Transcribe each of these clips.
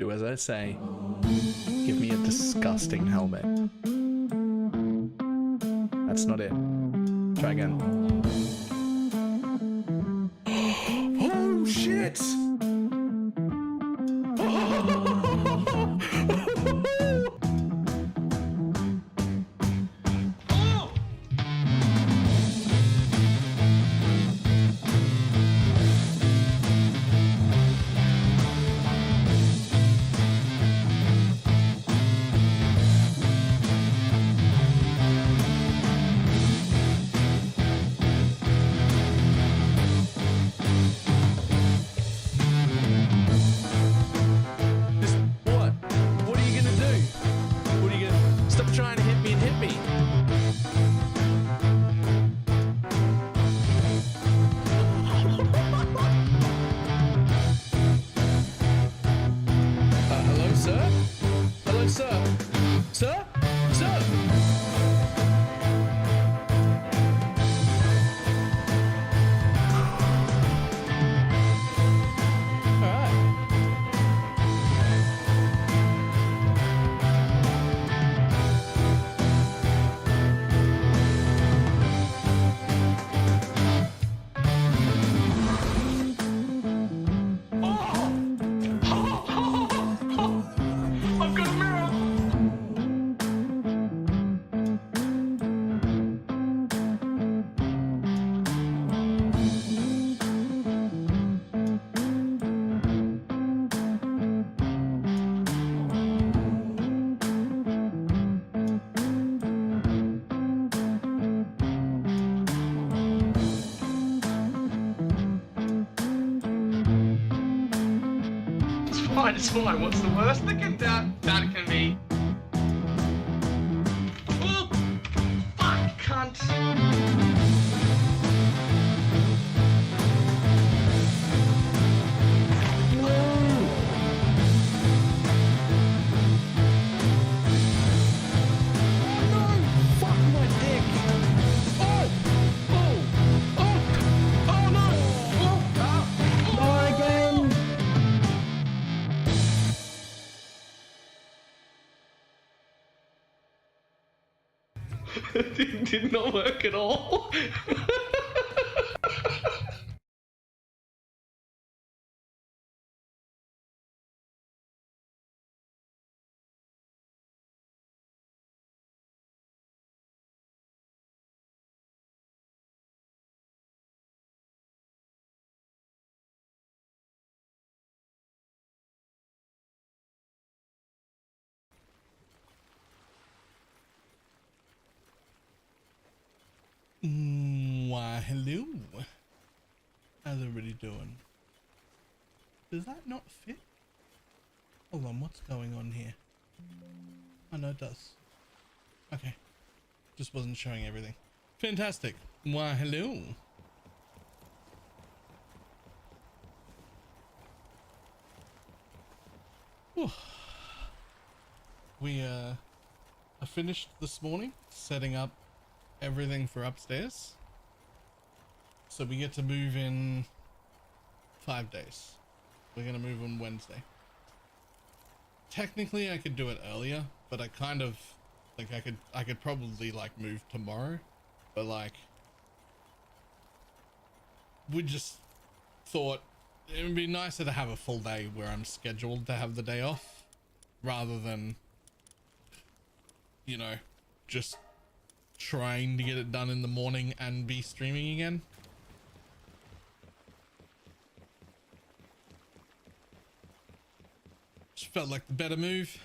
Do as I say. Give me a disgusting helmet. That's not it. Try again. Oh shit! It's fine. What's the worst that can be? Oh, fuck, cunt. It did not work at all. Why, hello. How's everybody doing? Does that not fit? Hold on, what's going on here? Oh no, it does. Okay. Just wasn't showing everything. Fantastic. Why, hello. Whew. We are finished this morning setting up everything for upstairs, so we get to move in 5 days. We're gonna move on Wednesday. Technically I could do it earlier, but I kind of think I could probably like move tomorrow, but like we just thought it would be nicer to have a full day where I'm scheduled to have the day off, rather than, you know, just trying to get it done in the morning and be streaming again. Just felt like the better move.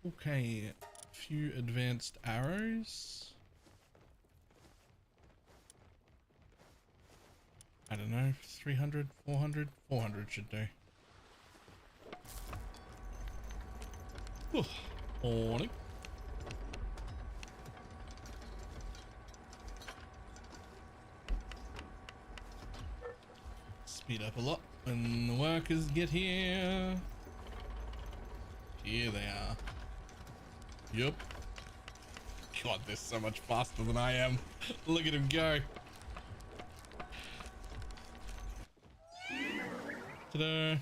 Okay, a few advanced arrows. I don't know, 300, 400, 400 should do. Whew. Morning. Speed up a lot when the workers get here. Here they are. Yup. God, they're so much faster than I am. Look at him go. Ta-da!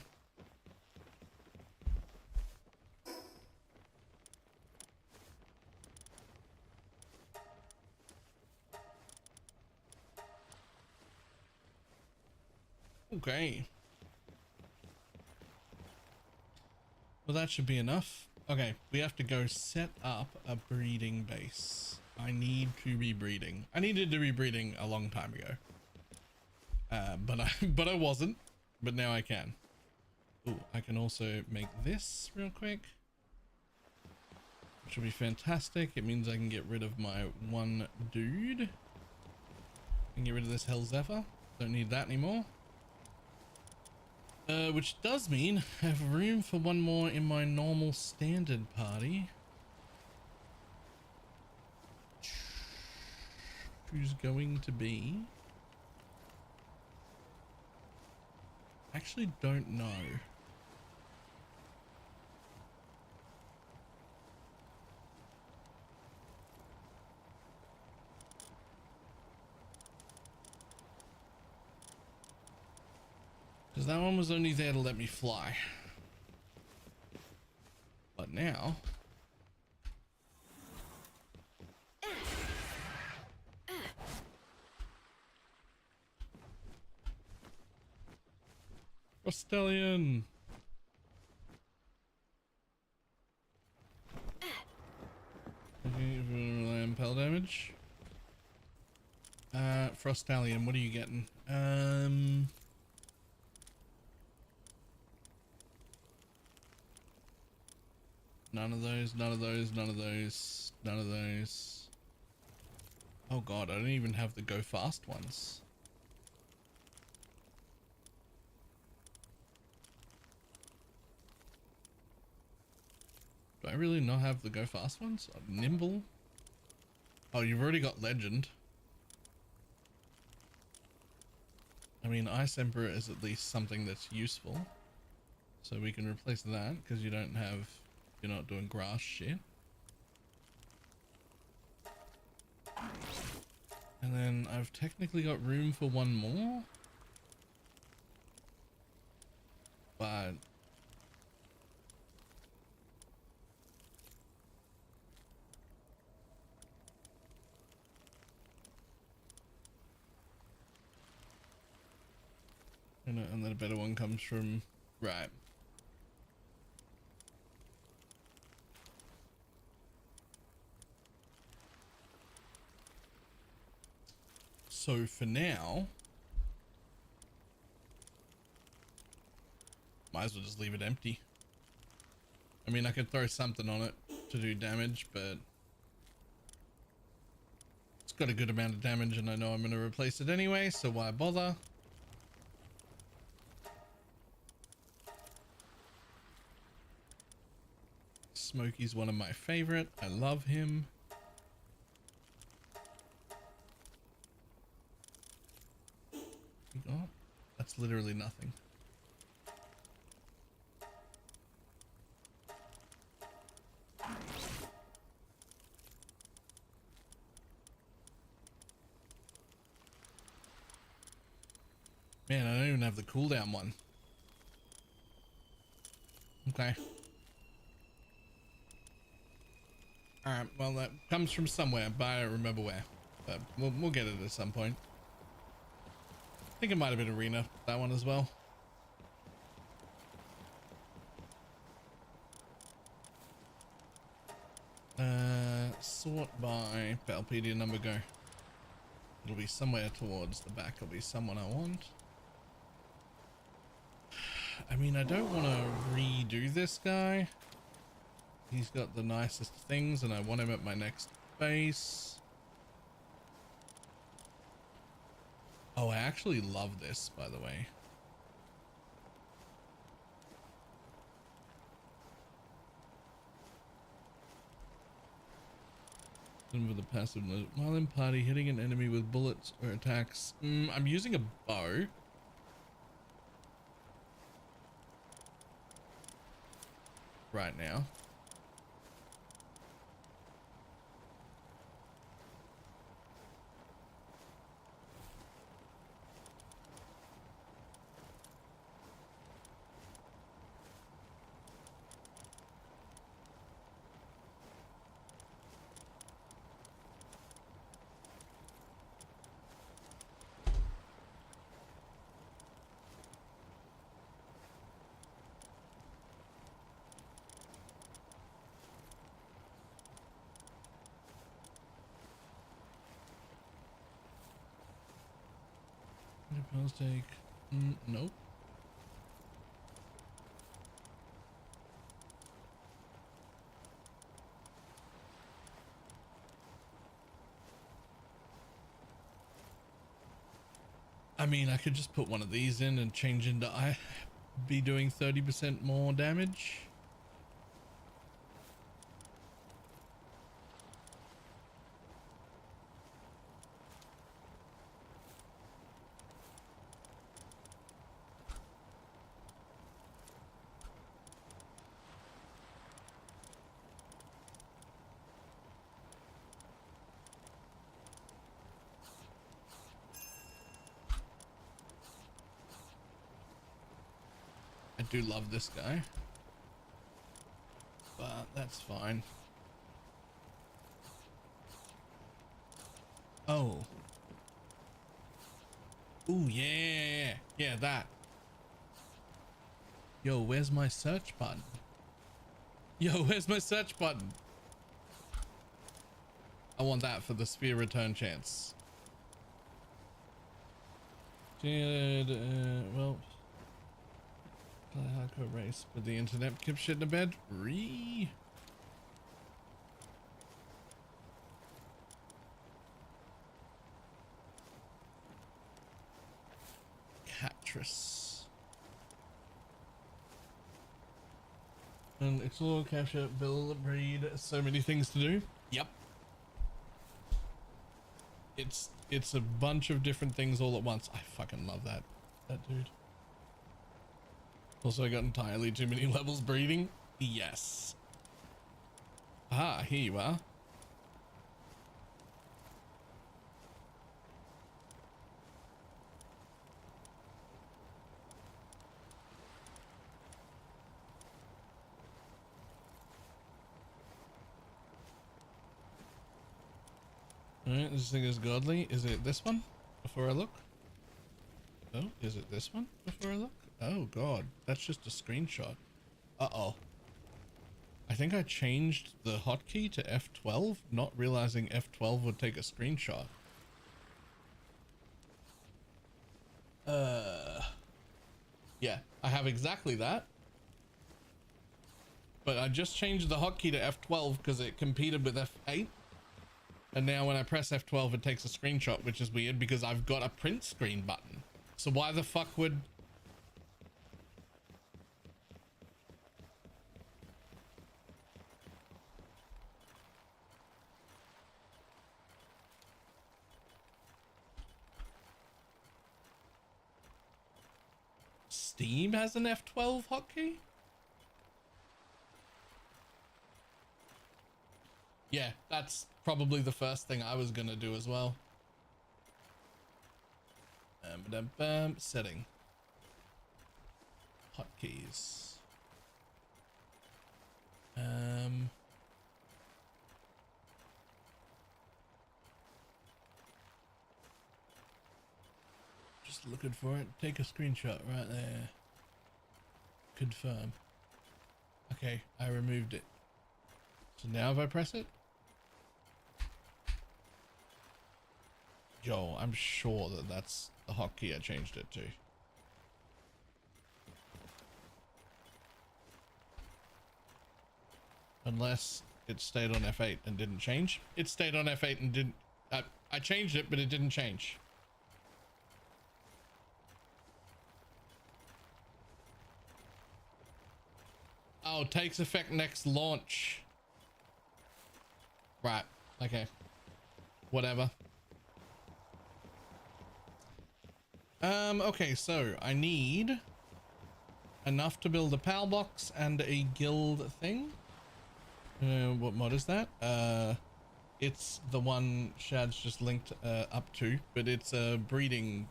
Okay. Well, that should be enough. Okay, we have to go set up a breeding base. I need to be breeding. I needed to be breeding a long time ago. But I wasn't. But now I can. Ooh, I can also make this real quick. Which will be fantastic. It means I can get rid of my one dude. And get rid of this Hell Zephyr. Don't need that anymore. Which does mean I have room for one more in my normal standard party. Who's going to be? Actually don't know. Because that one was only there to let me fly. But now... Frostallion! Okay, rely on pal damage. Frostallion, what are you getting? None of those, none of those, none of those, none of those. Oh god, I don't even have the go fast ones. Do I really not have the go fast ones? Nimble? Oh, you've already got legend. I mean, Ice Emperor is at least something that's useful. So we can replace that because you don't have, you're not doing grass shit. And then I've technically got room for one more. But and then a better one comes from right. So for now, might as well just leave it empty. I mean, I could throw something on it to do damage, but it's got a good amount of damage and I know I'm going to replace it anyway, so why bother? Smokey's one of my favorite. I love him. Oh, that's literally nothing. Man, I don't even have the cooldown one. Okay. Alright, well that comes from somewhere, but I don't remember where. But we'll get it at some point. I think it might have been Arena, that one as well. Sort by Battlepedia number go. It'll be somewhere towards the back. It'll be someone I want. I mean, I don't want to redo this guy. He's got the nicest things and I want him at my next base. Oh, I actually love this, by the way. With a passive note. While in party, hitting an enemy with bullets or attacks. I'm using a bow. Right now. Pills take... nope. I mean, I could just put one of these in and change into I be doing 30% more damage. I do love this guy, but that's fine. Oh. Ooh, yeah. Yeah, that. Yo, where's my search button? Yo, where's my search button? I want that for the sphere return chance. Well, play hardcore race, but the internet kept shit in bed. Catress. And explore, capture, build, breed. So many things to do. Yep. It's a bunch of different things all at once. I fucking love that dude. Also, I got entirely too many levels breeding. Yes. Ah, here you are. Alright, this thing is godly. Is it this one before I look? Oh, is it this one before I look? Oh god, that's just a screenshot. Uh-oh. I think I changed the hotkey to F12, not realizing F12 would take a screenshot. Yeah, I have exactly that. But I just changed the hotkey to F12 because it competed with F8. And now when I press F12, it takes a screenshot, which is weird because I've got a print screen button. So why the fuck would... Steam has an F12 hotkey? Yeah, that's probably the first thing I was gonna do as well. Setting. Hotkeys. Just looking for it. Take a screenshot right there. Confirm. Okay, I removed it. So now if I press it, yo, I'm sure that that's the hotkey I changed it to. Unless it stayed on F8 and didn't change. It stayed on F8 and didn't... I changed it, but it didn't change. Oh, takes effect next launch. Right. Okay. Whatever. Okay, so I need enough to build a PAL box and a guild thing. What mod is that? It's the one Shad's just linked up to, but it's a breeding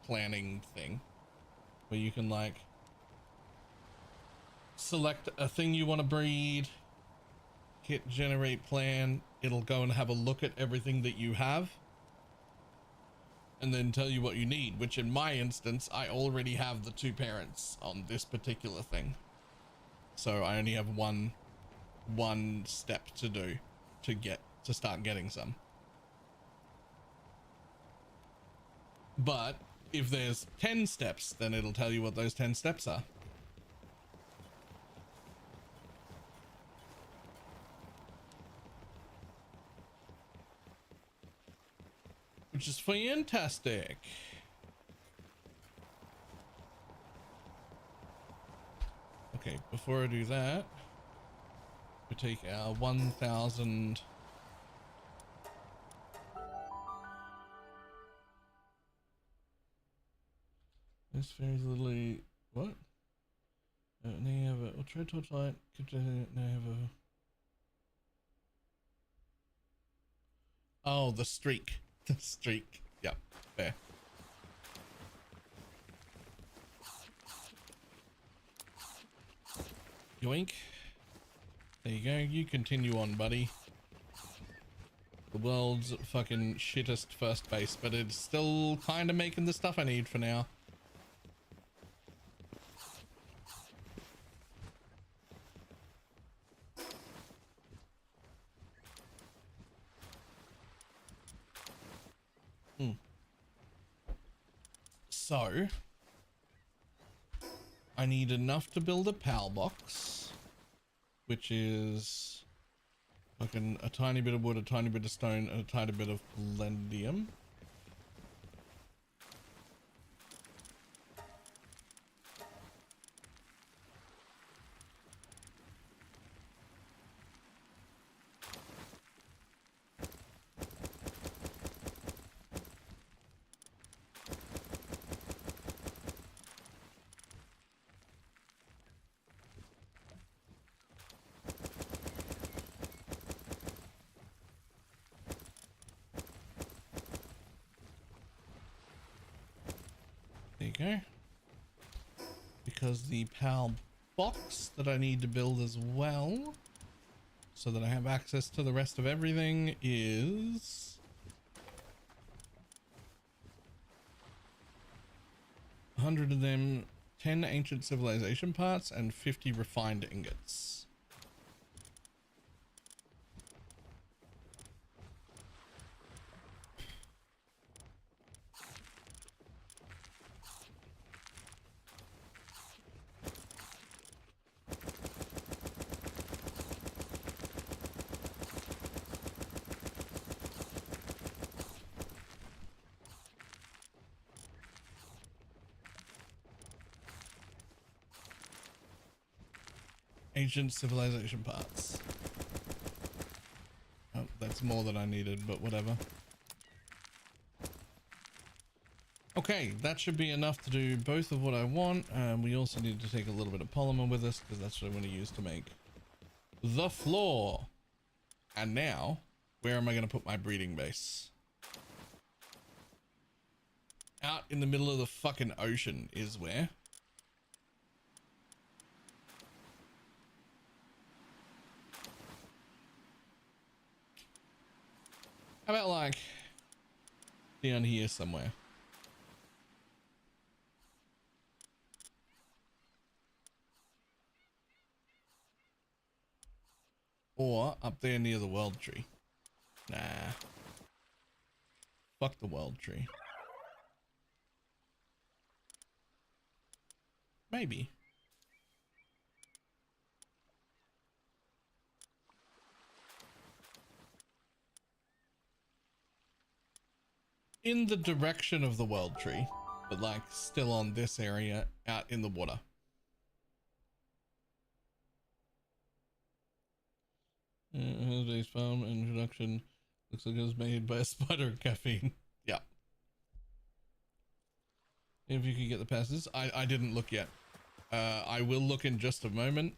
planning thing where you can like select a thing you want to breed, hit generate plan, it'll go and have a look at everything that you have and then tell you what you need, which in my instance I already have the 2 parents on this particular thing, so I only have one step to do to start getting some. But if there's 10 steps, then it'll tell you what those 10 steps are. Which is fantastic. Okay, before I do that, we take our 1,000. This very literally what? Now you have a ultra torchlight. Now you have a. Oh, the streak. The streak. Yep, fair. Yoink. There you go. You continue on, buddy. The world's fucking shittest first base, but it's still kind of making the stuff I need for now. So, I need enough to build a PAL box, which is fucking a tiny bit of wood, a tiny bit of stone, and a tiny bit of palladium. There you go. Because the PAL box that I need to build as well, so that I have access to the rest of everything, is 100 of them, 10 ancient civilization parts, and 50 refined ingots. Ancient civilization parts. Oh, that's more than I needed, but whatever. Okay, that should be enough to do both of what I want. We also need to take a little bit of polymer with us, because that's what I'm going to use to make the floor. And now, where am I going to put my breeding base? Out in the middle of the fucking ocean is where. How about like down here somewhere? Or up there near the world tree? Nah. Fuck the world tree. Maybe. In the direction of the world tree, but like still on this area out in the water. Today's farm introduction looks like it was made by a spider of caffeine. Yeah. If you can get the passes. I didn't look yet. I will look in just a moment.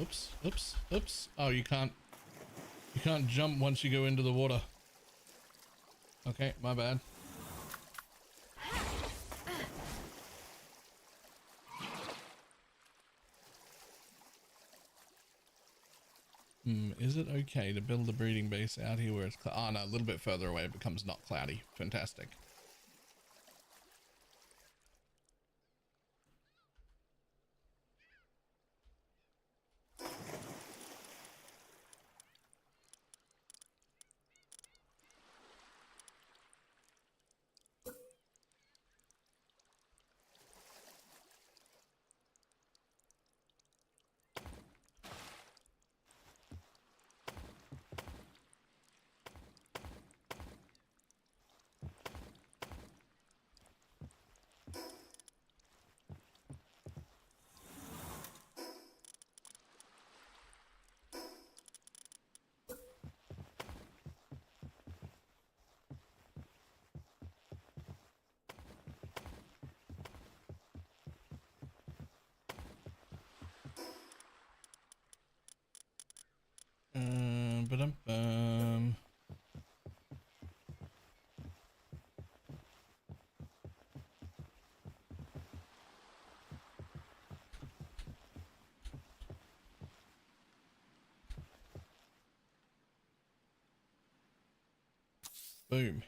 Oops, oops, oops. Oh, you can't jump once you go into the water. Okay, my bad. Is it okay to build a breeding base out here where it's oh no, a little bit further away it becomes not cloudy. Fantastic. Ba-dum-bum. Boom.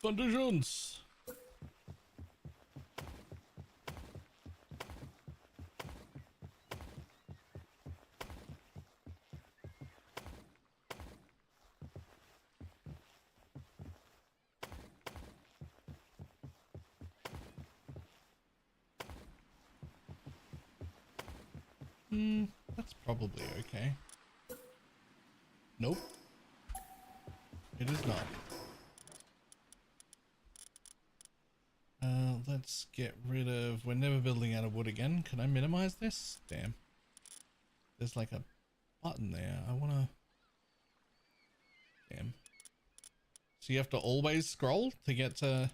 Conditions. That's probably okay. Nope. It is not. Let's get rid of... We're never building out of wood again. Can I minimize this? Damn. There's like a button there. I wanna... Damn. So you have to always scroll to get to...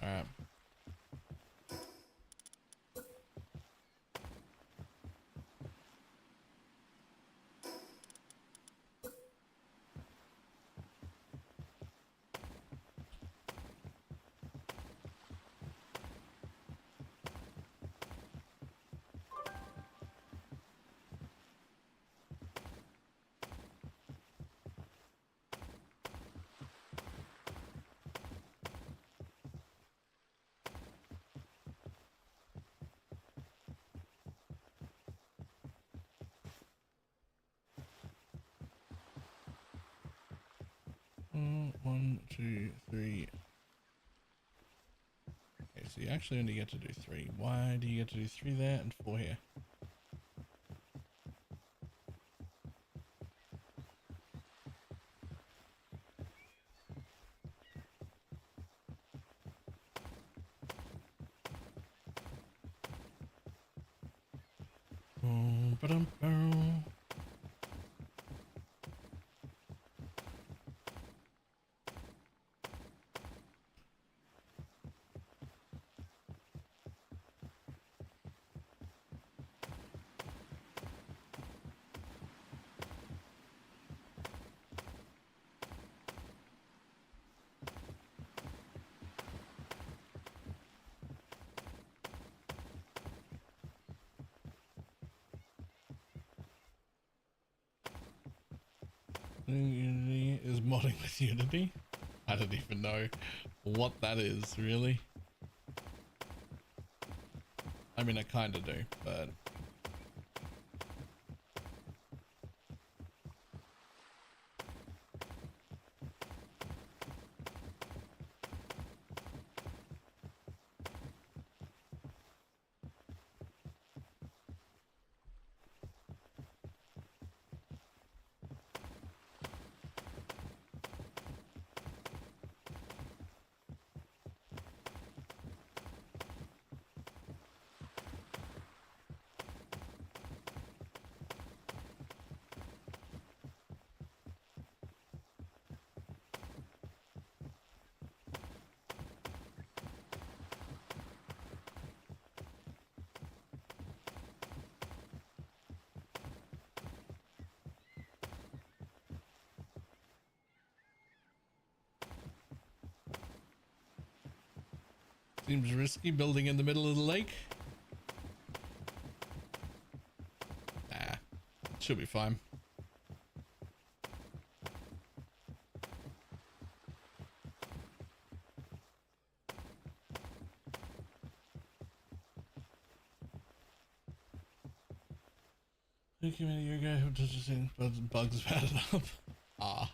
Alright. One, two, three. Okay, so you actually only get to do 3. Why do you get to do 3 there and 4 here? Ba-dum-bum. Unity is modding with Unity. I don't even know what that is, really. I mean, I kind of do, but... Seems risky building in the middle of the lake. Ah, should be fine. Thank you, many ago who touched us in bugs bad it up. Ah.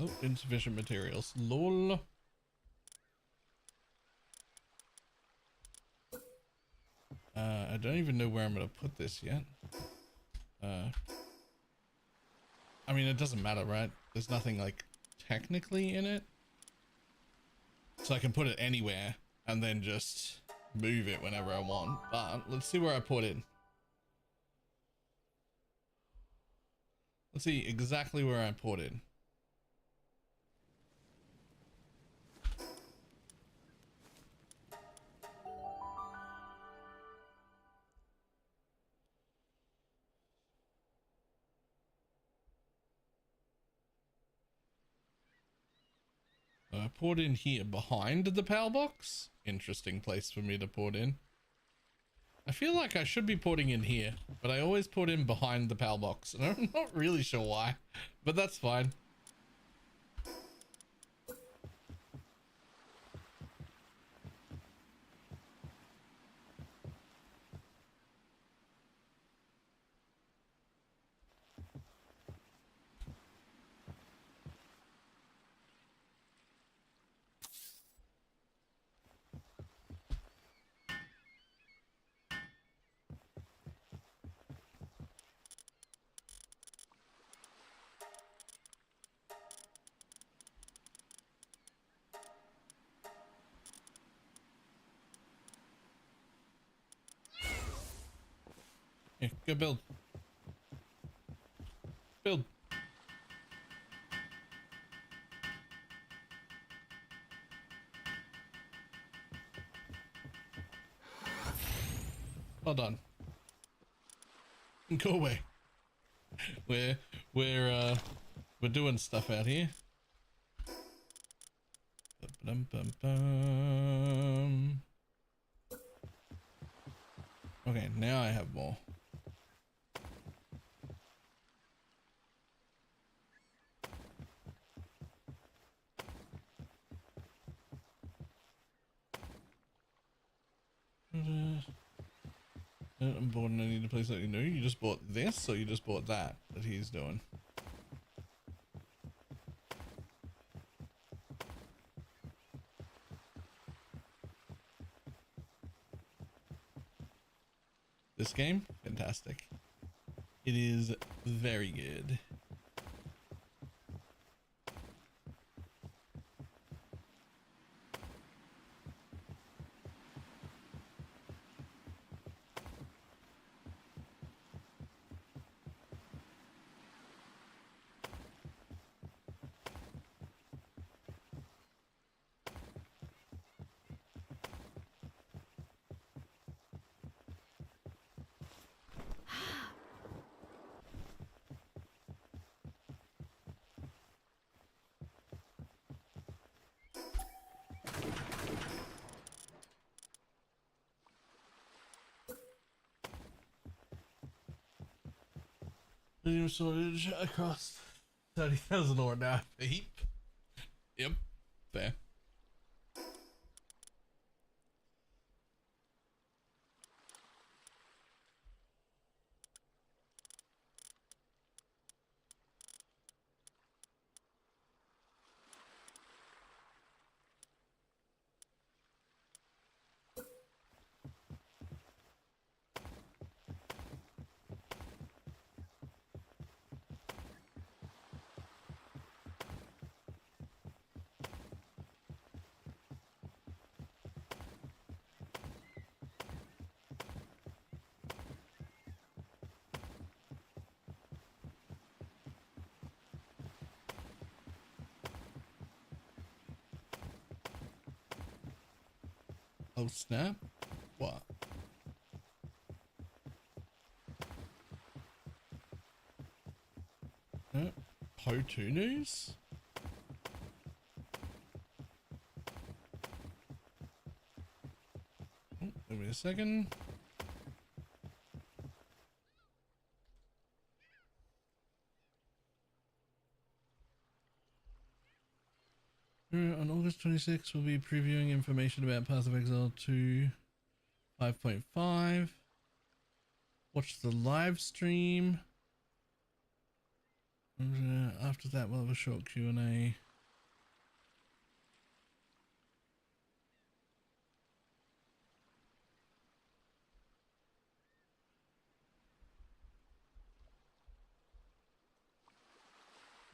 Oh, insufficient materials. Lol. I don't even know where I'm gonna put this yet. I mean, it doesn't matter, right? There's nothing, like, technically in it. So I can put it anywhere and then just move it whenever I want. But let's see where I put it. Let's see exactly where I put it. I poured in here behind the power box. Interesting place for me to put in. I feel like I should be putting in here, but I always put in behind the power box, and I'm not really sure why, but that's fine. Yeah, go build. Build. Well done. Go away. We're doing stuff out here. Bum-bum-bum. Okay, now I have more. I'm bored and I need to play something new. You just bought this, or you just bought that he's doing? This game? Fantastic. It is very good. Medium storage across 30,000 or now a heap. Yep, fair. Oh snap. What? Po 2 news? Oh, give me a second. On August 26th, we'll be previewing information about Path of Exile 2 5.5. Watch the live stream. After that, we'll have a short Q&A.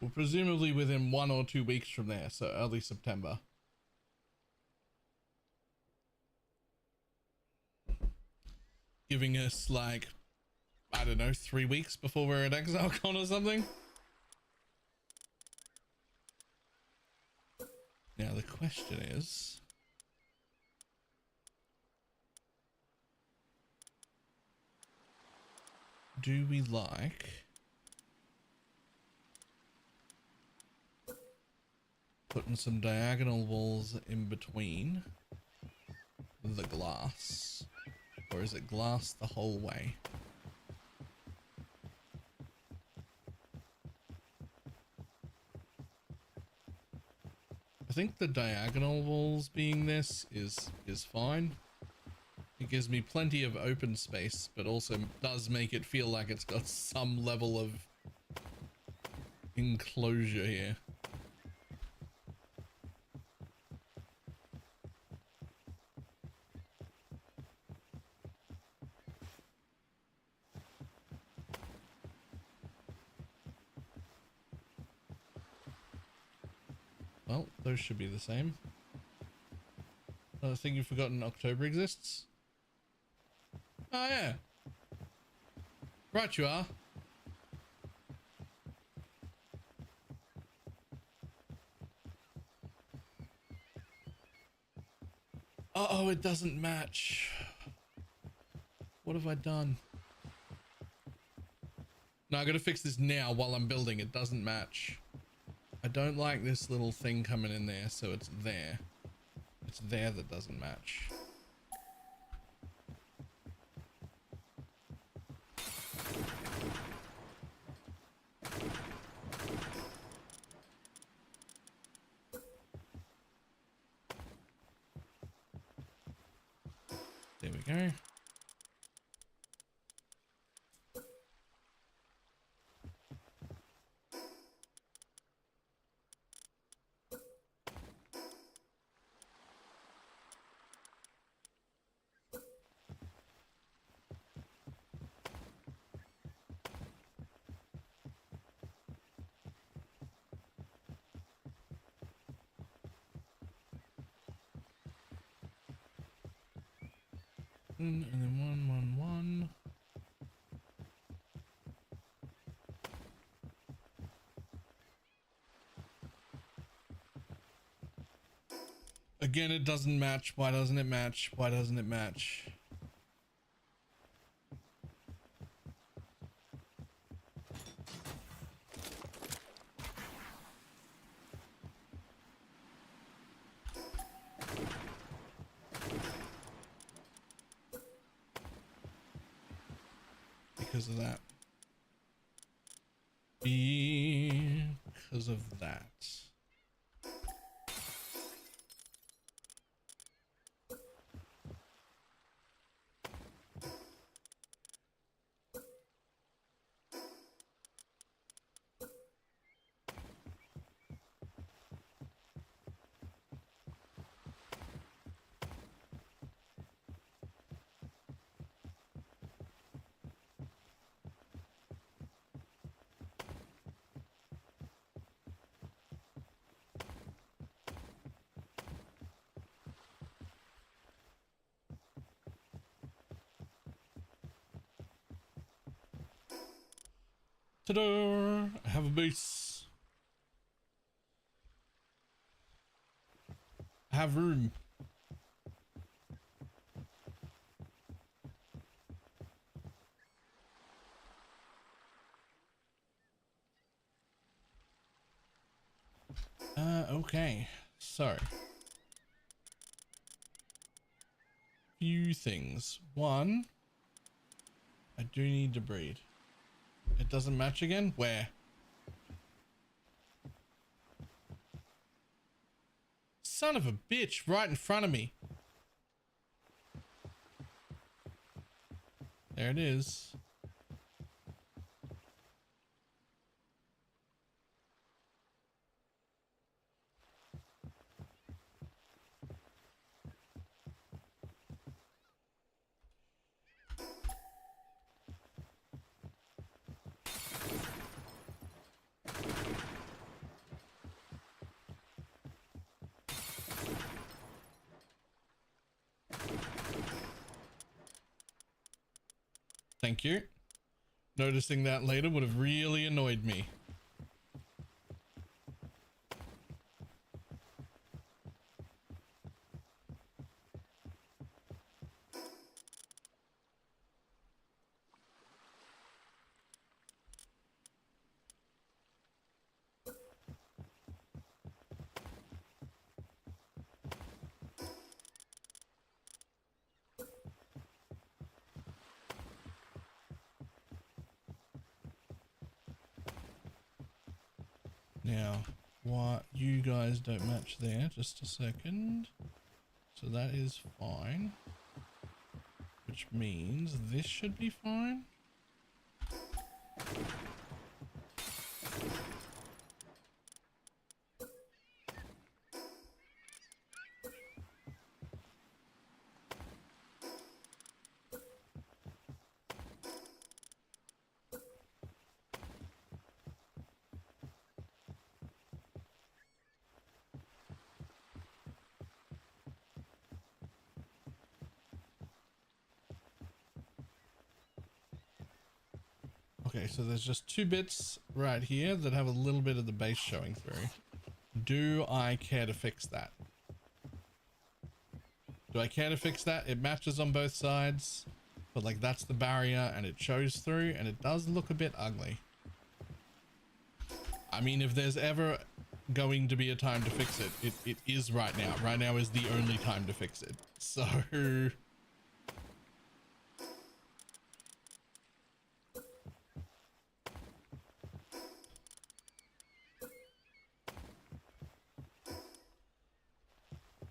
Well, presumably within 1 or 2 weeks from there, so early September. Giving us like, I don't know, 3 weeks before we're at ExileCon or something. Now the question is, do we like putting some diagonal walls in between the glass, or is it glass the whole way? I think the diagonal walls being this is fine. It gives me plenty of open space, but also does make it feel like it's got some level of enclosure here. Well, those should be the same. I think you've forgotten October exists. Oh yeah. Right you are. Uh-oh, it doesn't match. What have I done? No, I gotta fix this now while I'm building. It doesn't match. I don't like this little thing coming in there, so it's there. It's there that doesn't match. There we go. And then 1, 1, 1. Again, it doesn't match. Why doesn't it match? Why doesn't it match? Because of that. Because of that. Ta-da! I have a base. I have room. Okay. So, few things. One, I do need to breed. It doesn't match again? Where? Son of a bitch, right in front of me. There it is. Thank you. Noticing that later would have really annoyed me. Now, what you guys don't match there, just a second. So that is fine. Which means this should be fine. Okay, so there's just two bits right here that have a little bit of the base showing through. Do I care to fix that? Do I care to fix that? It matches on both sides, but like that's the barrier and it shows through and it does look a bit ugly. I mean, if there's ever going to be a time to fix it, it is right now. Right now is the only time to fix it. So...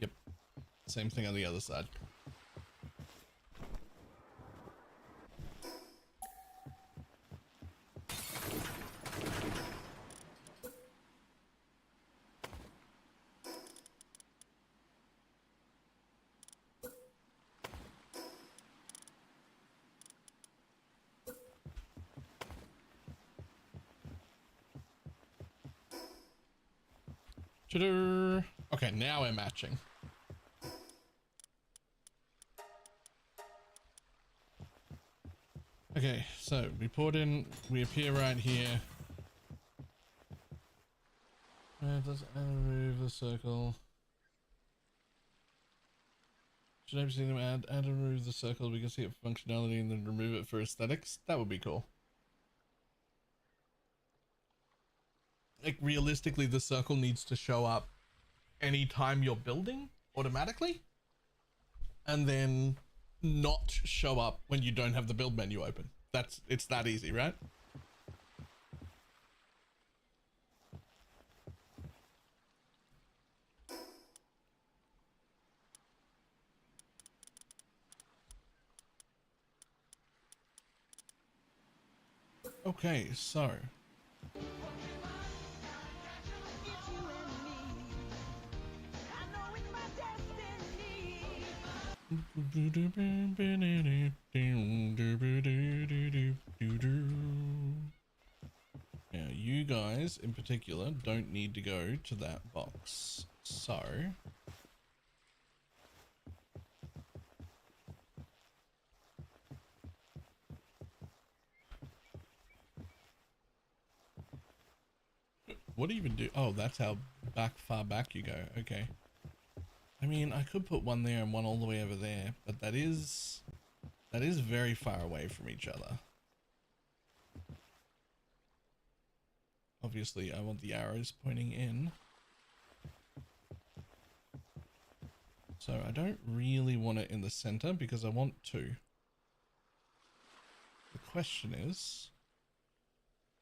Yep. Same thing on the other side. Okay, now we're matching. Okay, so we poured in, we appear right here. Let's remove the circle. Should I see them add and remove the circle? We can see it for functionality and then remove it for aesthetics. That would be cool. Like realistically, the circle needs to show up anytime you're building automatically, and then not show up when you don't have the build menu open. It's that easy, right? Okay, so now you guys in particular don't need to go to that box, so what do you even do? Oh, that's how far back you go. Okay. I mean, I could put one there and one all the way over there, but that is very far away from each other. Obviously, I want the arrows pointing in. So I don't really want it in the center because I want two. The question is,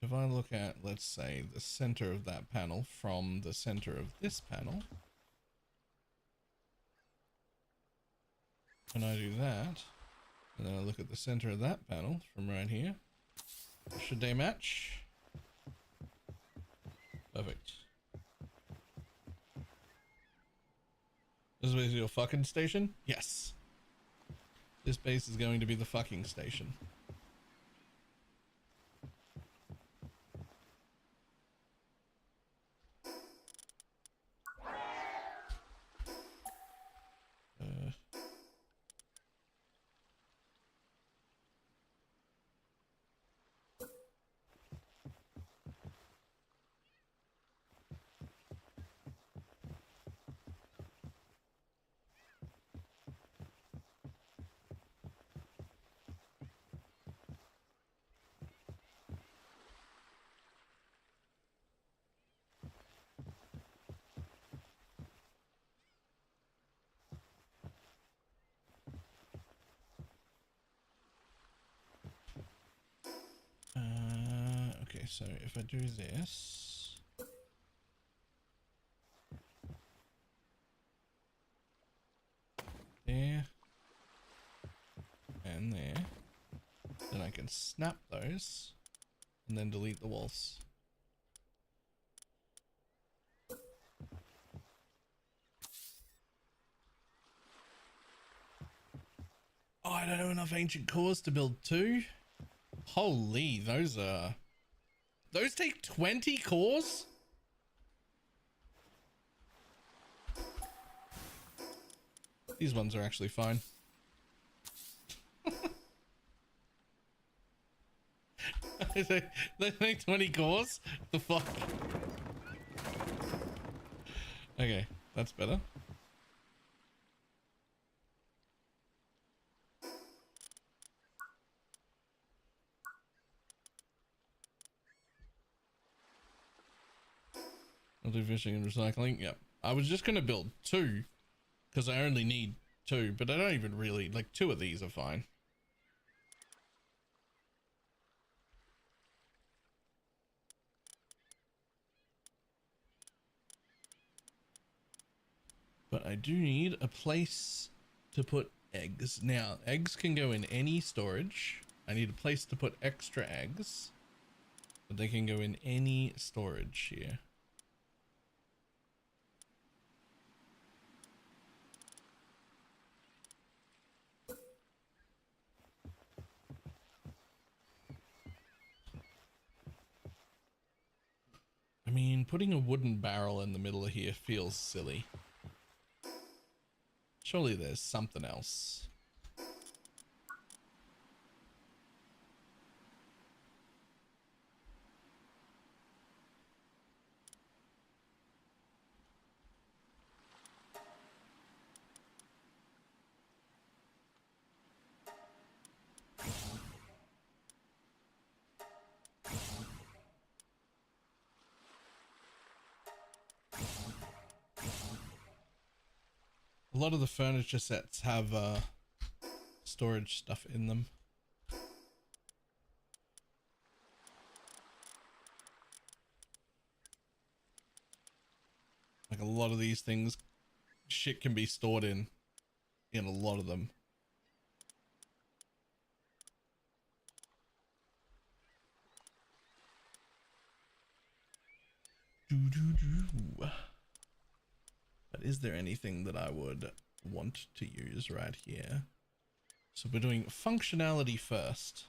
if I look at, let's say, the center of that panel from the center of this panel, and I do that, and then I look at the center of that panel from right here, should they match? Perfect. This is your fucking station? Yes. This base is going to be the fucking station. Okay, so if I do this, there, and there, then I can snap those, and then delete the walls. Oh, I don't have enough ancient cores to build two. Holy, those take 20 cores? These ones are actually fine. They take 20 cores? The fuck? Okay, that's better. I'll do fishing and recycling. Yep. I was just going to build two because I only need two, but I don't even really, like, two of these are fine. But I do need a place to put eggs. Now, eggs can go in any storage. I need a place to put extra eggs, but they can go in any storage here. I mean, putting a wooden barrel in the middle of here feels silly. Surely there's something else. A lot of the furniture sets have storage stuff in them. Like a lot of these things, shit can be stored in a lot of them. But is there anything that I would want to use right here? So we're doing functionality first.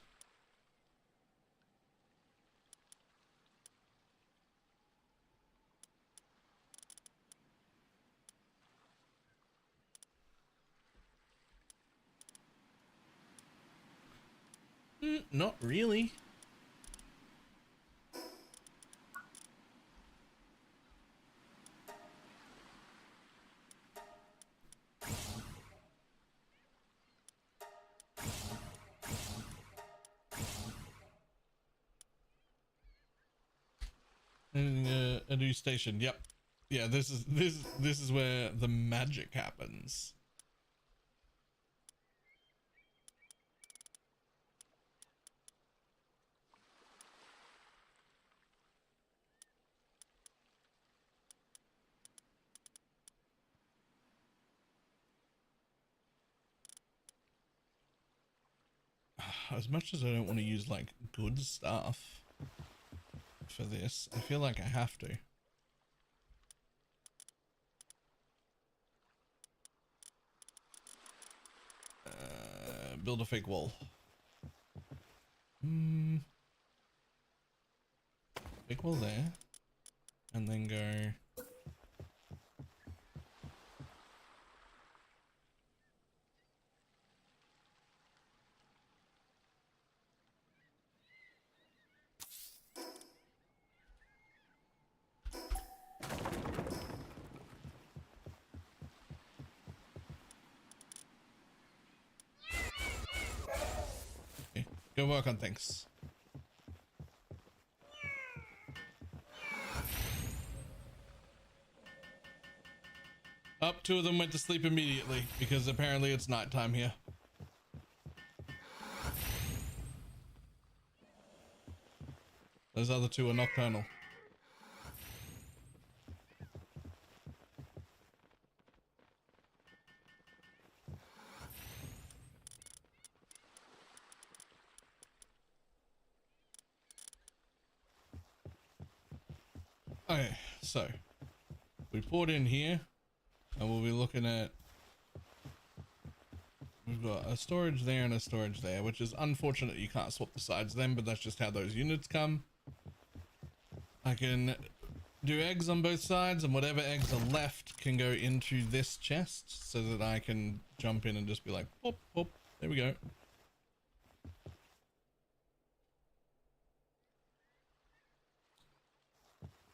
Not really. A new station. Yep. Yeah, this is where the magic happens. as much as I don't want to use like good stuff for this, I feel like I have to. Build a fake wall. Fake wall there, and then go. Okay, go work on things. Up, two of them went to sleep immediately because apparently it's nighttime here. Those other two are nocturnal. Okay, so we poured in here and we'll be looking at, we've got a storage there and a storage there, which is unfortunate you can't swap the sides of them, but that's just how those units come. I can do eggs on both sides, and whatever eggs are left can go into this chest so that I can jump in and just be like, pop, pop, there we go.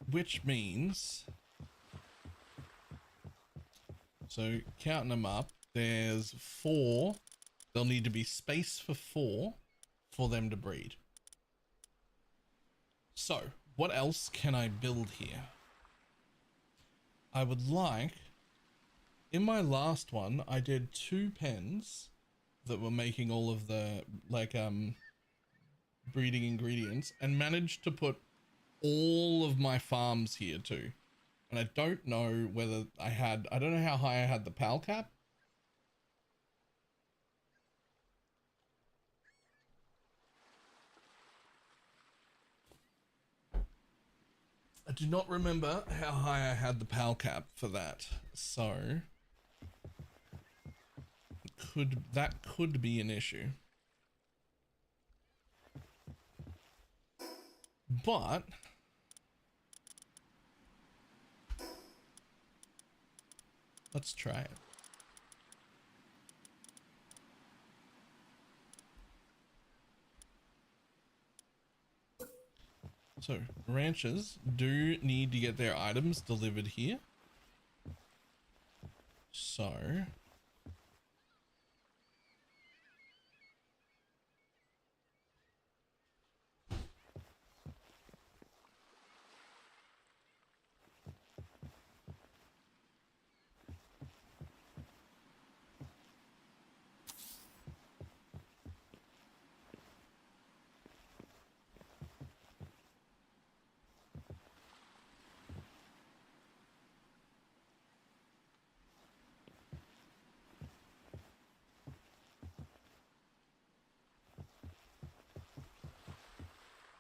Which means, so counting them up, there's 4. There'll need to be space for 4 for them to breed. So what else can I build here? I would like, in my last one, I did 2 pens that were making all of the like breeding ingredients and managed to put all of my farms here too. And I don't know whether I don't know how high I had the PAL cap. I do not remember how high I had the PAL cap for that. So that could be an issue. But let's try it. So ranchers do need to get their items delivered here. So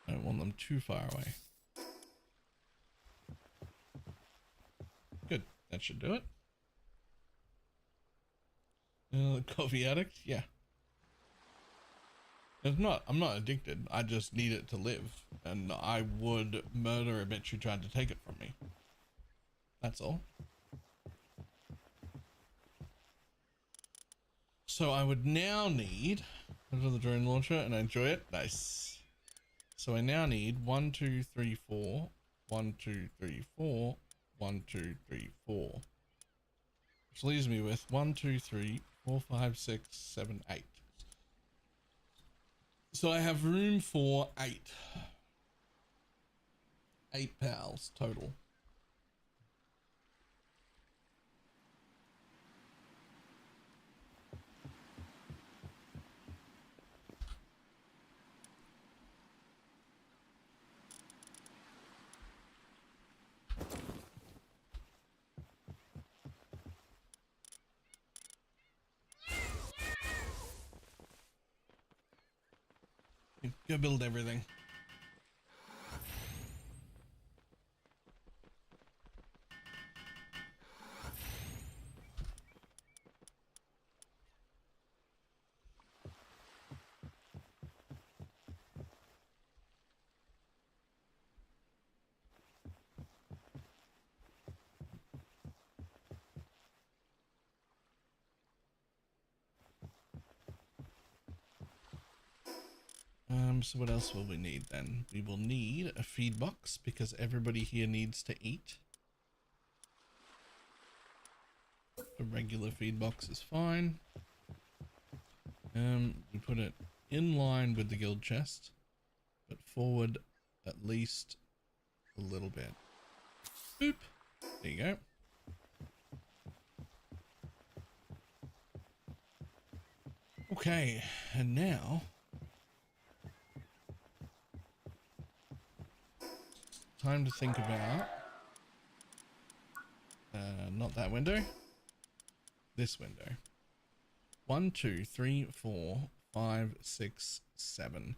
I don't want them too far away. Good, that should do it. Coffee addict, yeah. I'm not addicted. I just need it to live, and I would murder a bitch who tried to take it from me. That's all. So I would now need another drone launcher, and I enjoy it. Nice. So I now need 1, 2, 3, 4, 1, 2, 3, 4, 1, 2, 3, 4. Which leaves me with 1, 2, 3, 4, 5, 6, 7, 8. So I have room for 8. 8 pals total. fine. Go build everything. So what else will we need then? We will need a feed box because everybody here needs to eat. A regular feed box is fine. We put it in line with the guild chest, but forward at least a little bit. Boop. There you go. Okay, and now time to think about not that window, this window. 1, 2, 3, 4, 5, 6, 7.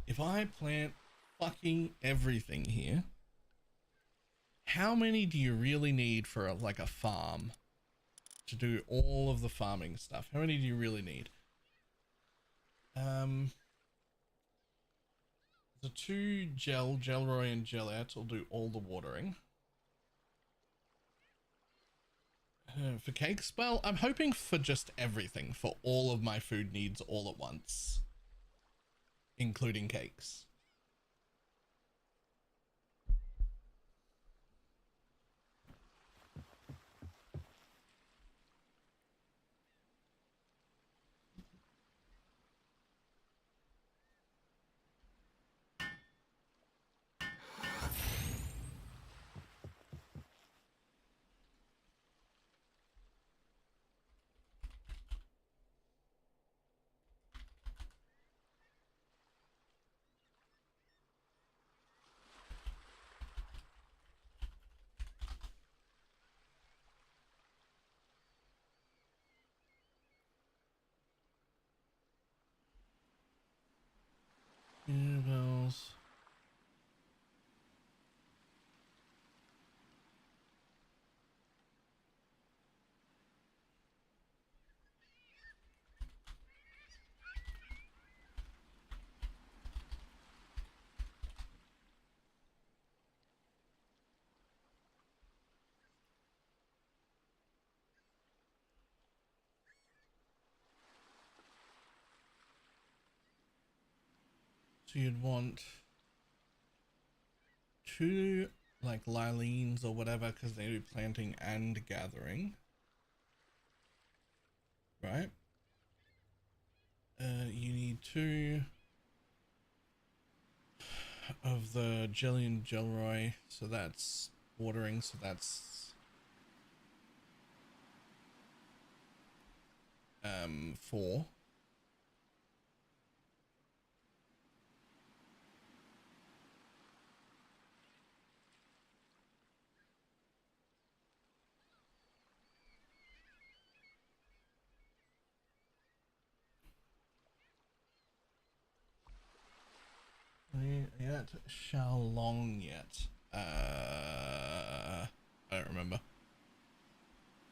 If I plant fucking everything here, how many do you really need for like a farm to do all of the farming stuff? How many do you really need? The 2 Gelroy and Gillette will do all the watering. For cakes, well, I'm hoping for just everything, for all of my food needs all at once, including cakes. Bells. So you'd want 2 like Lilines or whatever, because they do planting and gathering, right? You need 2 of the Jelly and Gelroy, so that's watering, so that's 4. Yet Shalong yet. I don't remember.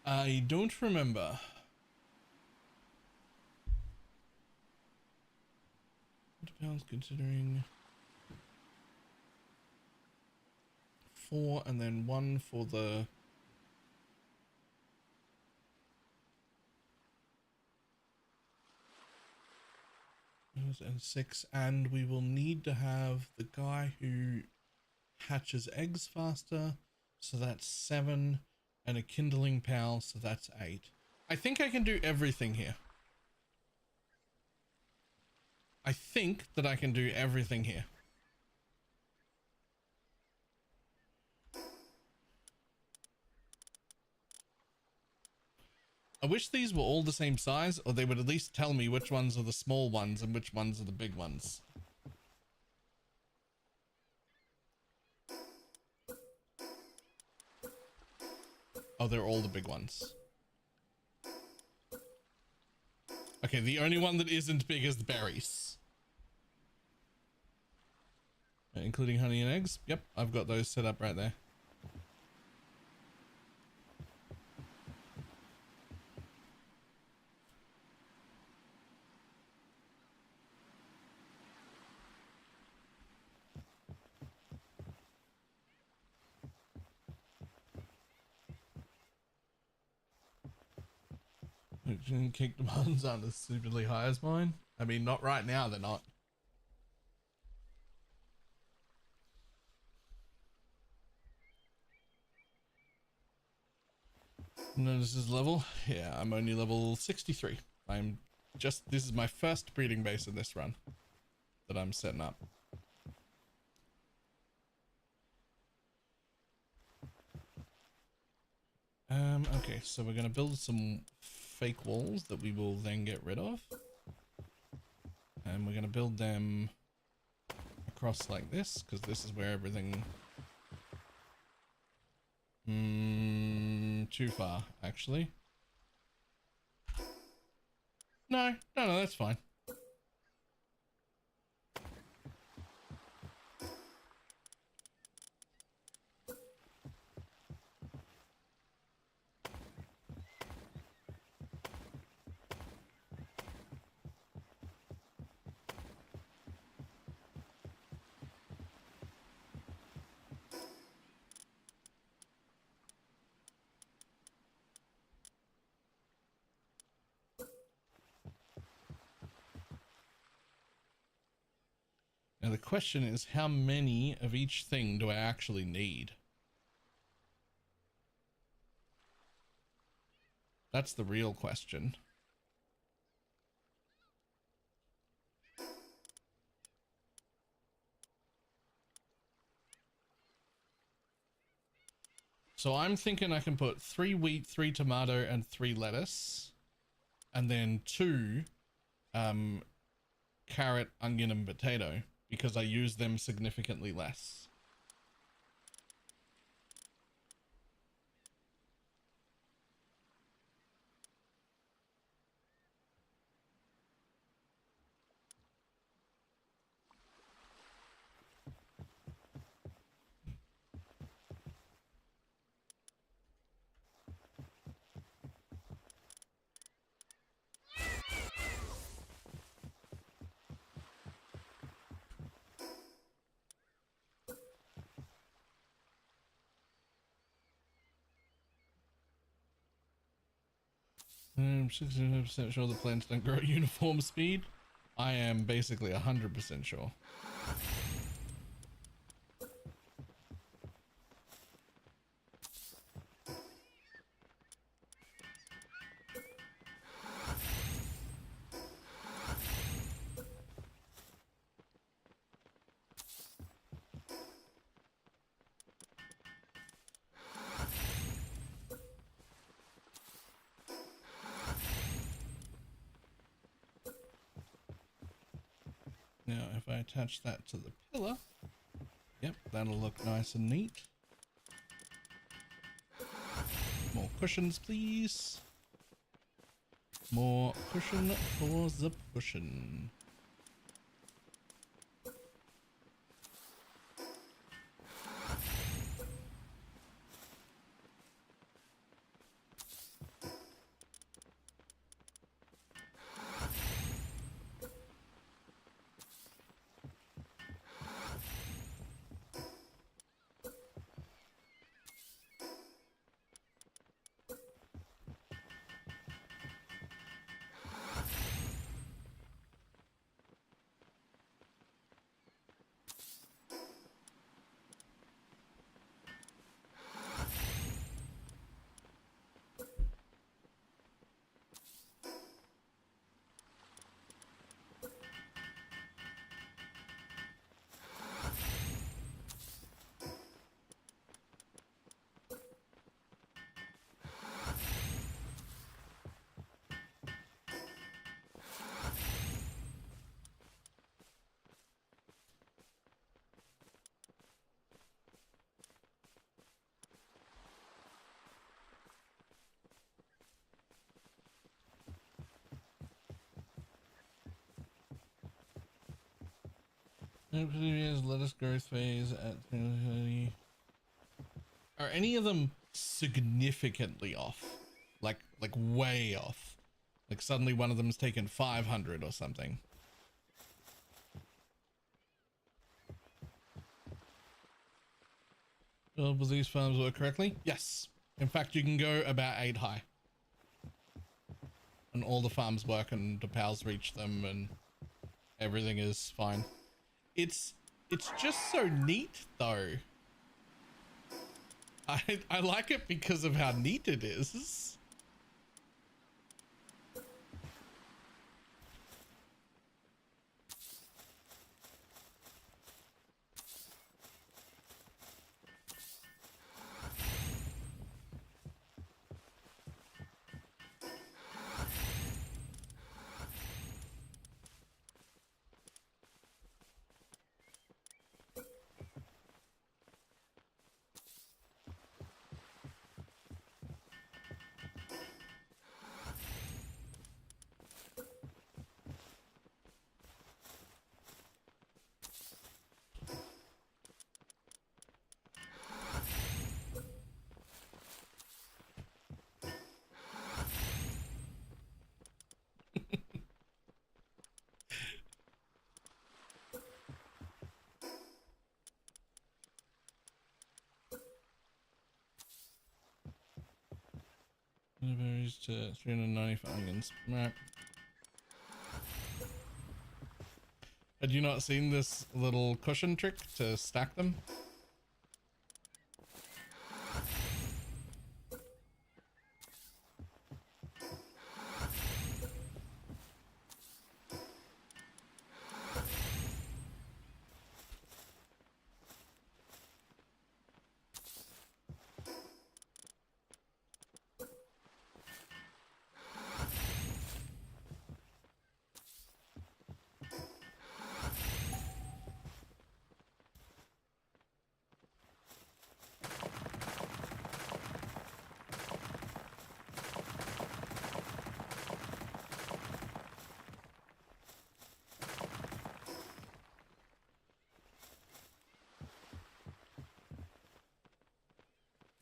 I don't remember. £20 considering 4 and then 1 for the and 6, and we will need to have the guy who hatches eggs faster, so that's 7, and a kindling pal, so that's 8. I think I can do everything here. I think that I can do everything here. I wish these were all the same size, or they would at least tell me which ones are the small ones and which ones are the big ones. Oh, they're all the big ones. Okay, the only one that isn't big is the berries. Including honey and eggs. Yep, I've got those set up right there. Cake demands aren't as stupidly high as mine. I mean, not right now, they're not. Notice his level? Yeah, I'm only level 63. This is my first breeding base in this run that I'm setting up. Okay, so we're gonna build some fake walls that we will then get rid of. And we're gonna build them across like this, because this is where everything... too far, actually. No, that's fine. Now the question is, how many of each thing do I actually need? That's the real question. So I'm thinking I can put 3 wheat, 3 tomato, and 3 lettuce. And then 2 carrot, onion, and potato, because I use them significantly less. I'm 69% sure the plants don't grow at uniform speed. I am basically 100% sure. Now, if I attach that to the pillar, yep, that'll look nice and neat. More cushions, please. More cushion for the cushion. Lettuce growth phase at 30. Are any of them significantly off? Like way off? Like suddenly one of them's taken 500 or something. Will these farms work correctly? Yes. In fact, you can go about 8 high. And all the farms work and the pals reach them and everything is fine. It's just so neat though. I like it because of how neat it is. Berries to 390 for onions. Right. Had you not seen this little cushion trick to stack them?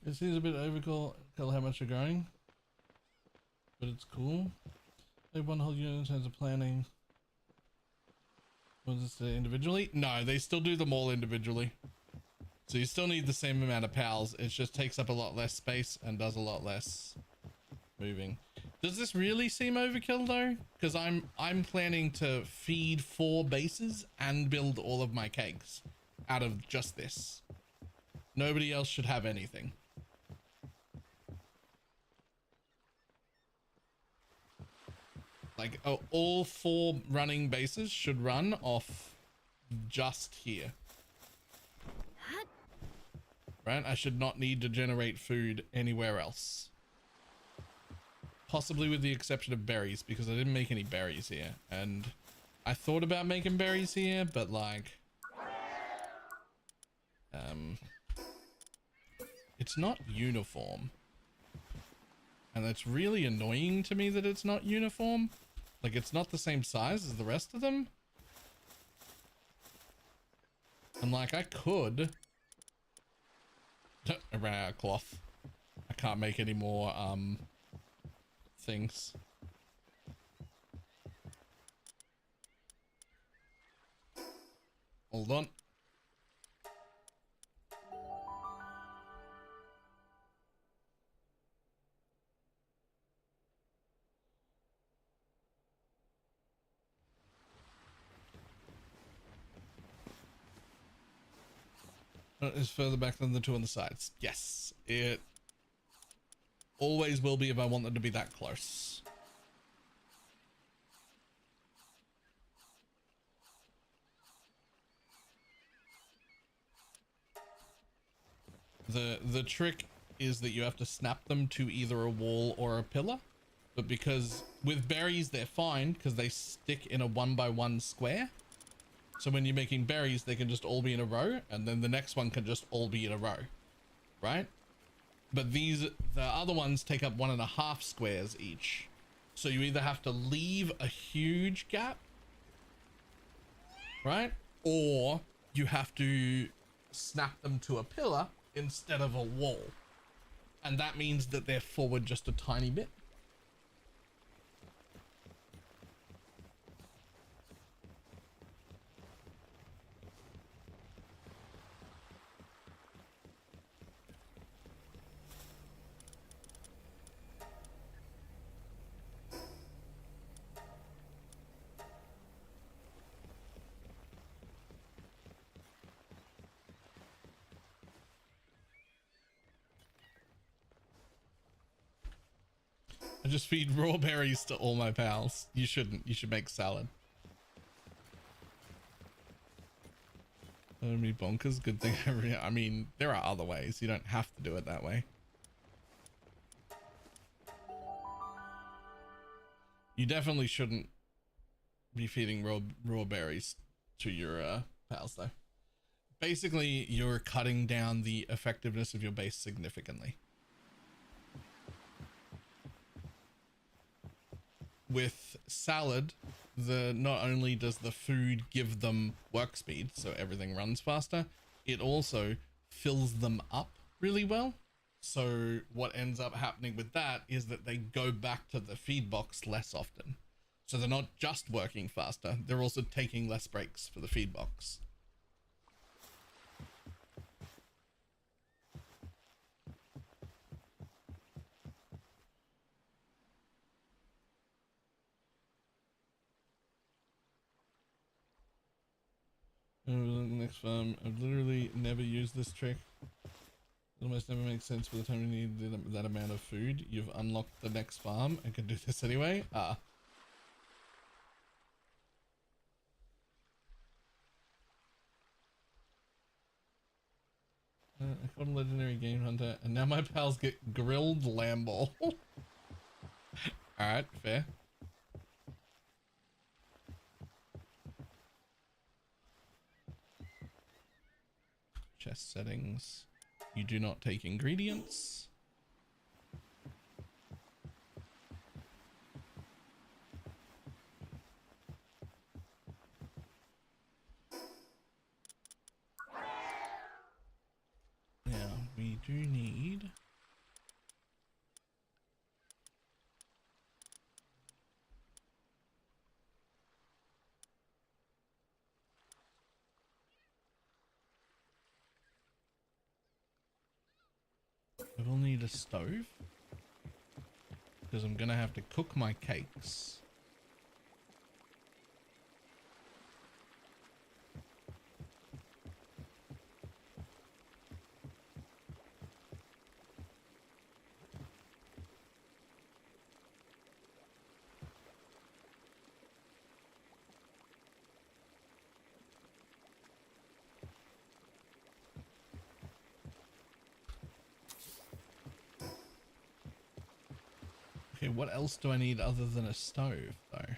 It seems a bit overkill how much you're growing, but it's cool. They have one whole unit in terms of planning. Was this individually? No, they still do them all individually. So you still need the same amount of pals. It just takes up a lot less space and does a lot less moving. Does this really seem overkill though? Because I'm planning to feed 4 bases and build all of my kegs out of just this. Nobody else should have anything. Like, oh, all 4 running bases should run off just here. Right? I should not need to generate food anywhere else. Possibly with the exception of berries, because I didn't make any berries here. And I thought about making berries here, but like... it's not uniform. And it's really annoying to me that it's not uniform. Like, it's not the same size as the rest of them. And like, I could... I ran out of cloth. I can't make any more, things. Hold on. Is further back than the 2 on the sides. Yes, it always will be if I want them to be that close. The trick is that you have to snap them to either a wall or a pillar, but because with berries they're fine because they stick in a 1x1 square. So when you're making berries, they can just all be in a row, and then the next one can just all be in a row, right? But the other ones take up 1.5 squares each. So you either have to leave a huge gap, right? or you have to snap them to a pillar instead of a wall. And that means that they're forward just a tiny bit. I just feed raw berries to all my pals. You shouldn't. You should make salad. That would be bonkers. Good thing. I mean, there are other ways. You don't have to do it that way. You definitely shouldn't be feeding raw berries to your pals, though. Basically, you're cutting down the effectiveness of your base significantly. With salad, not only does the food give them work speed, so everything runs faster, it also fills them up really well. So what ends up happening with that is that they go back to the feed box less often. So they're not just working faster, they're also taking less breaks for the feed box. Next farm, I've literally never used this trick. It almost never makes sense. By the time you need that amount of food, you've unlocked the next farm and can do this anyway. I caught a legendary game hunter, and now my pals get grilled lamb ball. Alright, fair. Chest settings. You do not take ingredients. Now, we do need... I will need a stove, because I'm gonna have to cook my cakes. Okay, what else do I need other than a stove, though?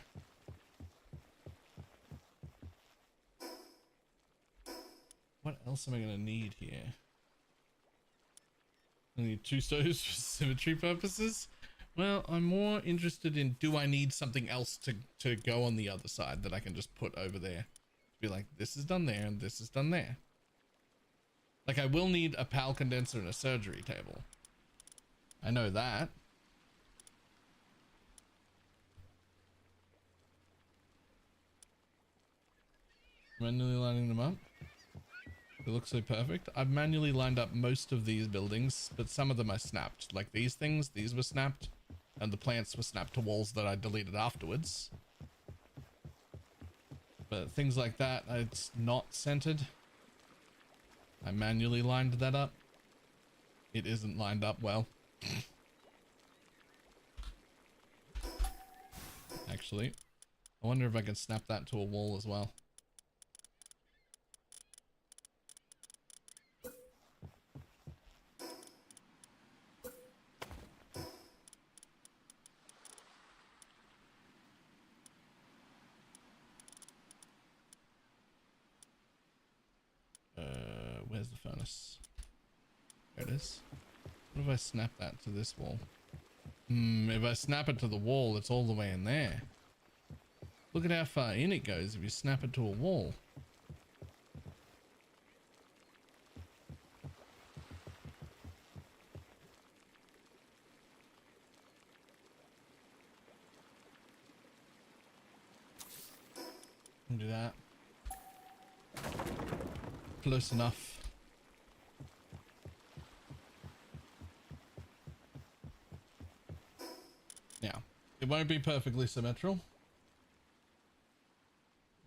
What else am I going to need here? I need 2 stoves for symmetry purposes. Well, I'm more interested in, do I need something else to go on the other side that I can just put over there? Be like, this is done there and this is done there. Like, I will need a PAL condenser and a surgery table. I know that. Manually lining them up. It looks so perfect. I've manually lined up most of these buildings, but some of them I snapped. Like these things, these were snapped, and the plants were snapped to walls that I deleted afterwards. But things like that, it's not centered. I manually lined that up. It isn't lined up well. Actually, I wonder if I can snap that to a wall as well. Where's the furnace? There it is. What if I snap that to this wall? If I snap it to the wall, it's all the way in there. Look at how far in it goes if you snap it to a wall. Can do that. Close enough. Yeah, it won't be perfectly symmetrical.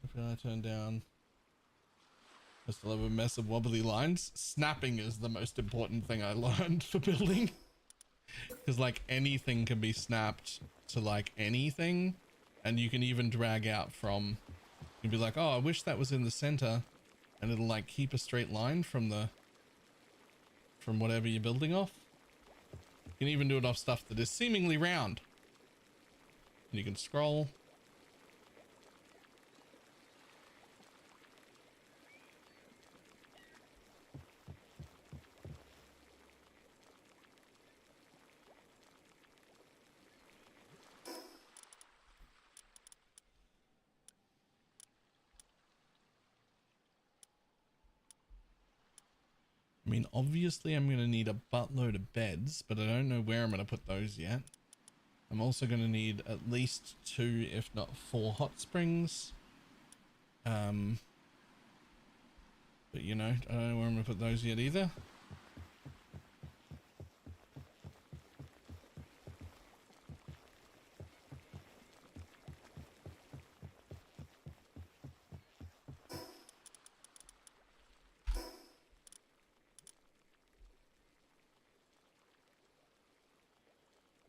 If I turn down, I still have a mess of wobbly lines. Snapping is the most important thing I learned for building. Because like anything can be snapped to like anything, and you can even drag out from, you'd be like, oh, I wish that was in the center, and it'll like keep a straight line from whatever you're building off. You can even do it off stuff that is seemingly round. And you can scroll. I mean, obviously I'm going to need a buttload of beds, but I don't know where I'm going to put those yet. I'm also going to need at least 2, if not 4 hot springs. But you know, I don't know where I'm going to put those yet either.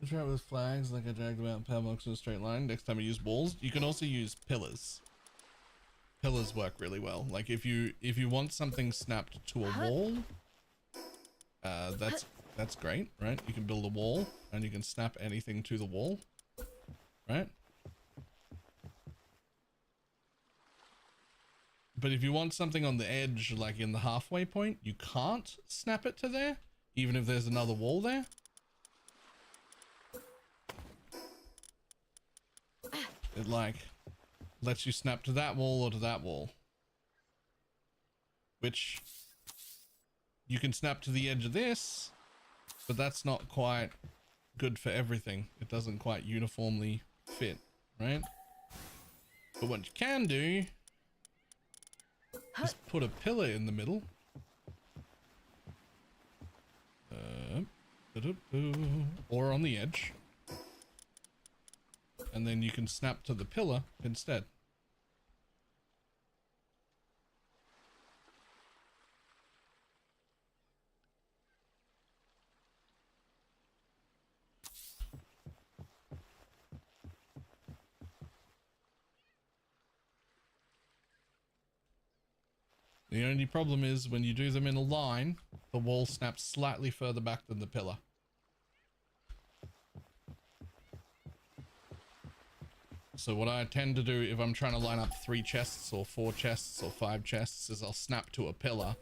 Try it with flags like I dragged them out power blocks in a straight line. Next time I use walls, you can also use pillars. Pillars work really well. Like if you want something snapped to a wall, that's great, right? You can build a wall and you can snap anything to the wall, right? But if you want something on the edge, like in the halfway point, you can't snap it to there, even if there's another wall there. It like lets you snap to that wall or to that wall, which you can snap to the edge of this, but that's not quite good for everything. It doesn't quite uniformly fit, right? But what you can do is put a pillar in the middle. Or on the edge. And then you can snap to the pillar instead. The only problem is when you do them in a line, the wall snaps slightly further back than the pillar. So what I tend to do if I'm trying to line up 3 chests or 4 chests or 5 chests is I'll snap to a pillar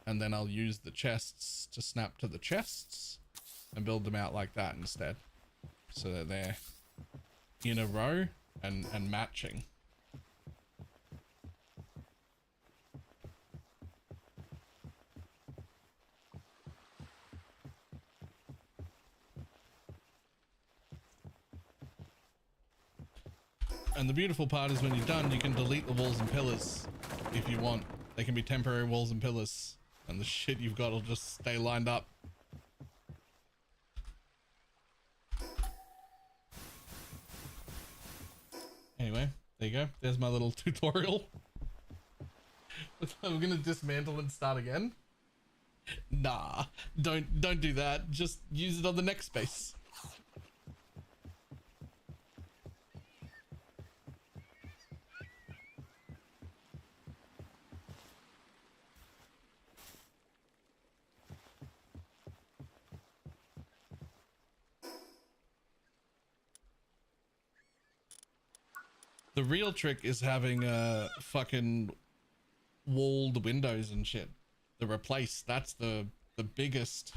and then I'll use the chests to snap to the chests and build them out like that instead. So that they're in a row and matching. And the beautiful part is when you're done, you can delete the walls and pillars if you want. They can be temporary walls and pillars, and the shit you've got will just stay lined up. Anyway, there you go. There's my little tutorial. I'm gonna dismantle and start again. Nah, don't do that. Just use it on the next space. The real trick is having fucking walled windows and shit. The replace, that's the biggest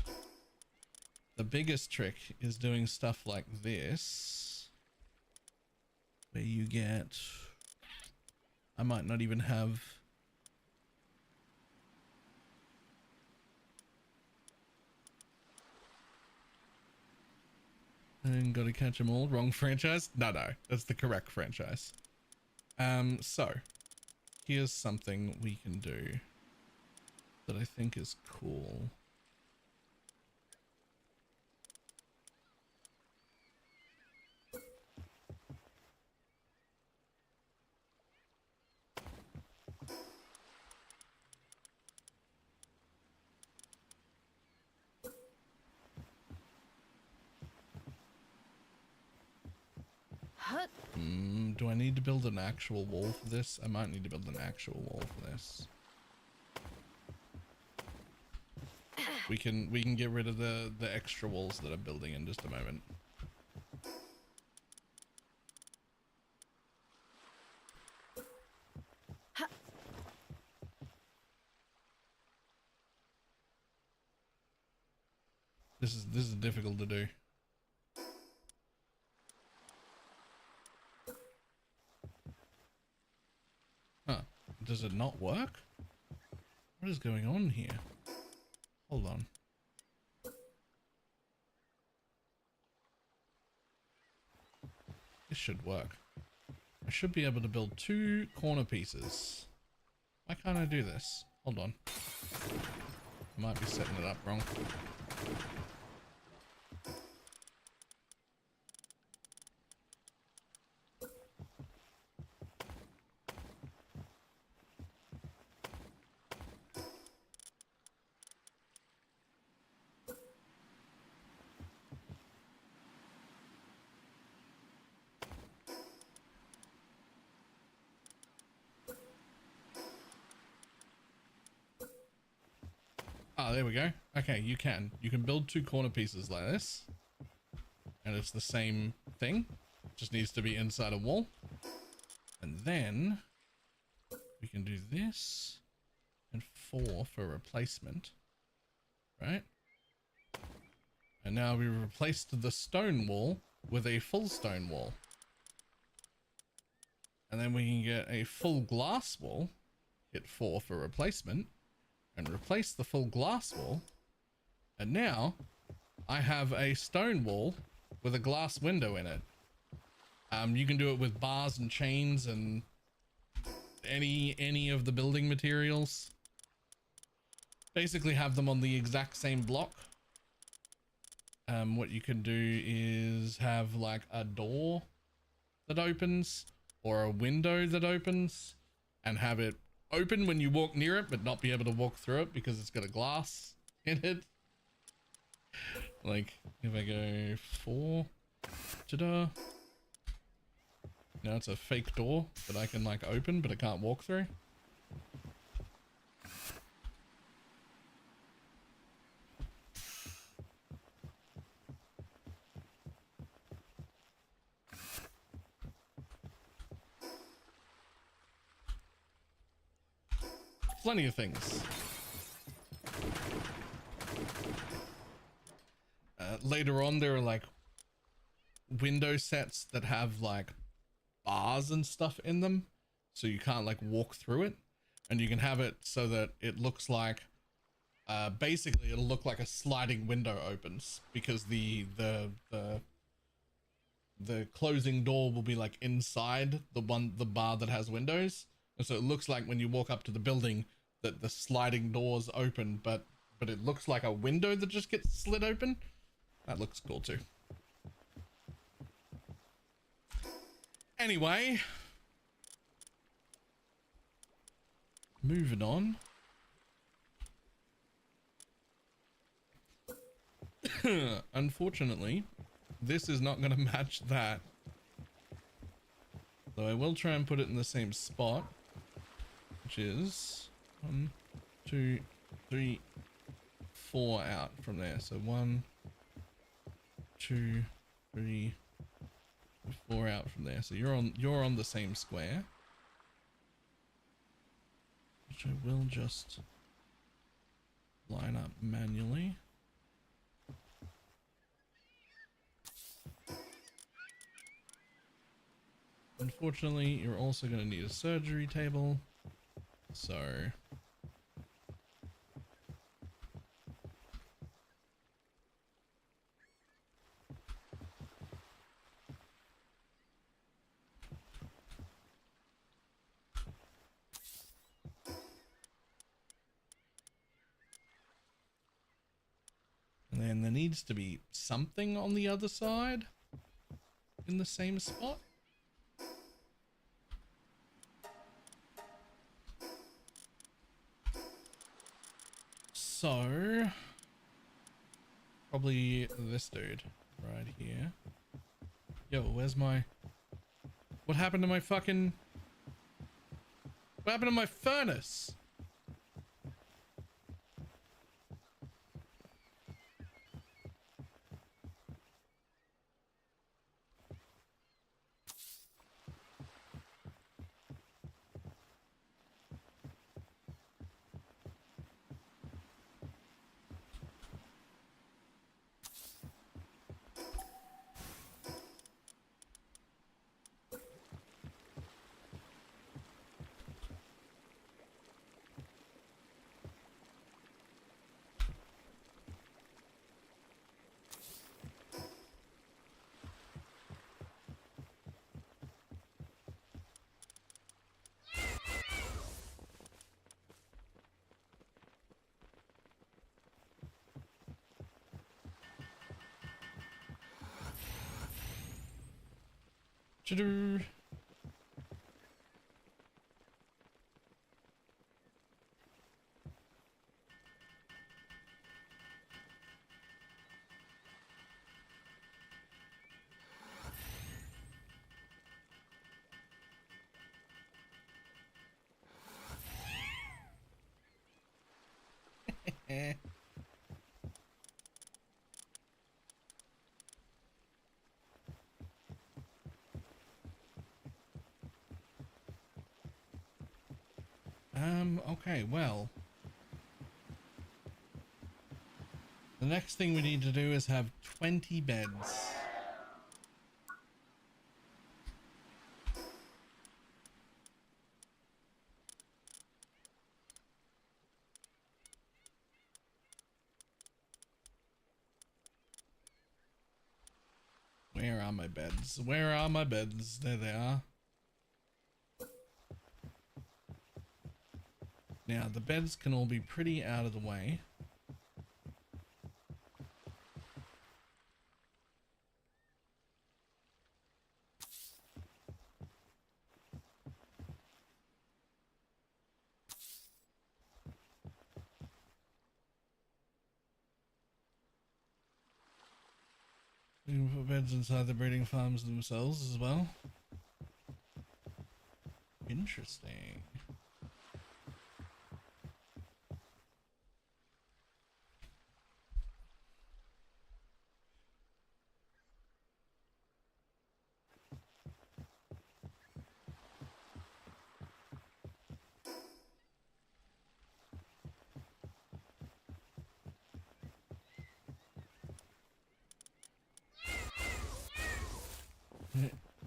trick is doing stuff like this. Where you get, I might not even have and gotta catch them all. Wrong franchise? No, that's the correct franchise. So here's something we can do that I think is cool. Do I need to build an actual wall for this? I might need to build an actual wall for this. We can get rid of the extra walls that I'm building in just a moment. This is difficult to do. Huh. Does it not work? What is going on here? Hold on. This should work. I should be able to build 2 corner pieces. Why can't I do this? Hold on. I might be setting it up wrong. Oh, there we go. Okay, you can build 2 corner pieces like this, and it's the same thing, just needs to be inside a wall. And then we can do this and 4 for replacement, right? And now we replaced the stone wall with a full stone wall, and then we can get a full glass wall, hit 4 for replacement, and replace the full glass wall. And now I have a stone wall with a glass window in it. You can do it with bars and chains and any of the building materials. Basically have them on the exact same block. What you can do is have like a door that opens or a window that opens and have it open when you walk near it, but not be able to walk through it because it's got a glass in it. Like if I go 4, ta-da. Now it's a fake door that I can like open, but I can't walk through. Plenty of things. Later on, there are like window sets that have like bars and stuff in them, so you can't like walk through it, and you can have it so that it looks like basically it'll look like a sliding window opens, because the closing door will be like inside the bar that has windows, and so it looks like when you walk up to the building that the sliding doors open, but it looks like a window that just gets slid open. That looks cool too. Anyway, moving on. Unfortunately, this is not going to match that. Though I will try and put it in the same spot, which is 1, 2, 3, 4 out from there. So 1, 2, 3, 4 out from there. So you're on the same square, which I will just line up manually. Unfortunately, you're also going to need a surgery table, so then there needs to be something on the other side in the same spot. So probably this dude right here. Yo, where's my... What happened to my fucking... What happened to my furnace? Choo-doo. Okay, well. The next thing we need to do is have 20 beds. Where are my beds? Where are my beds? There they are. Now, the beds can all be pretty out of the way. We can put beds inside the breeding farms themselves as well. Interesting.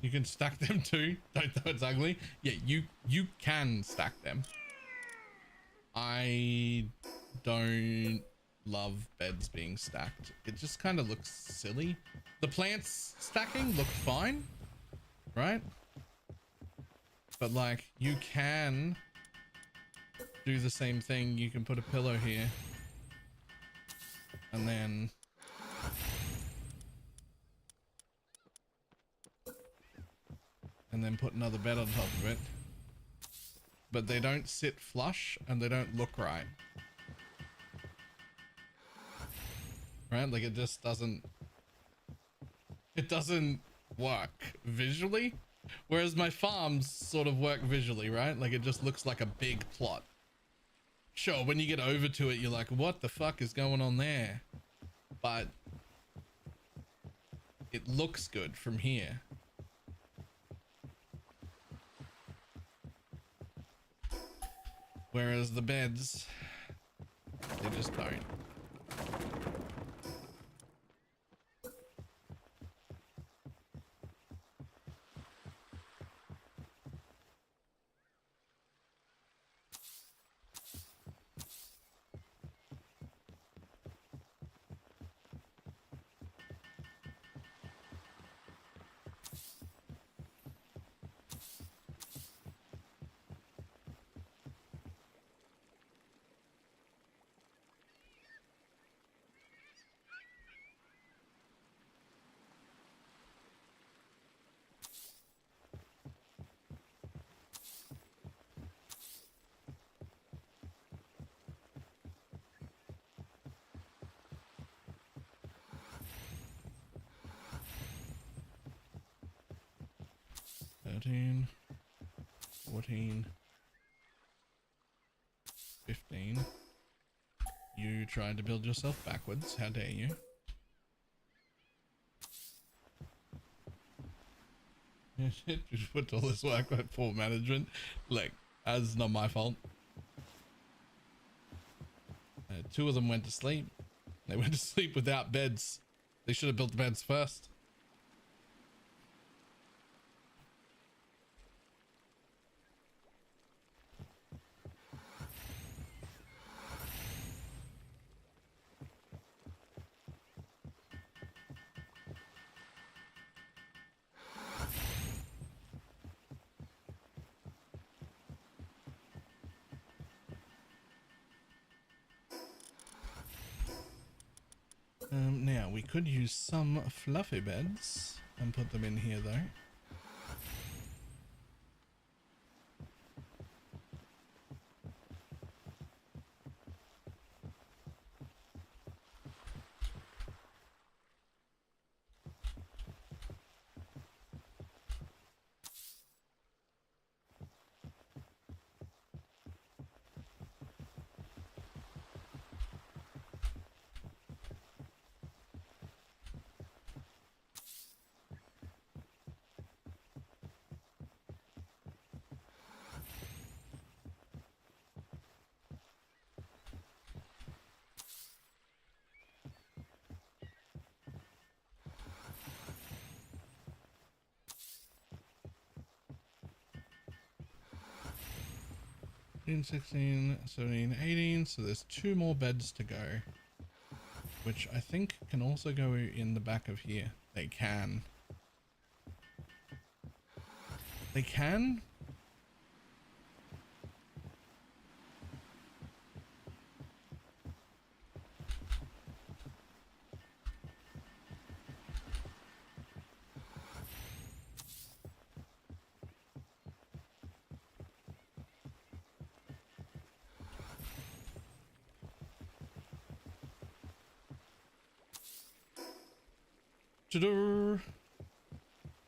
You can stack them too. Don't know it's ugly. Yeah, you can stack them. I don't love beds being stacked. It just kind of looks silly. The plants stacking look fine, right? But like, you can do the same thing. You can put a pillow here and then put another bed on top of it. But they don't sit flush and they don't look right. Right? Like it just doesn't work visually. Whereas my farms sort of work visually, right? Like it just looks like a big plot. Sure, when you get over to it, you're like, what the fuck is going on there? But it looks good from here. Whereas the beds, they just don't. 13, 14, 15. You tried to build yourself backwards. How dare you? Just put all this work on poor management. Like, that's not my fault. Two of them went to sleep. They went to sleep without beds. They should have built the beds first. Now we could use some fluffy beds and put them in here though. Fifteen, 16, 17, 18. So there's 2 more beds to go, which I think can also go in the back of here. They can. They can? Ta-da!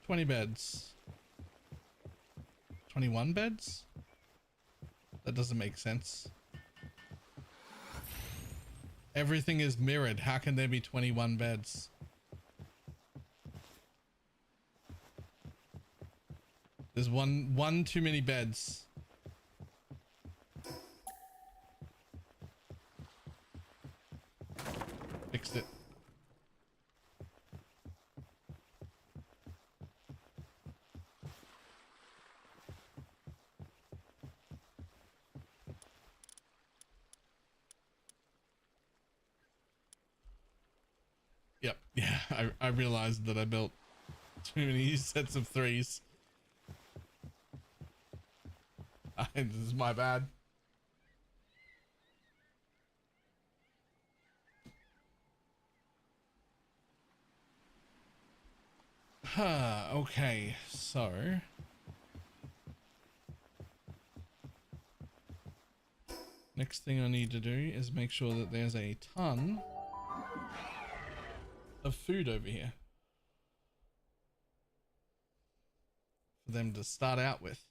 20 beds. 21 beds? That doesn't make sense. Everything is mirrored. How can there be 21 beds? There's one too many beds. Fixed it. Yep, yeah, I realized that I built too many sets of 3s. This is my bad. Okay, so next thing I need to do is make sure that there's a ton of food over here for them to start out with.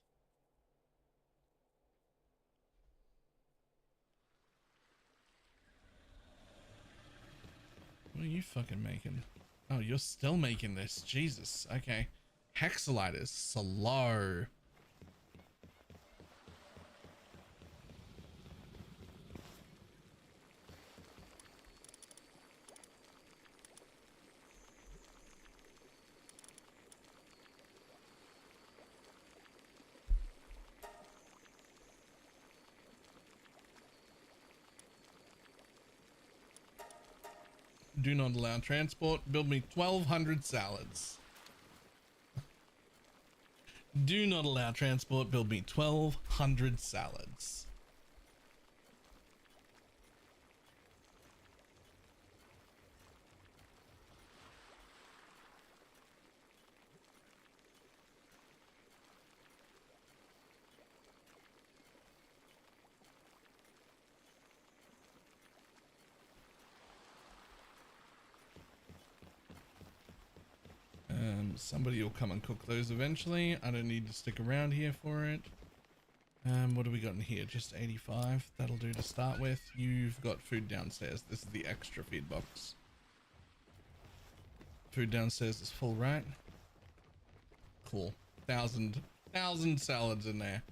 What are you fucking making? Oh, you're still making this. Jesus. Okay. Hexalite is slow. Do not allow transport. Build me 1,200 salads. Do not allow transport. Build me 1,200 salads. Somebody will come and cook those eventually. I don't need to stick around here for it. What do we got in here? Just 85. That'll do to start with. You've got food downstairs. This is the extra feed box. Food downstairs is full, right? Cool. Thousand salads in there.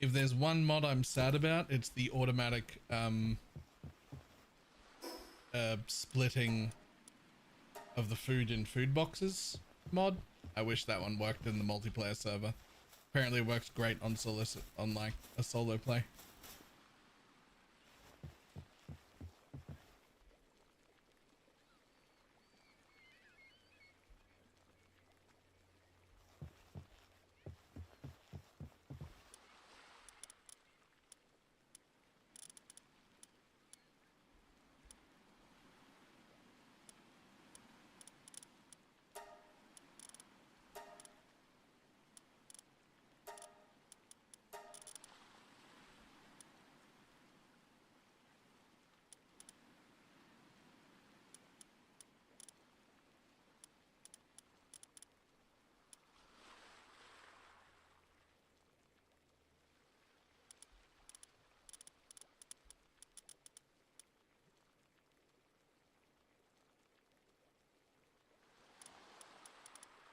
If there's one mod I'm sad about, it's the automatic splitting of the food in food boxes mod. I wish that one worked in the multiplayer server. Apparently it works great on like a solo play.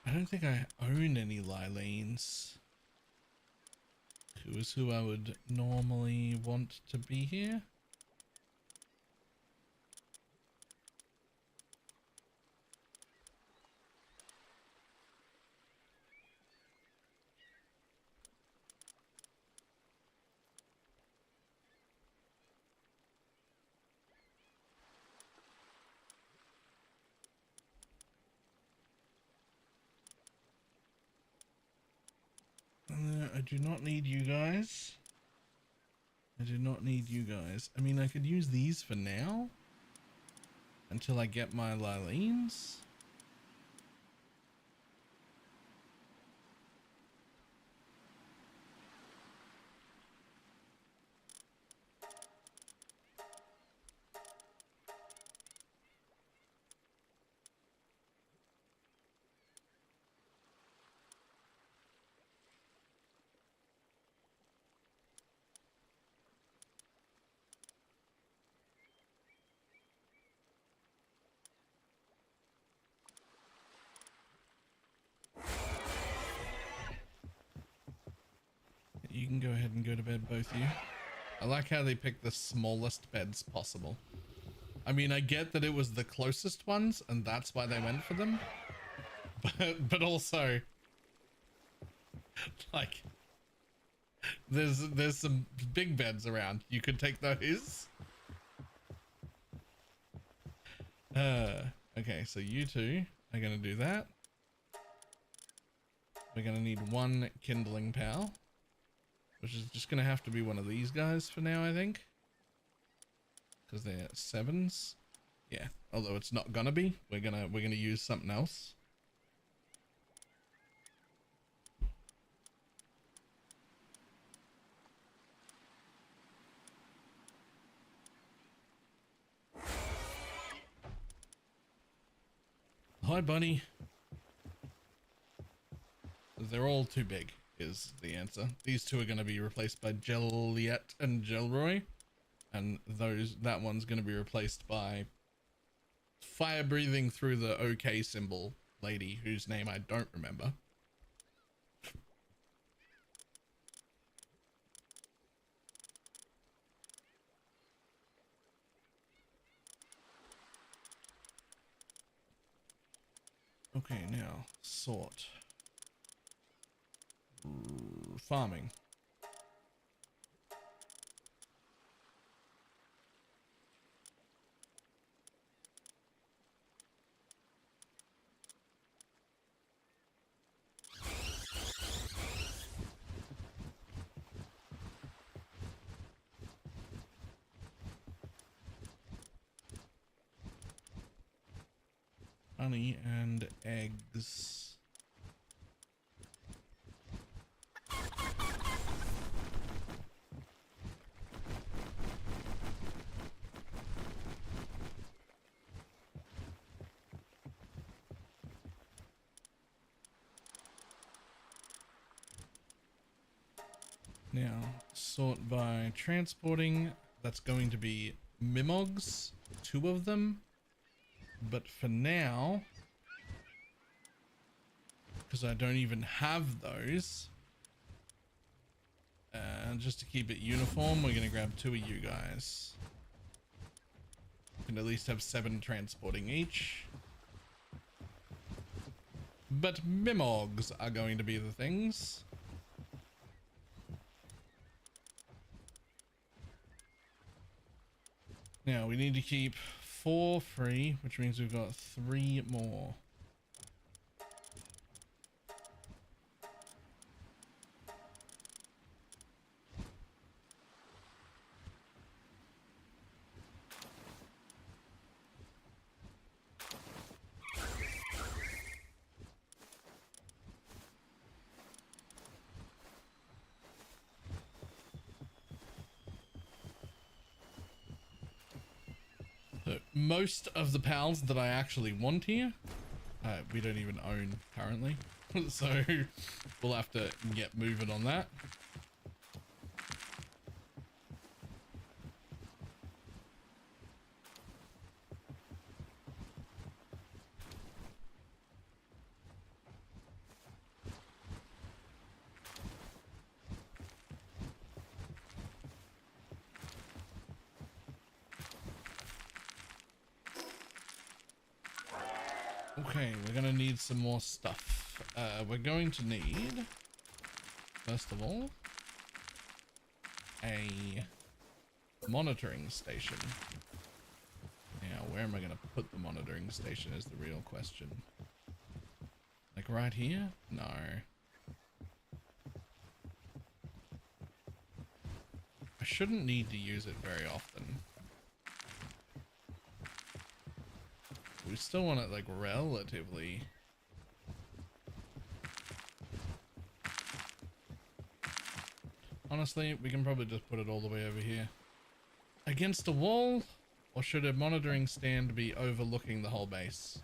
I don't think I own any Lilines. Who is who I would normally want to be here? I do not need you guys. I do not need you guys. I mean, I could use these for now until I get my Lilines. You can go ahead and go to bed, both of you. I like how they picked the smallest beds possible. I mean, I get that it was the closest ones and that's why they went for them. But also, like, there's some big beds around. You could take those. Okay, so you two are gonna do that. We're gonna need one kindling pal, which is just gonna have to be one of these guys for now, I think, because they're 7s. Yeah, although it's not gonna be. We're gonna use something else. Hi, bunny. They're all too big is the answer. These two are going to be replaced by Jeliet and Gelroy, and that one's going to be replaced by fire breathing through the OK symbol lady whose name I don't remember. Okay, now sort. Farming. Honey and eggs. Now, sort by transporting. That's going to be Mimogs, 2 of them. But for now, because I don't even have those, just to keep it uniform, we're going to grab 2 of you guys. Can at least have 7 transporting each. But Mimogs are going to be the things. Now we need to keep 4 free, which means we've got 3 more. So most of the pals that I actually want here, we don't even own currently. So we'll have to get moving on that. Okay, we're gonna need some more stuff. We're going to need, first of all, a monitoring station. Now, where am I gonna put the monitoring station is the real question. Like right here? No. I shouldn't need to use it very often. We still want it like relatively. Honestly, we can probably just put it all the way over here. Against a wall? Or should a monitoring stand be overlooking the whole base?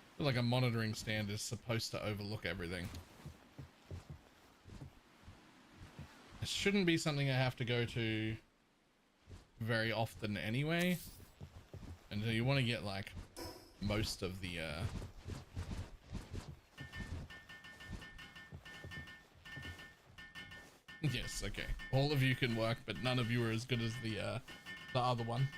I feel like a monitoring stand is supposed to overlook everything. It shouldn't be something I have to go to very often anyway. And so you want to get like most of the yes, okay. All of you can work, but none of you are as good as the other one.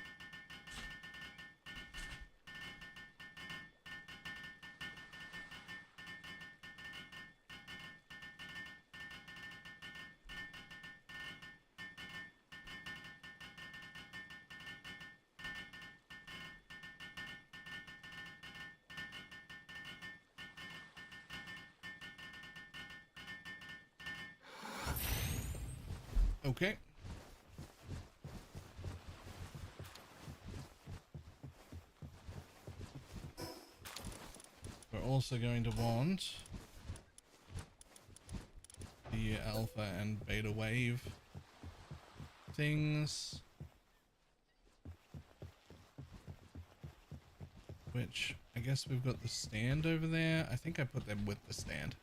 Okay. We're also going to want the alpha and beta wave things, which I guess we've got the stand over there. I think I put them with the stand.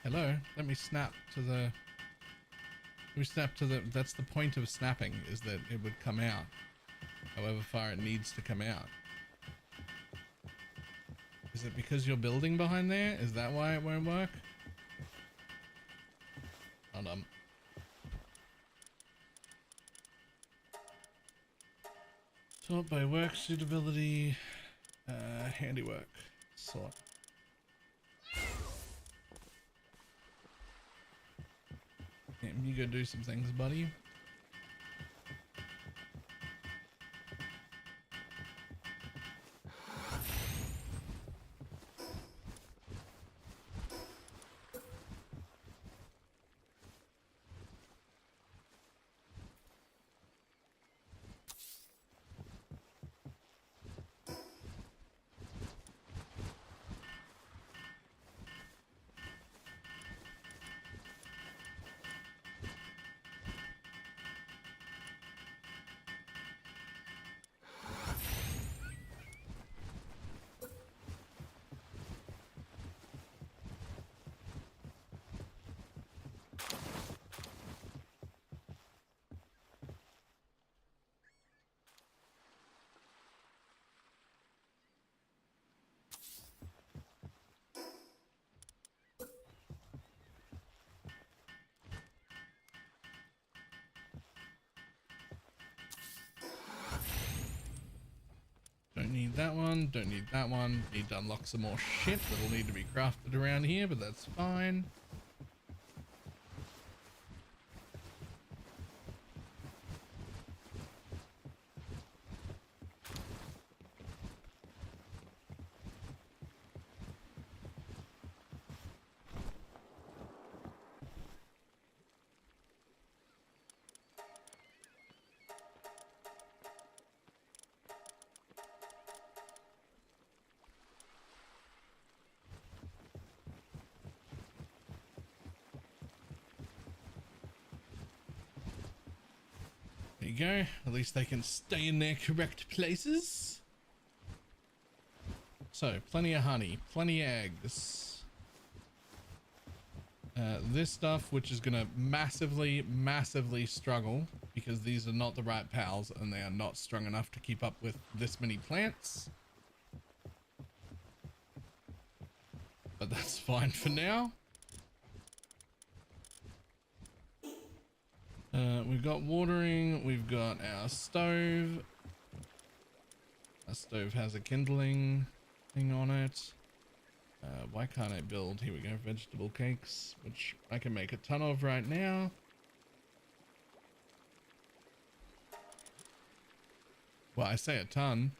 Hello, let me snap to the... That's the point of snapping, is that it would come out. However far it needs to come out. Is it because you're building behind there? Is that why it won't work? Hold on. Sort by work suitability, handiwork, sort. Yeah, you go do some things, buddy. Don't need that one, don't need that one. Need to unlock some more shit that'll need to be crafted around here, but that's fine. There you go. At least they can stay in their correct places. So, plenty of honey, plenty of eggs. This stuff, which is going to massively struggle because these are not the right pals and they are not strong enough to keep up with this many plants. But that's fine for now. We've got watering, we've got our stove. Our stove has a kindling thing on it. Why can't I build? Here we go, vegetable cakes, which I can make a ton of right now. Well, I say a ton.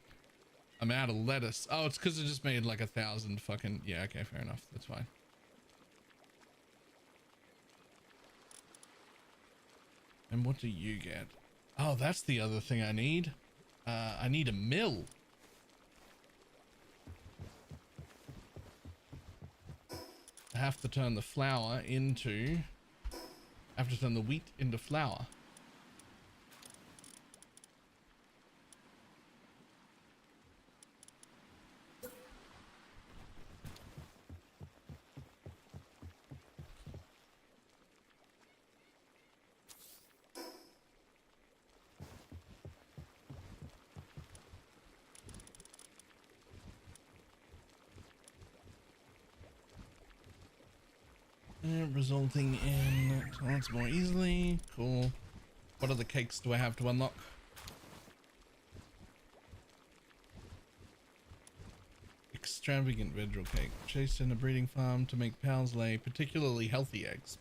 I'm out of lettuce. Oh, it's because I just made like 1,000 fucking... Yeah, okay, fair enough. That's fine. And what do you get? Oh, that's the other thing I need. I need a mill. I have to turn the flour into... I have to turn the wheat into flour. Resulting in plants more easily. Cool. What other cakes do I have to unlock? Extravagant vegetable cake. Chased in a breeding farm to make pals lay particularly healthy eggs.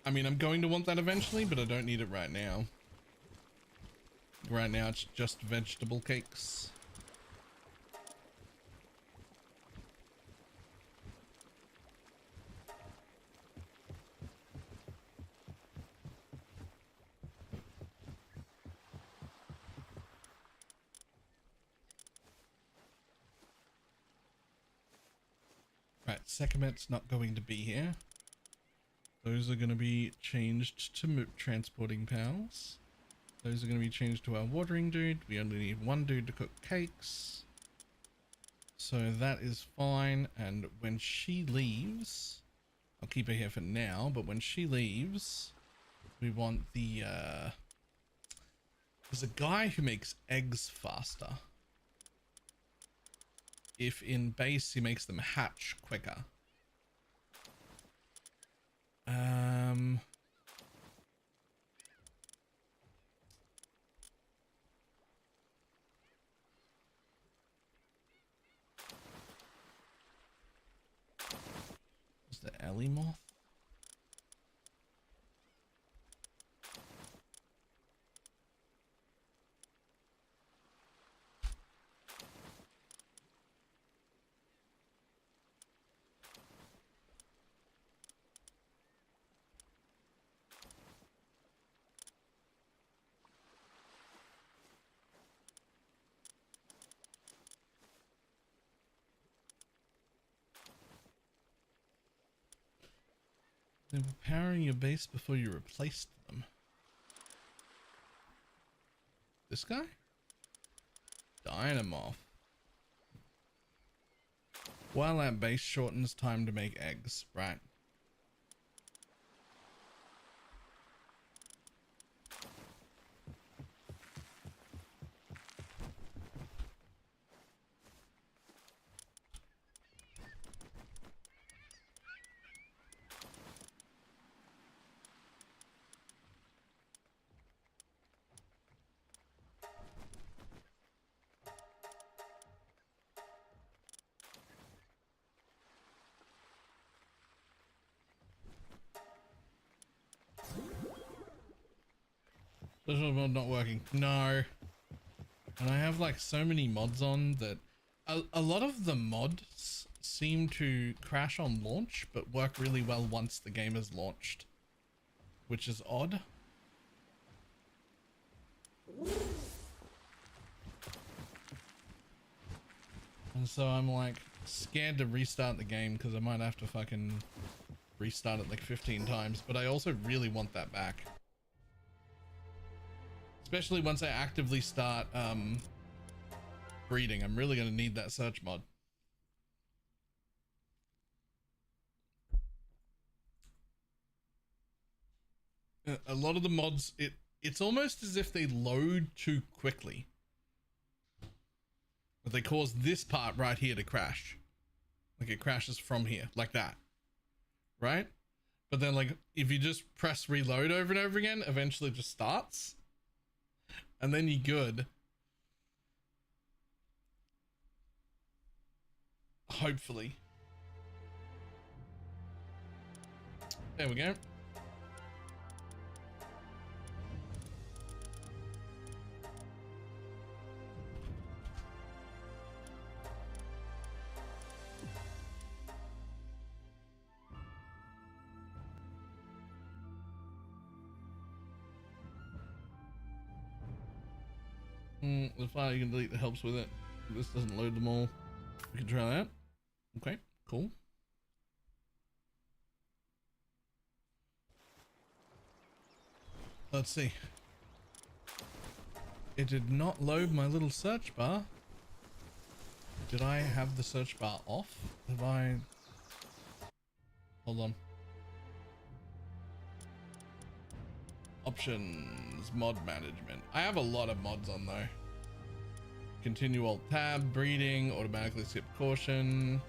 I mean, I'm going to want that eventually, but I don't need it right now. Right now, it's just vegetable cakes. Right, Sekhmet's not going to be here. Those are going to be changed to transporting pals. Those are going to be changed to our watering dude. We only need one dude to cook cakes. So that is fine. And when she leaves, I'll keep her here for now, but when she leaves, we want the There's a guy who makes eggs faster. If in base he makes them hatch quicker. Is the Ellie moth? They were powering your base before you replaced them. This guy? Dynamorph. While our base shortens time to make eggs, right? Special mod not working. No. And I have like so many mods on that a lot of the mods seem to crash on launch, but work really well once the game is launched, which is odd. And so I'm like scared to restart the game because I might have to fucking restart it like 15 times, but I also really want that back. Especially once I actively start breeding. I'm really going to need that search mod. A lot of the mods, it's almost as if they load too quickly. But they cause this part right here to crash. Like it crashes from here, like that. Right? But then like, if you just press reload over and over again, eventually it just starts. And then you're good. Hopefully. There we go. The file you can delete that helps with it. This doesn't load them all. We can try that. Okay, cool. Let's see. It did not load my little search bar. Did I have the search bar off? Have I... Hold on. Options, mod management. I have a lot of mods on though. Continue alt tab, breeding, automatically skip caution,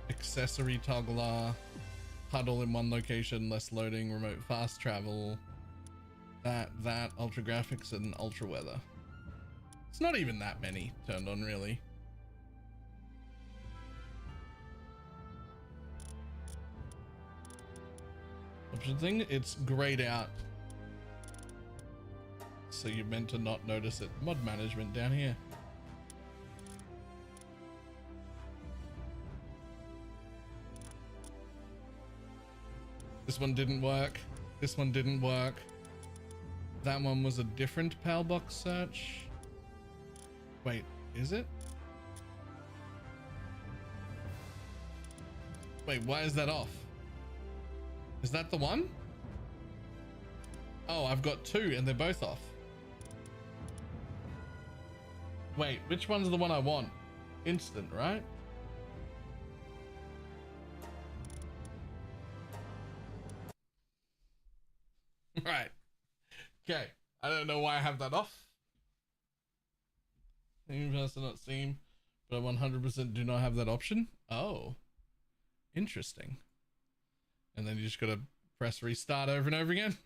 accessory toggler, HUD all in one location, less loading, remote fast travel, that, ultra graphics and ultra weather. It's not even that many turned on really. Option thing, it's grayed out. So you're meant to not notice it. Mod management down here. This one didn't work. This one didn't work. That one was a different PAL box search. Wait, is it? Wait, why is that off? Is that the one? Oh, I've got two and they're both off. Wait, which one's the one I want? Instant, right? Right. Okay. I don't know why I have that off. Universe not Steam, but I 100% do not have that option. Oh, interesting. And then you just gotta press restart over and over again.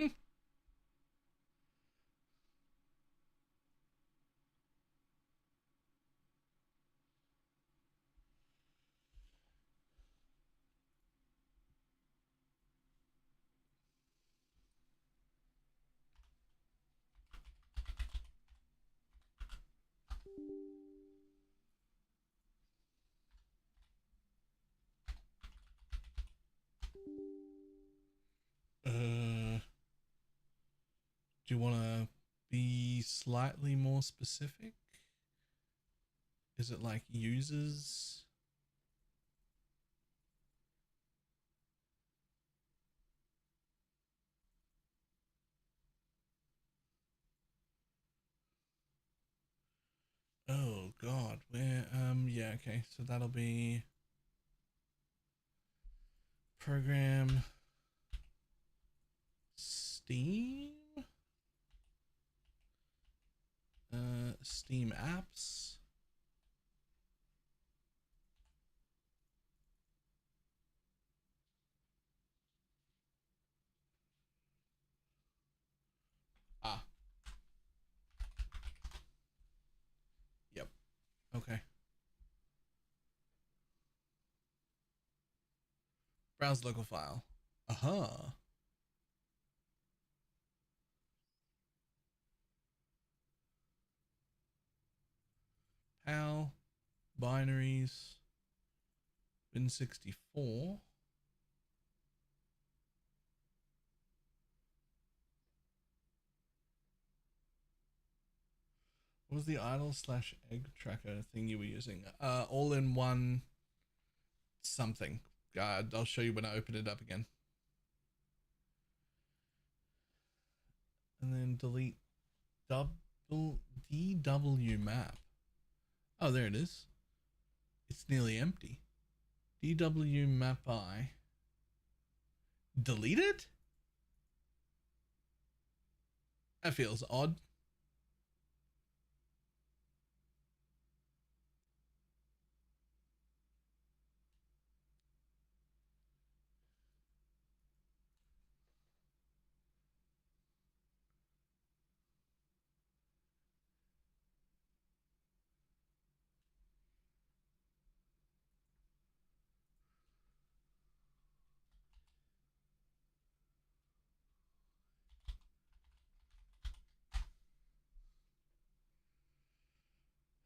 Do you want to be slightly more specific? Is it like users? Oh God, where? Yeah, okay. So that'll be program Steam. Steam apps. Ah. Yep. Okay. Browse local file. Uh-huh. PAL, binaries, Win64. What was the idle slash egg tracker thing you were using? All in one something. I'll show you when I open it up again. And then delete DW map. Oh, there it is. It's nearly empty. DW map I. Delete it? That feels odd.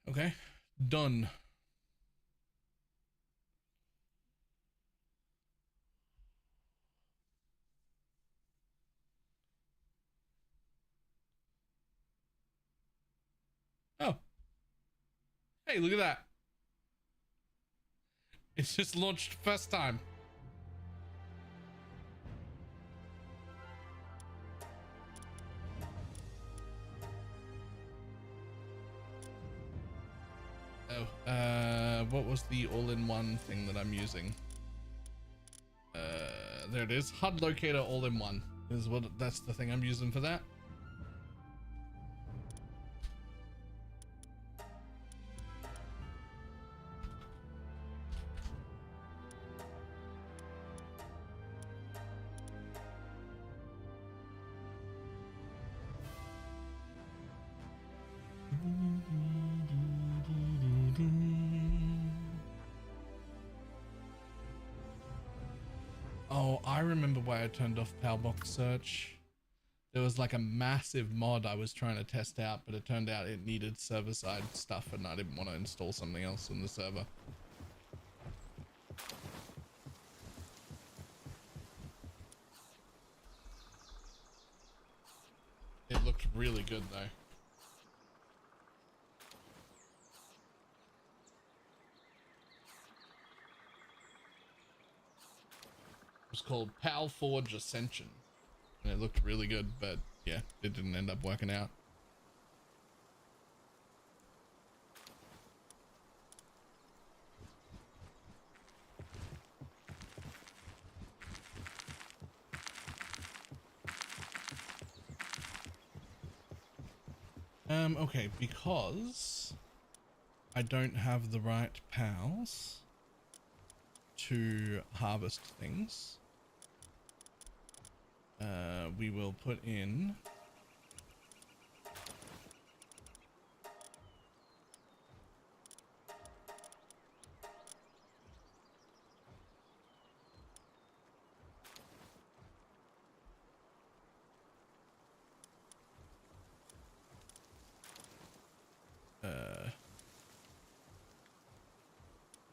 Okay, done. Oh, hey, look at that. It's just launched first time. Oh, what was the all-in-one thing that I'm using? There it is. HUD locator all-in-one is what, that's the thing I'm using for that. Oh, I remember why I turned off Palbox search. There was like a massive mod I was trying to test out, but it turned out it needed server-side stuff and I didn't want to install something else on the server. It looked really good though. It was called Pal Forge Ascension. And it looked really good, but yeah, it didn't end up working out. Okay, because I don't have the right pals to harvest things. We will put in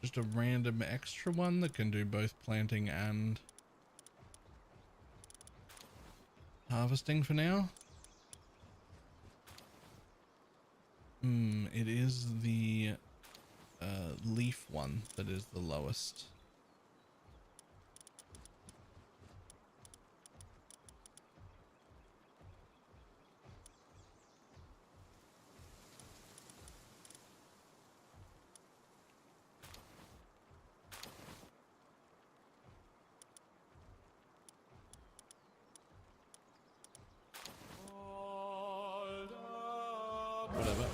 just a random extra one that can do both planting and harvesting for now. It is the leaf one that is the lowest. Whatever.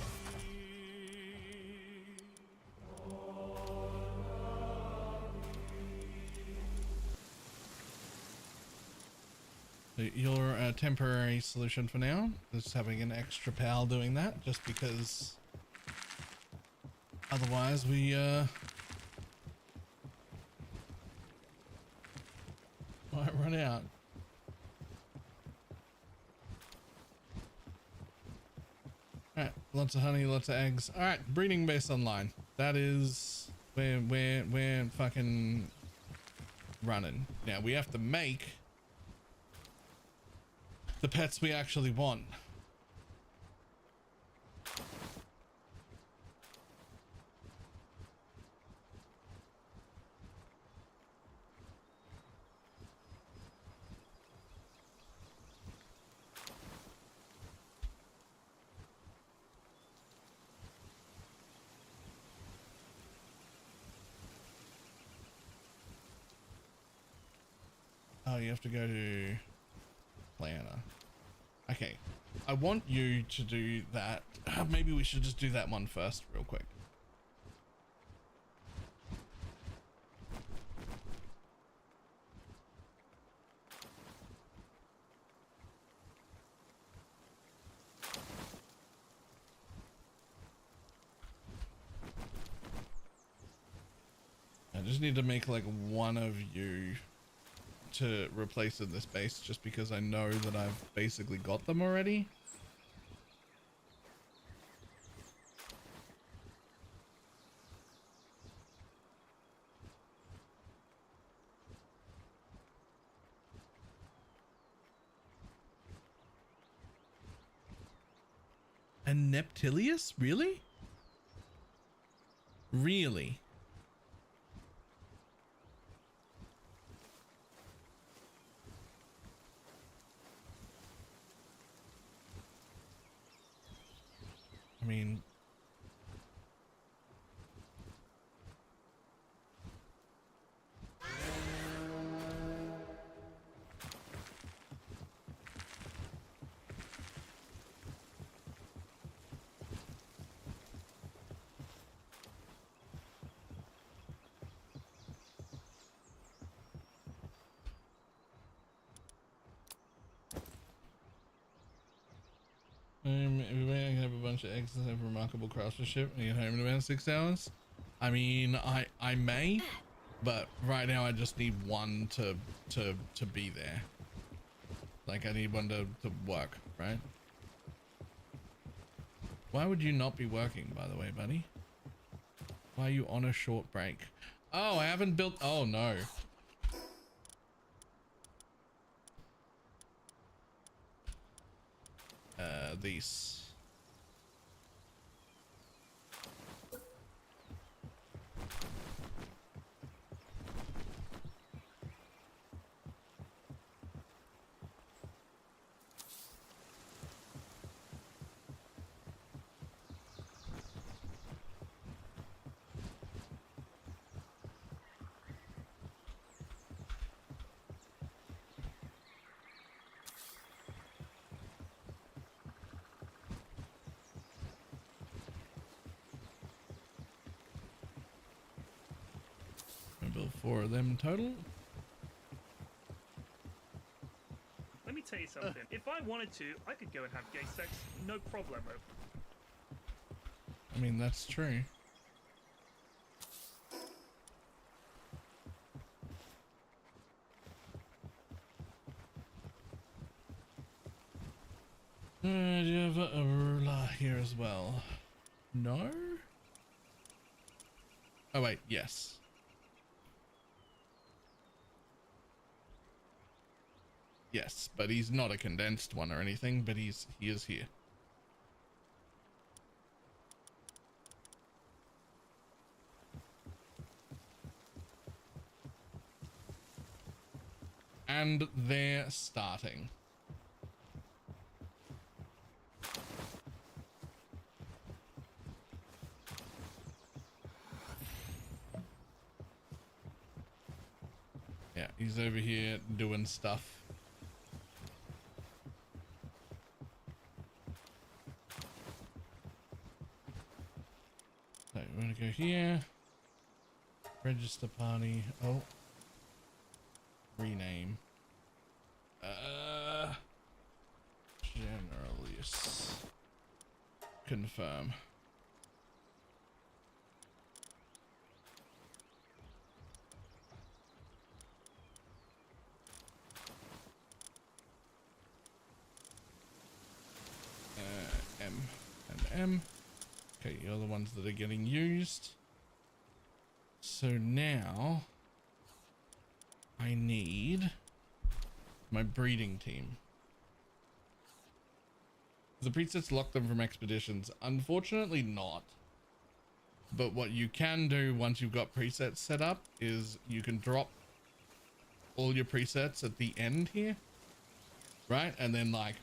So you're a temporary solution for now. Just having an extra pal doing that, just because otherwise we might run out. Alright, lots of honey, lots of eggs. Alright, breeding base online. That is where we're fucking running. Now we have to make the pets we actually want. Oh, you have to go to planner. Okay, I want you to do that. Maybe we should just do that one first real quick. I just need to make like one of you to replace in this base, just because I know that I've basically got them already. And Neptilius? Really? Really? I mean, we might have a bunch of eggs and have remarkable craftsmanship and get home in about 6 hours. I mean, I may, but right now I just need one to be there. Like I need one to work, right? Why would you not be working, by the way, buddy? Why are you on a short break? Oh, I haven't built. Oh no. These. build 4 of them total. Let me tell you something. If I wanted to, I could go and have gay sex, no problemo. I mean, that's true. Do you have a ruler here as well? No? Oh wait, yes. Yes, but he's not a condensed one or anything, but he is here. And they're starting. Yeah, he's over here doing stuff. So we're gonna go here. Register party. Oh. Rename. General use. Confirm. M and M. Okay, you're the ones that are getting used. So now I need my breeding team. The presets lock them from expeditions. Unfortunately not. But what you can do once you've got presets set up is you can drop all your presets at the end here. Right? And then like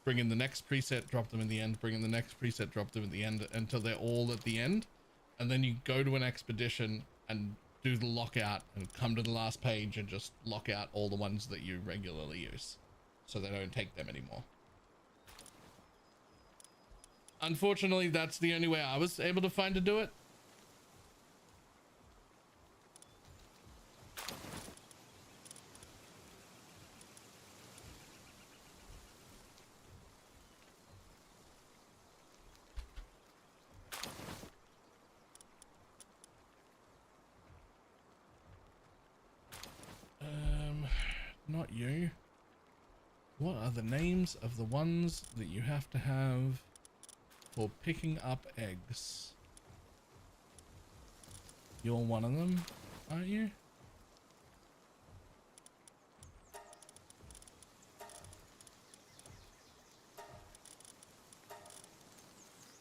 bring in the next preset, drop them in the end, bring in the next preset, drop them at the end until they're all at the end. And then you go to an expedition and do the lockout and come to the last page and just lock out all the ones that you regularly use so they don't take them anymore. Unfortunately, that's the only way I was able to find to do it. Not you. What are the names of the ones that you have to have for picking up eggs? You're one of them, aren't you?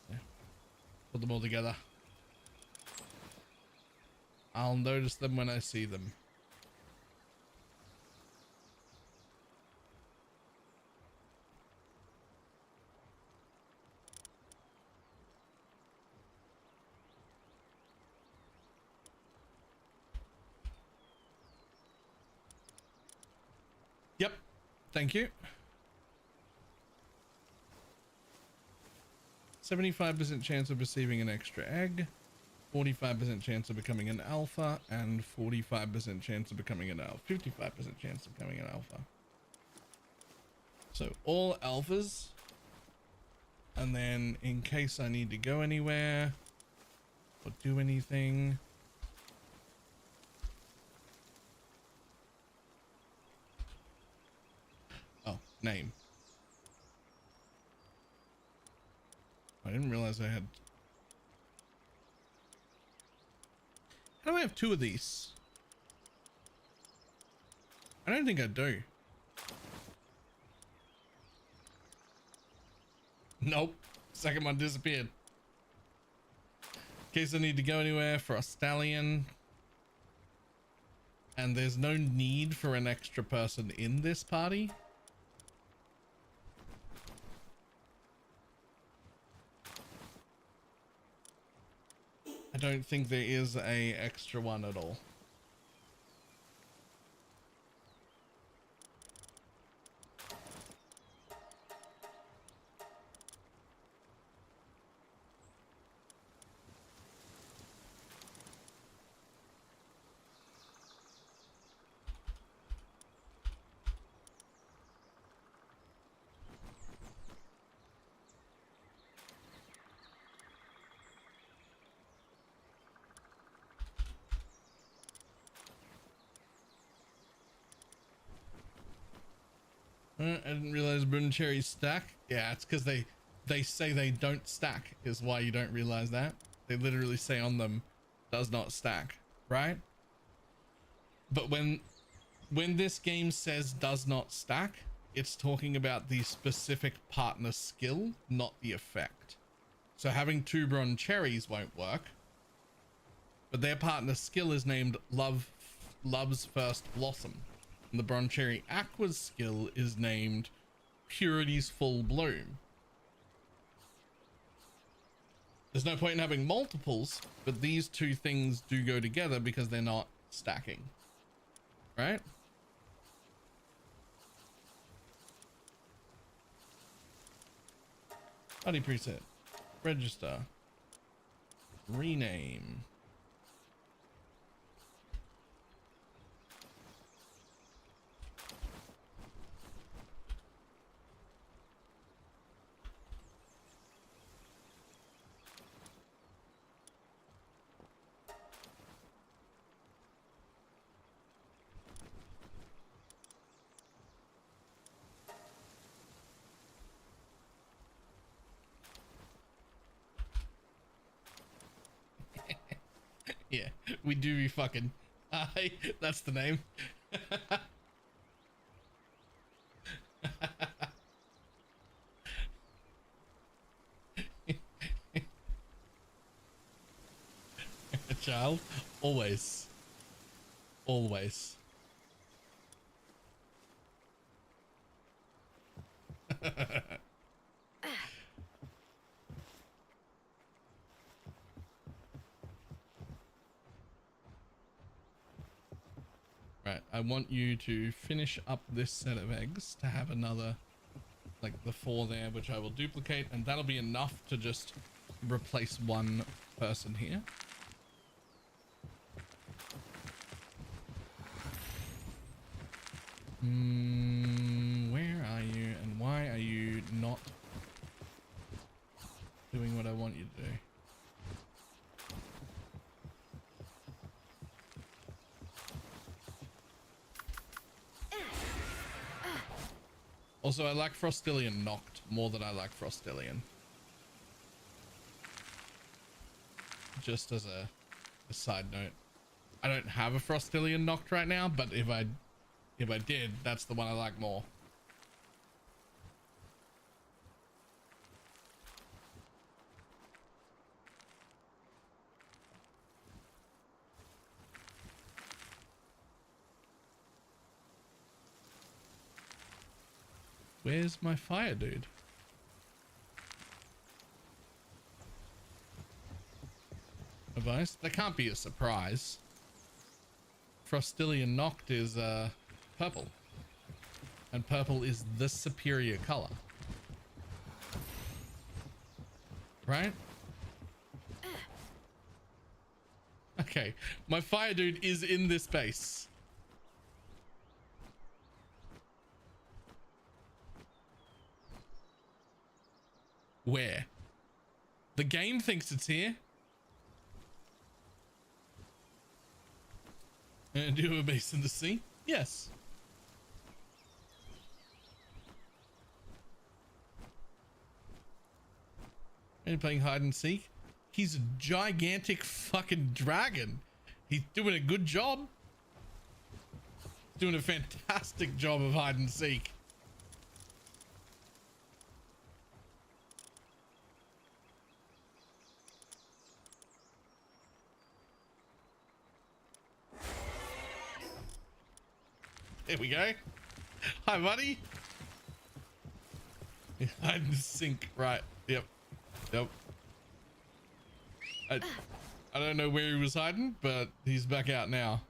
Yeah. Put them all together. I'll notice them when I see them. Yep. Thank you. 75% chance of receiving an extra egg, 45% chance of becoming an alpha, and 45% chance of becoming an alpha. 55% chance of becoming an alpha. So all alphas. And then in case I need to go anywhere or do anything, oh, name. I didn't realize I had. How do I have 2 of these? I don't think I do. Nope. Second one disappeared. In case I need to go anywhere for a stallion. And there's no need for an extra person in this party. I don't think there is a extra one at all. I didn't realize Brun cherries stack. Yeah, it's because they say they don't stack is why you don't realize that. They literally say on them does not stack, right? But when this game says does not stack, it's talking about the specific partner skill, not the effect. So having 2 Bron cherries won't work, but their partner skill is named Love's First Blossom. And the Bron Cherry Aqua's skill is named Purity's Full Bloom. There's no point in having multiples, but these 2 things do go together because they're not stacking. Right? Body preset. Register. Rename. Yeah, we do be fucking. That's the name. A child, always. Always. Right, I want you to finish up this set of eggs to have another, like the 4 there, which I will duplicate, and that'll be enough to just replace 1 person here. Where are you, and why are you not doing what I want you to do? Also, I like Frostillion knocked more than I like Frostillion. Just as a side note. I don't have a Frostillion knocked right now, but if I did, that's the one I like more. Where's my fire dude? Advice? That can't be a surprise. Frostillion knocked is purple. And purple is the superior color. Right? Okay, my fire dude is in this base. Where? The game thinks it's here. And do you have a base in the sea? Yes. Are you playing hide and seek? He's a gigantic fucking dragon. He's doing a good job. He's doing a fantastic job of hide and seek. There we go. Hi, buddy. Hide and sink. Right. Yep. Yep. I don't know where he was hiding, but he's back out now.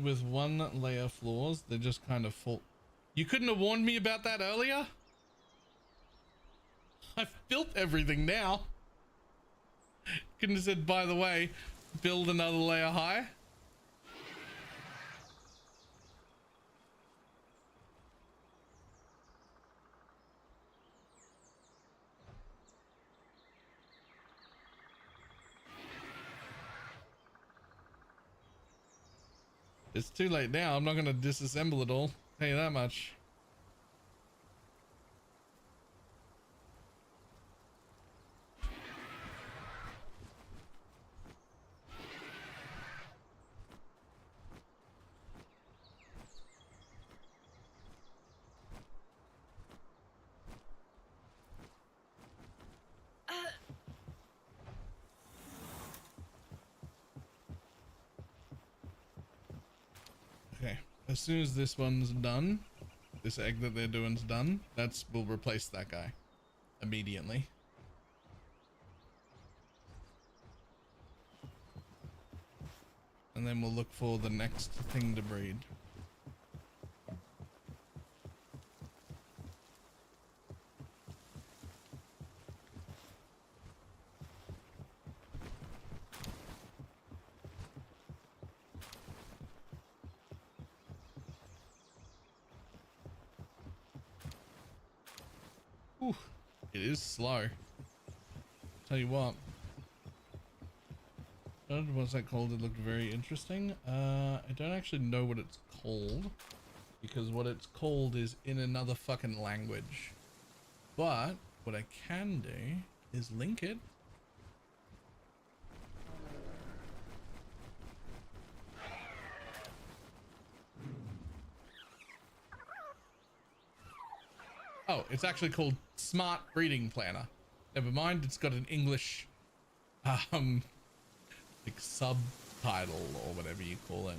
With 1 layer floors, they just kind of fall. You couldn't have warned me about that earlier? I've built everything now. Couldn't have said, by the way, build another layer high. It's too late now. I'm not going to disassemble it all. Tell you that much. Okay, as soon as this one's done, this egg that they're doing's done, we'll replace that guy immediately. And then we'll look for the next thing to breed. Ooh, it is slow. Tell you what. What's that called? It looked very interesting. I don't actually know what it's called, because what it's called is in another fucking language. But what I can do is link it. Oh, it's actually called Smart Breeding Planner. Never mind, it's got an English like subtitle or whatever you call it.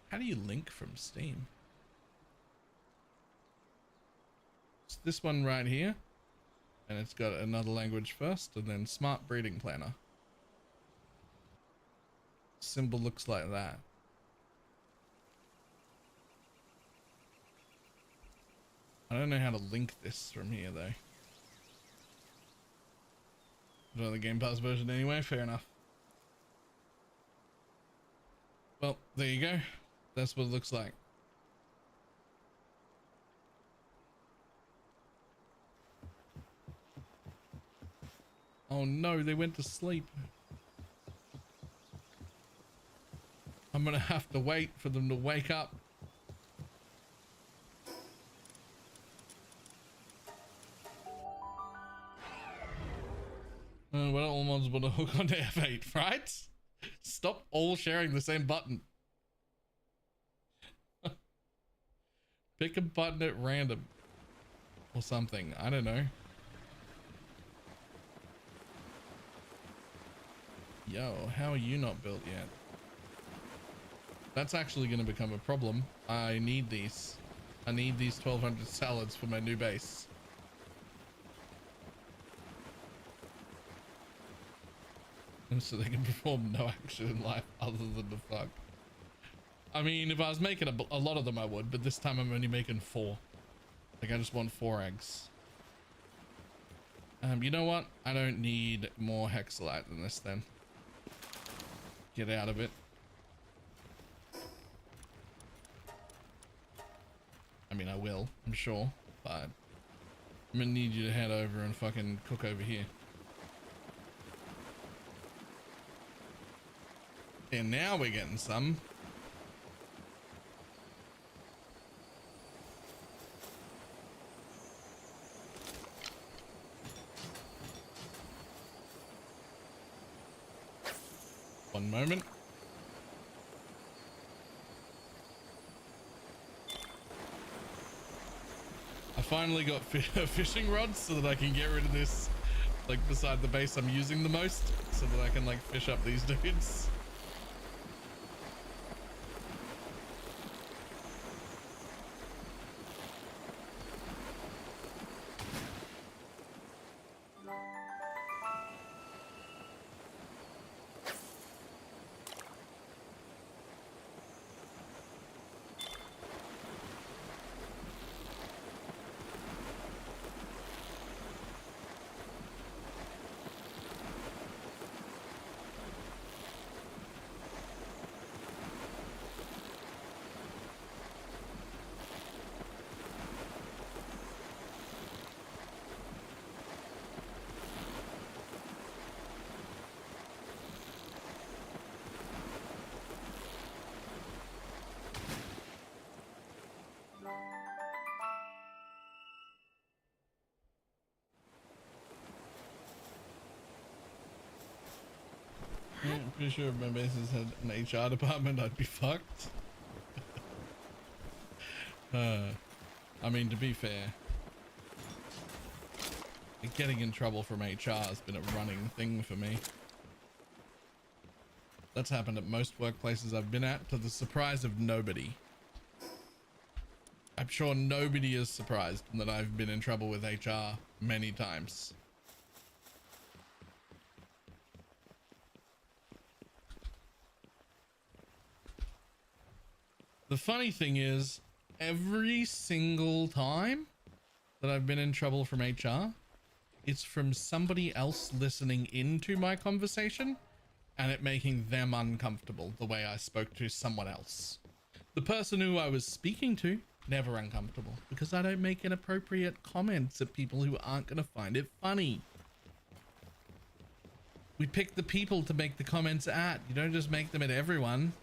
How do you link from Steam? It's this one right here, and it's got another language first, and then Smart Breeding Planner. Symbol looks like that. I don't know how to link this from here though. I don't know the Game Pass version anyway, fair enough. Well, there you go. That's what it looks like. Oh no, they went to sleep. I'm gonna have to wait for them to wake up. We're not all mods but a hook onto F8, right? Stop all sharing the same button. Pick a button at random. Or something, I don't know. Yo, how are you not built yet? That's actually going to become a problem. I need these. I need these 1200 salads for my new base. And so they can perform no action in life other than the fuck. I mean, if I was making a lot of them, I would, but this time I'm only making 4. Like, I just want 4 eggs. You know what? I don't need more hexalite than this then. Get out of it. I mean, I will, I'm sure, but I'm gonna need you to head over and fucking cook over here. And now we're getting some. One moment. I finally got fishing rods so that I can get rid of this, like, beside the base I'm using the most, so that I can, like, fish up these dudes. pretty sure if my bases had an HR department, I'd be fucked. I mean, to be fair, getting in trouble from HR has been a running thing for me. That's happened at most workplaces I've been at, to the surprise of nobody. I'm sure nobody is surprised that I've been in trouble with HR many times. The funny thing is, every single time that I've been in trouble from HR, it's from somebody else listening into my conversation and it making them uncomfortable the way I spoke to someone else. The person who I was speaking to, never uncomfortable, because I don't make inappropriate comments at people who aren't going to find it funny. We pick the people to make the comments at. You don't just make them at everyone.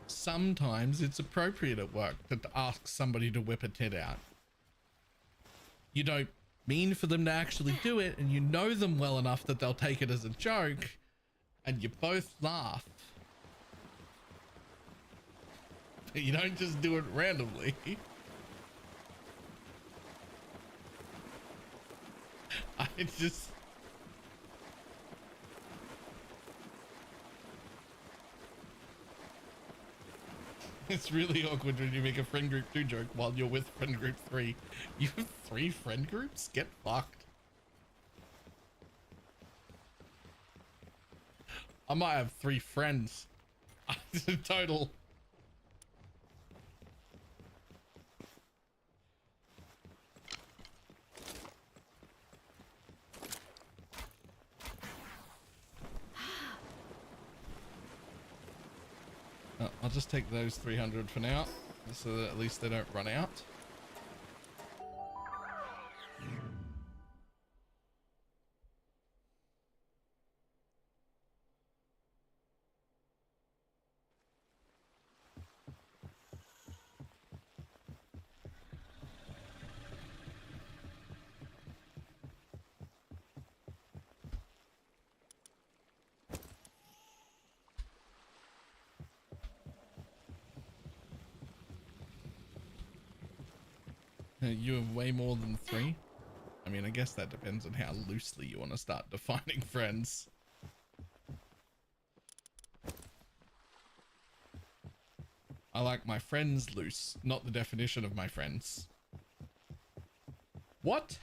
Sometimes it's appropriate at work to ask somebody to whip a tit out. You don't mean for them to actually do it, and you know them well enough that they'll take it as a joke, and you both laugh. You don't just do it randomly. I just... It's really awkward when you make a friend group 2 joke while you're with friend group 3. You have 3 friend groups? Get fucked. I might have 3 friends. Total. I'll just take those 300 for now, so that at least they don't run out. You have way more than 3. I mean, I guess that depends on how loosely you want to start defining friends. I like my friends loose, not the definition of my friends. What?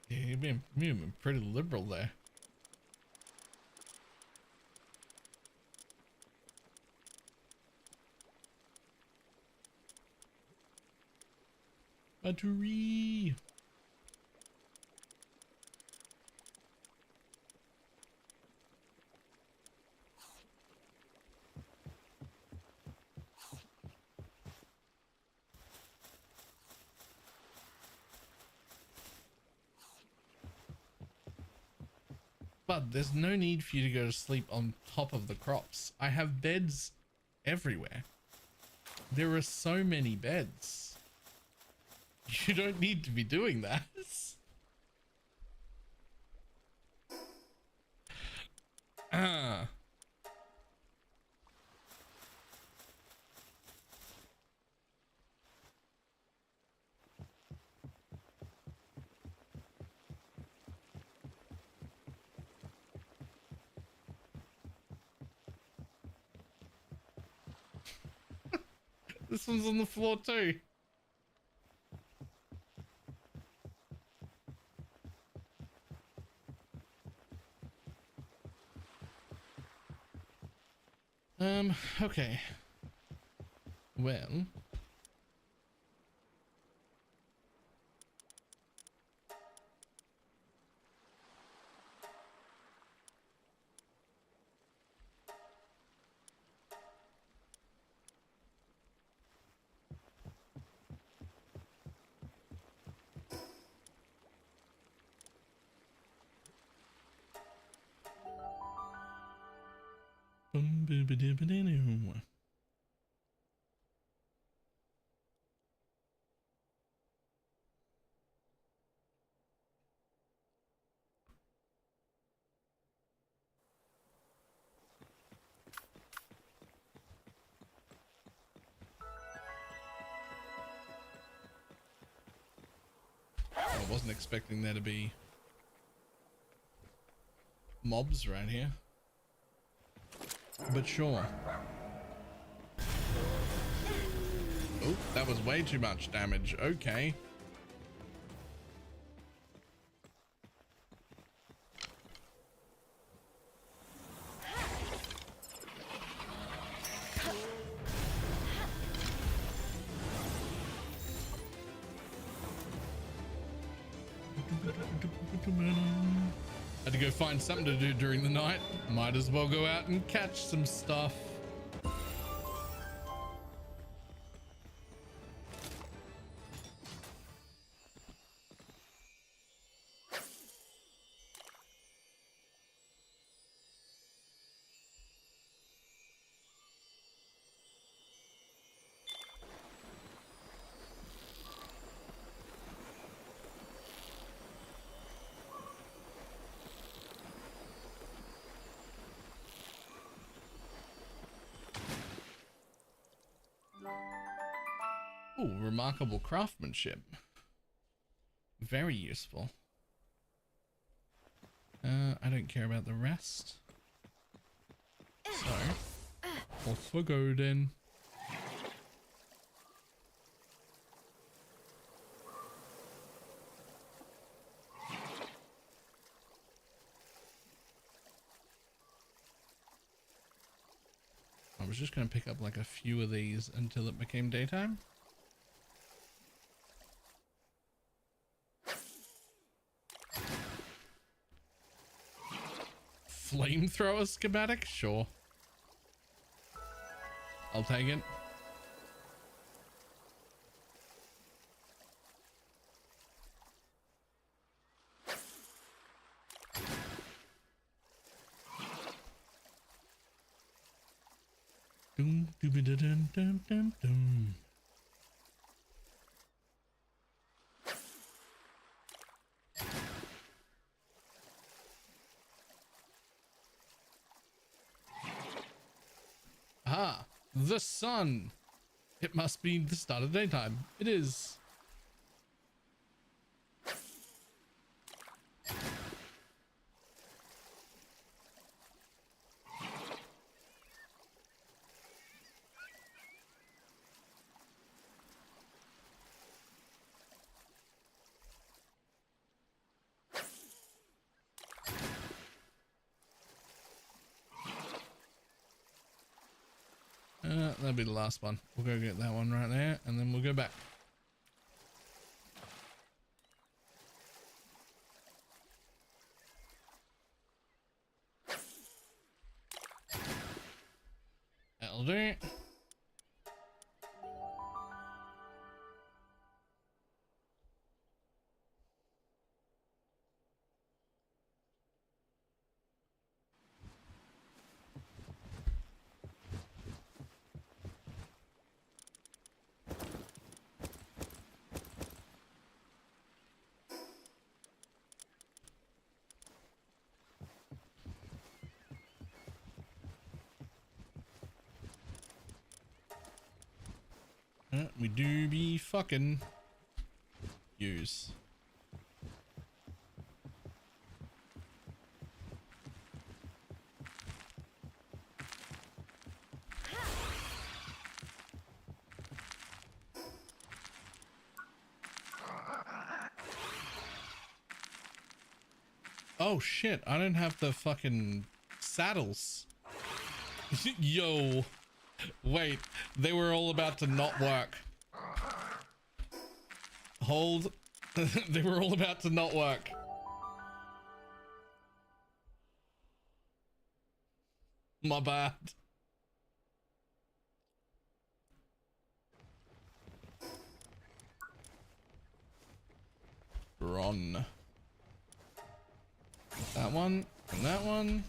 Yeah, you've been pretty liberal there. Battery. But there's no need for you to go to sleep on top of the crops. I have beds everywhere. There are so many beds. You don't need to be doing that. Ah. This one's on the floor too. Okay. Well. I wasn't expecting there to be mobs around here, but sure. Oh, that was way too much damage. Okay. Had to go find something to do during the night. Might as well go out and catch some stuff. Oh, remarkable craftsmanship. Very useful. I don't care about the rest. So, off we go then. I was just going to pick up like a few of these until it became daytime. Flamethrower schematic? Sure. I'll take it. Dum, dum, dum, dum, dum, dum. Ah, the sun. It must be the start of daytime. It is. That'll be the last one. We'll go get that one right there, and then we'll go back. That'll do it. We do be fucking use. Oh shit, I don't have the fucking saddles. Yo. Wait, they were all about to not work. Hold. They were all about to not work. My bad. Run. That one and that one.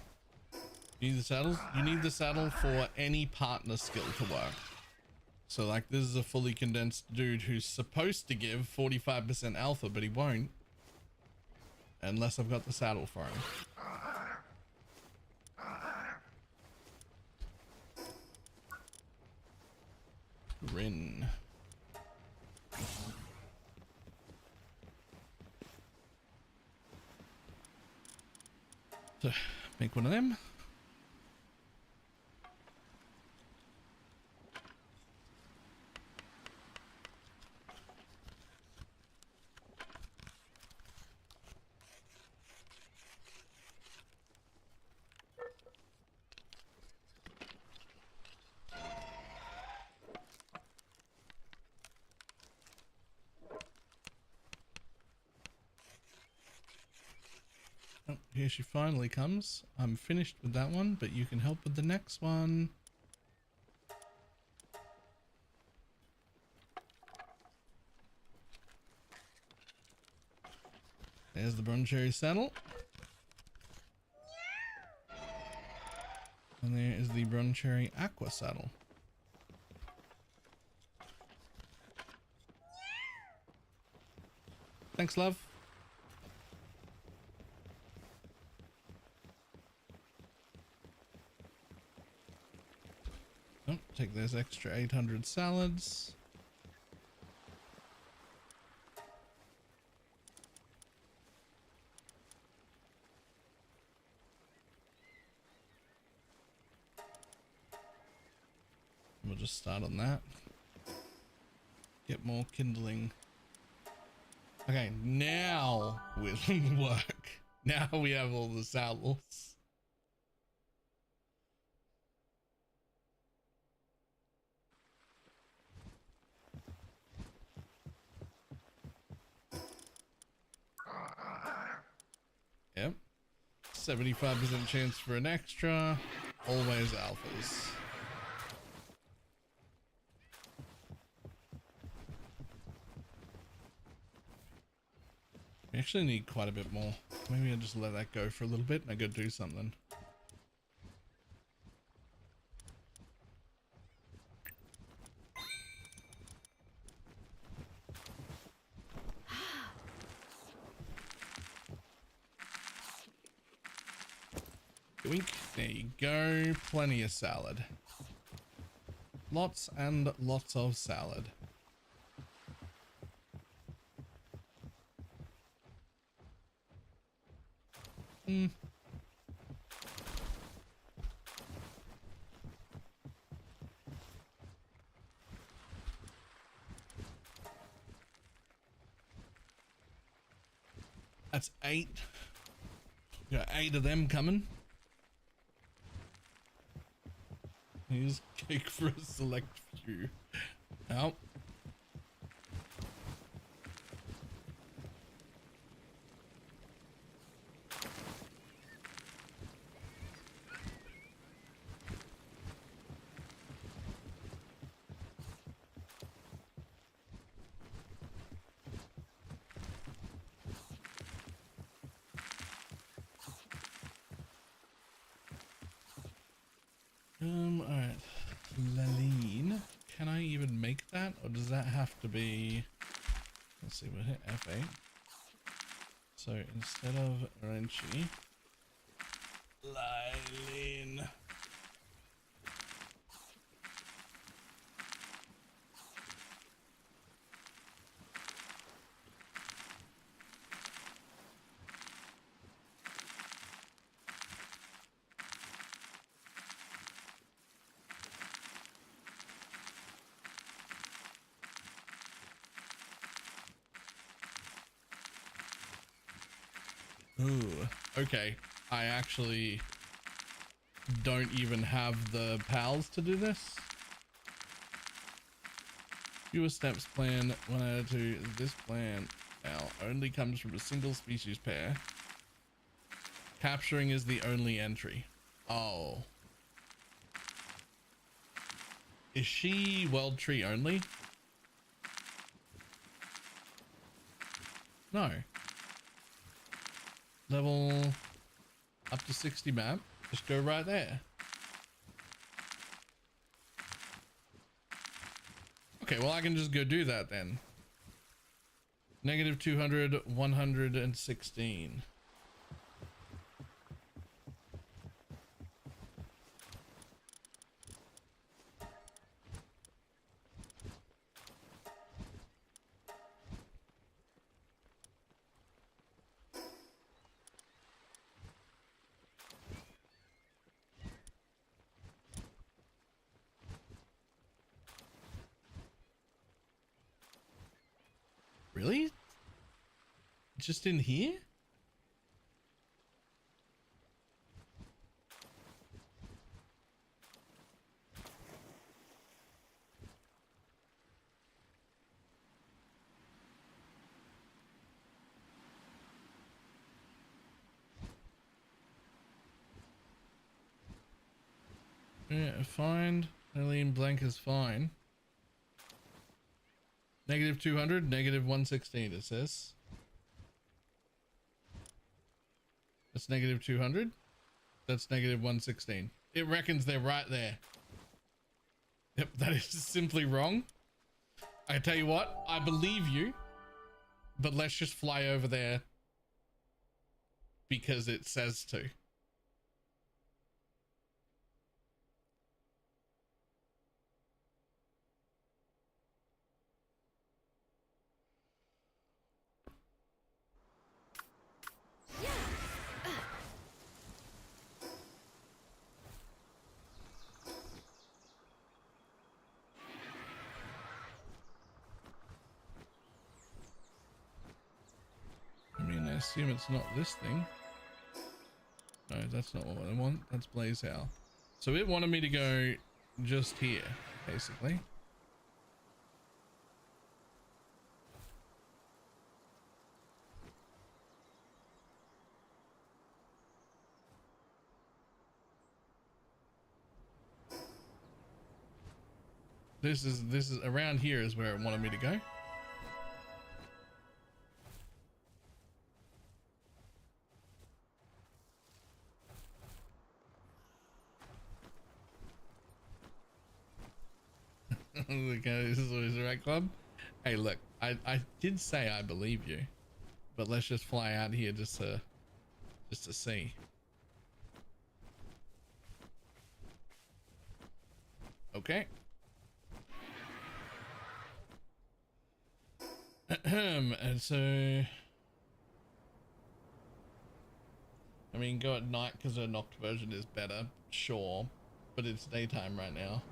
You need the saddle? You need the saddle for any partner skill to work. So like this is a fully condensed dude who's supposed to give 45% alpha, but he won't. Unless I've got the saddle for him. Rin. So make one of them. Oh, here she finally comes. I'm finished with that one, but you can help with the next one. There's the bronze cherry saddle. And there is the bronze cherry aqua saddle. Thanks, love. Oh, take those extra 800 salads. We'll just start on that. Get more kindling. Okay, now we'll work. Now we have all the saddles. Yep. 75% chance for an extra. Always alphas. We actually need quite a bit more. Maybe I'll just let that go for a little bit and I go do something. Wink. There you go. Plenty of salad. Lots and lots of salad. That's 8. Got 8 of them coming. Here's cake for a select few. Oh. Alright. Laline. Can I even make that? Or does that have to be... Let's see, we'll hit F8. So instead of Wrenchy, Laline. Ooh, okay. I actually don't even have the pals to do this. Fewer steps plan when added to this plan now only comes from a single species pair. Capturing is the only entry. Oh. Is she world tree only? No. Level up to 60 map. Just go right there. Okay, well I can just go do that then. Negative 200, 116. Really? Just in here? Yeah, find. Alien blank is fine. Negative 200, negative 116 it says. That's negative 200. That's negative 116. It reckons they're right there. Yep, that is simply wrong. I tell you what, I believe you, but let's just fly over there because it says to. I mean, I assume it's not this thing. No, that's not what I want. That's Blaze Howl. So it wanted me to go just here, basically. This is around here is where it wanted me to go. Okay, this is always the right club. Hey, look, I did say I believe you, but let's just fly out here just to see. Okay. And so, I mean, go at night because the knocked version is better, sure, but it's daytime right now.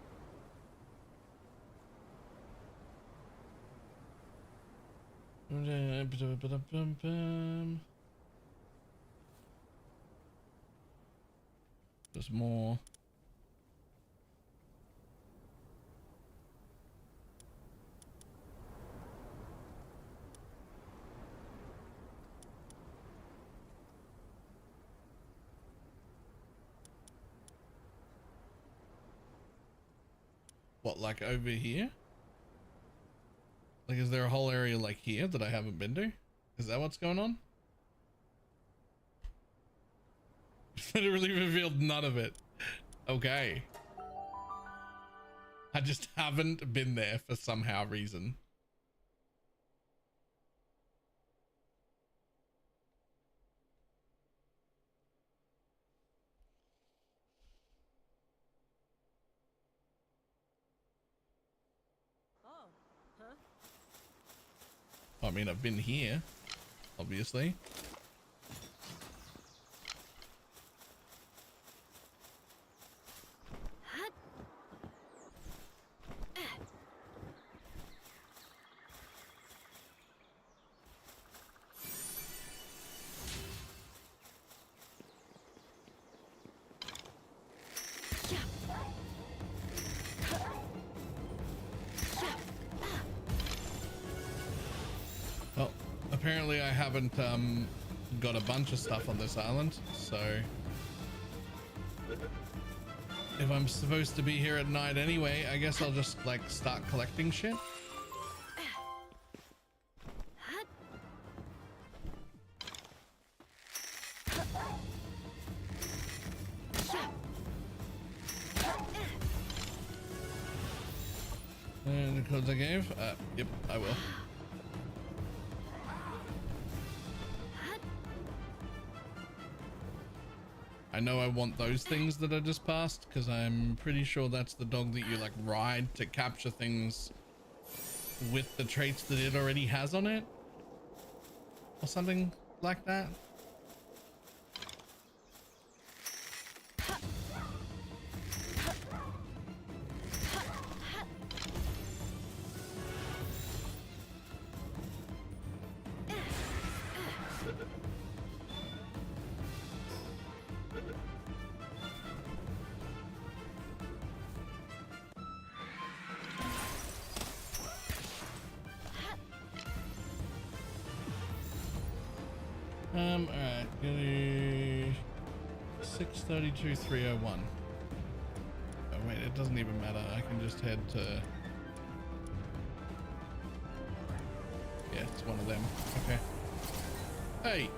There's more. What, like over here? Like, is there a whole area like here that I haven't been to? Is that what's going on? Literally revealed none of it. Okay. I just haven't been there for somehow reason. Oh, huh? I mean, I've been here, obviously. Well, apparently I haven't got a bunch of stuff on this island, so if I'm supposed to be here at night anyway, I guess I'll just like start collecting shit. And the codes I gave? Yep, I will. I know I want those things that I just passed because I'm pretty sure that's the dog that you like ride to capture things with the traits that it already has on it or something like that. Alright, 632 301. Oh wait, it doesn't even matter. I can just head to, yeah, it's one of them. Okay. Hey.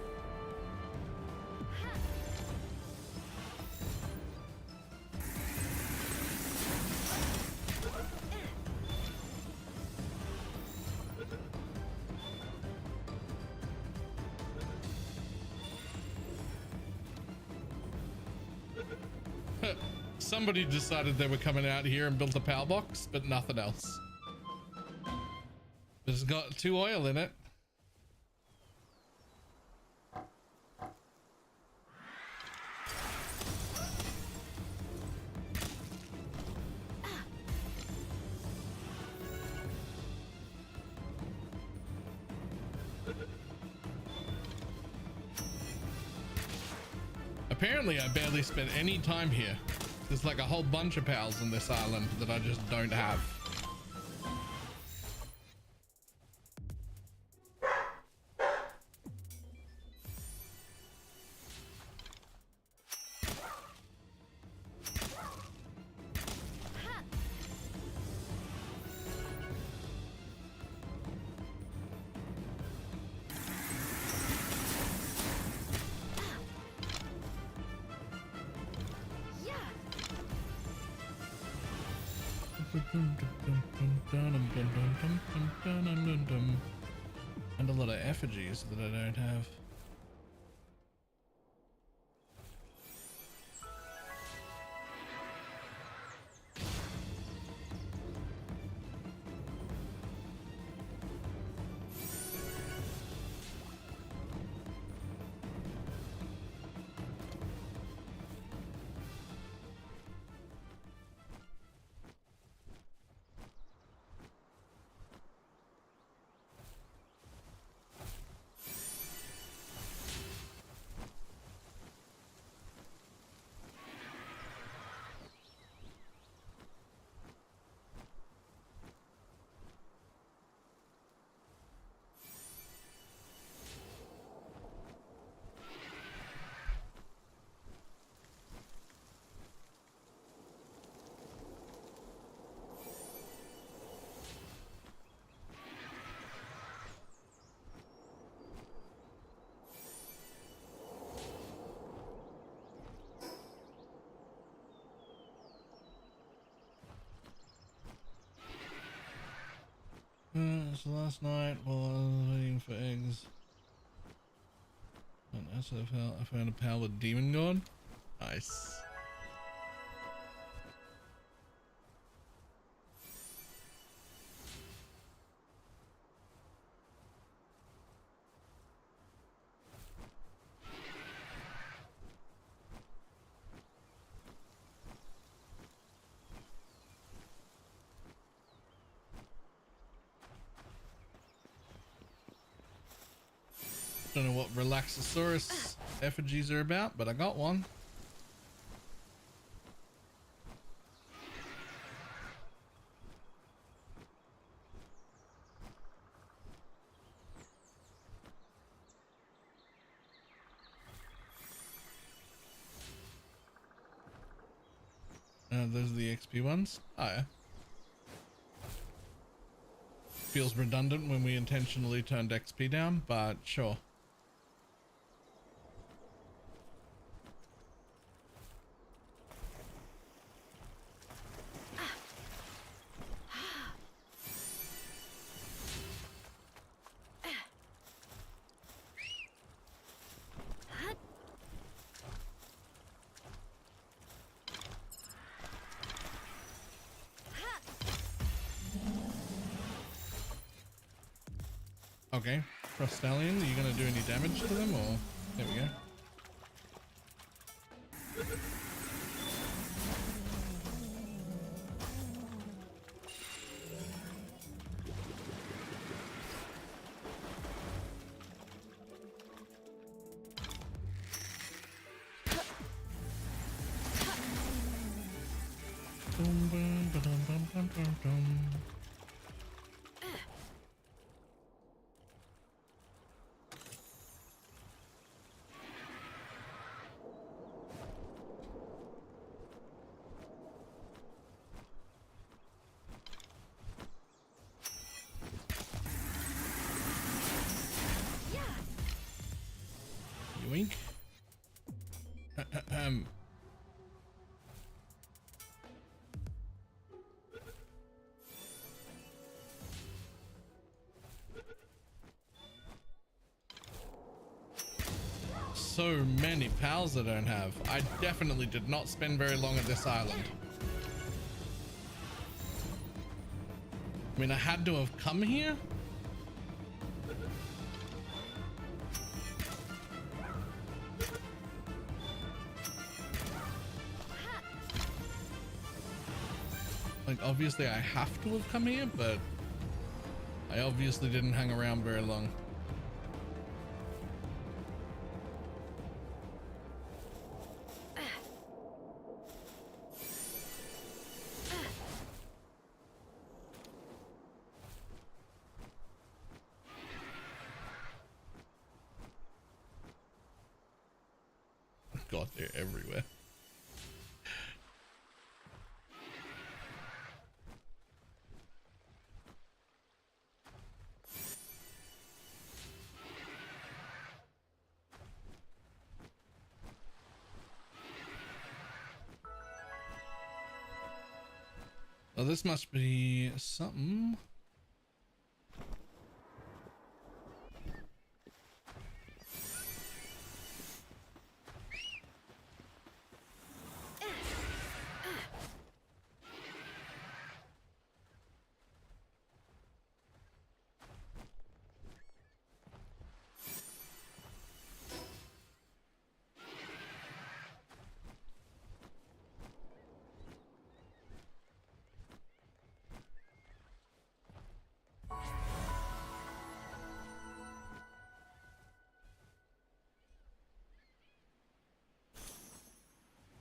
Somebody decided they were coming out here and built a power box, but nothing else. It's got 2 oil in it. Apparently, I barely spent any time here. There's like a whole bunch of pals on this island that I just don't have. And a lot of effigies that I don't have. So last night while I was waiting for eggs, and that's how I found a pal with Demon God. Nice. Don't know what Relaxosaurus effigies are about, but I got one. Those are the XP ones. Oh yeah. Feels redundant when we intentionally turned XP down, but sure. Okay, Frost Stallion, are you gonna do any damage to them, or there we go. Boom, boom, ba-dum, bum, bum, bum, bum. Yoink. So many pals I don't have. I definitely did not spend very long at this island. I mean, I had to have come here. Like, obviously I have to have come here, but I obviously didn't hang around very long. God, they're everywhere. Oh, this must be something.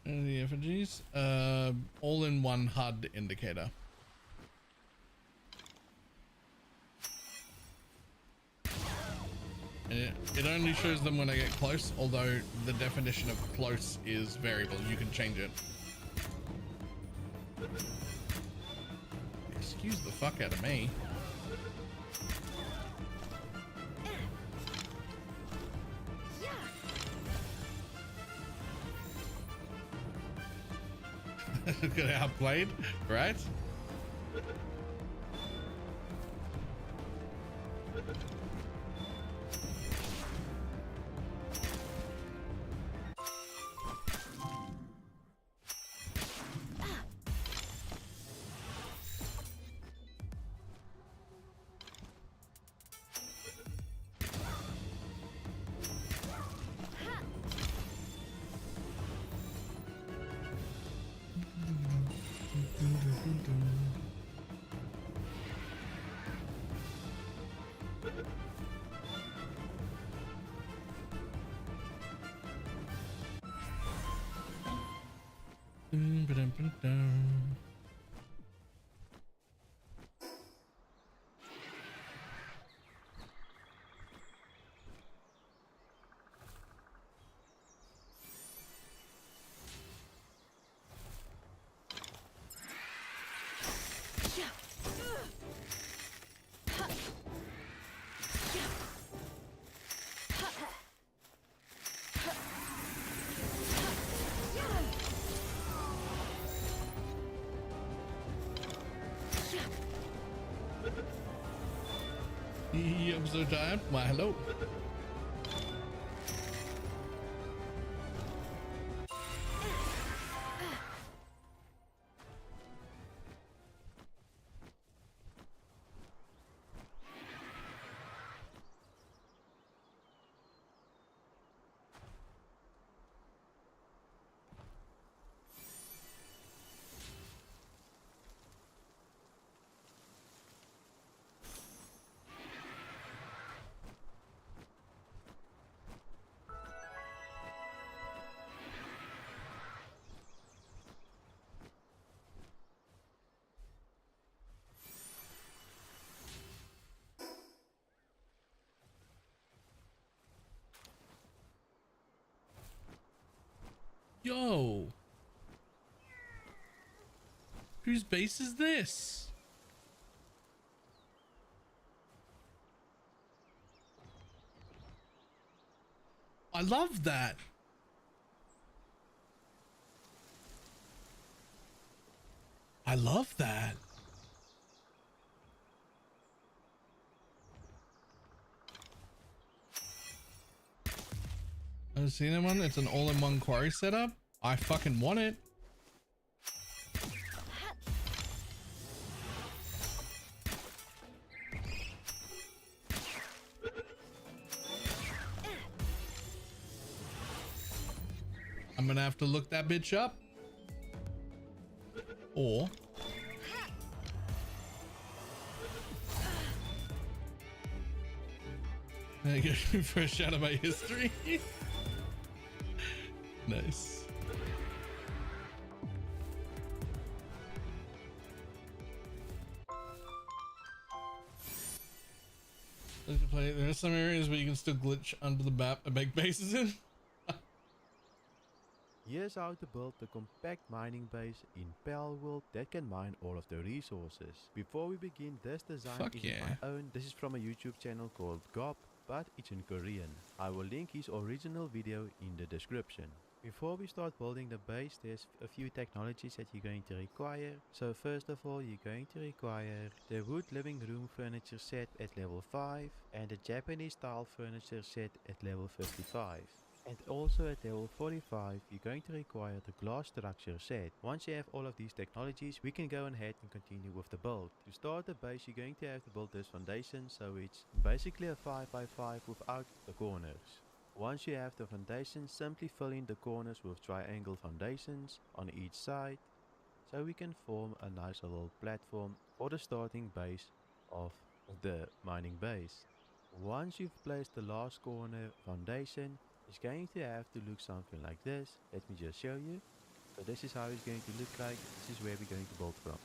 The effigies, all in one HUD indicator. And it only shows them when I get close, although the definition of close is variable. You can change it. Excuse the fuck out of me. Got outplayed, right? I'm so tired. Why, hello. Yo, whose base is this? I love that. I love that. I've seen that one. It's an all-in-one quarry setup. I fucking want it. I'm gonna have to look that bitch up. Or there you go. Fresh out of my history. Nice. There are some areas where you can still glitch under the map and make bases in. Here's how to build the compact mining base in Pal World that can mine all of the resources. Before we begin, this design Fuck isn't yeah. my own. This is from a YouTube channel called Gob, but it's in Korean. I will link his original video in the description. Before we start building the base, there's a few technologies that you're going to require. So first of all, you're going to require the wood living room furniture set at level 5 and the Japanese style furniture set at level 55. And also at level 45, you're going to require the glass structure set. Once you have all of these technologies, we can go ahead and continue with the build. To start the base, you're going to have to build this foundation, so it's basically a 5x5 without the corners. Once you have the foundation, simply fill in the corners with triangle foundations on each side, so we can form a nice little platform for the starting base of the mining base. Once you've placed the last corner foundation, it's going to have to look something like this. Let me just show you. So this is how it's going to look like. This is where we're going to build from.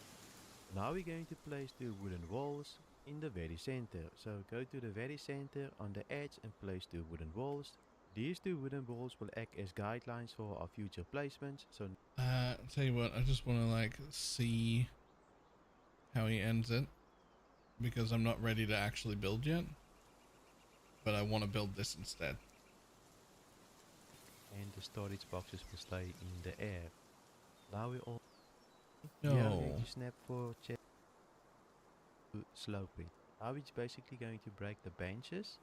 Now we're going to place the wooden walls in the very center. So go to the very center on the edge and place 2 wooden walls. These 2 wooden walls will act as guidelines for our future placements. So Tell you what, I just want to like see how he ends it, because I'm not ready to actually build yet, but I want to build this instead. and the storage boxes will stay in the air. Now we all No. going to snap for check to slope it. Now it's basically going to break the benches.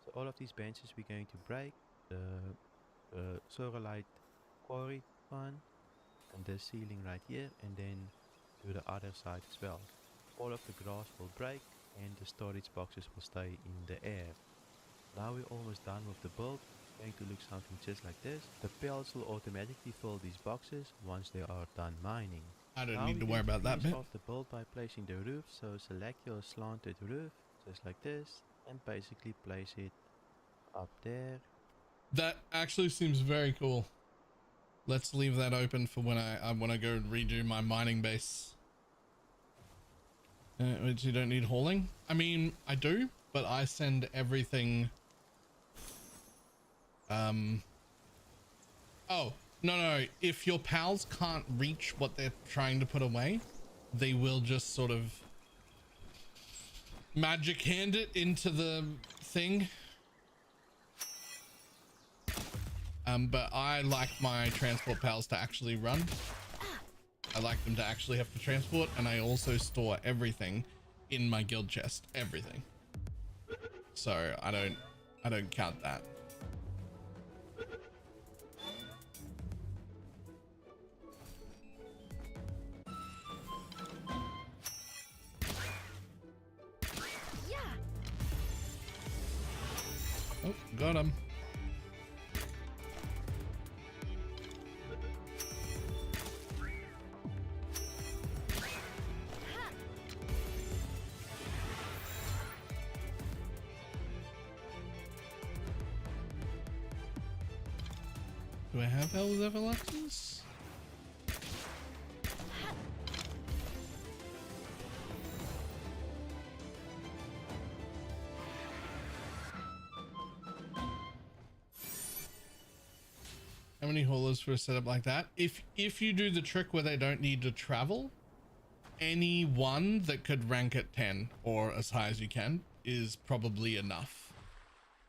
So all of these benches we're going to break. The Sorolite quarry one and the ceiling right here, and then to the other side as well. All of the grass will break and the storage boxes will stay in the air. Now we're almost done with the build. It's going to look something just like this. The pellets will automatically fill these boxes once they are done mining. I don't Now need to we're worry going about that finish bit. off the build by placing the roof. So select your slanted roof just like this and basically place it up there. That actually seems very cool. Let's leave that open for when I want to go redo my mining base. Which you don't need hauling. I mean, I do, but I send everything. Oh, no. If your pals can't reach what they're trying to put away, they will just sort of magic hand it into the thing. But I like my transport pals to actually run. I like them to actually have to transport, and I also store everything in my guild chest. Everything. so I don't count that. Oh, got him. Do I have Hell's Everlasters? How many haulers for a setup like that? If you do the trick where they don't need to travel, any one that could rank at 10 or as high as you can is probably enough.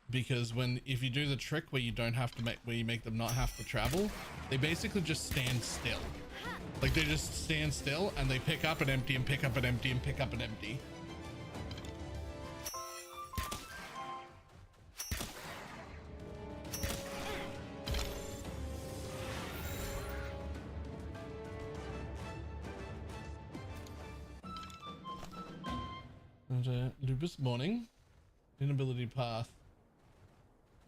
Because if you do the trick where you don't have to make them not have to travel, they basically just stand still. Like they just stand still and they pick up and empty and pick up and empty and pick up and empty. And Lupus morning, inability path.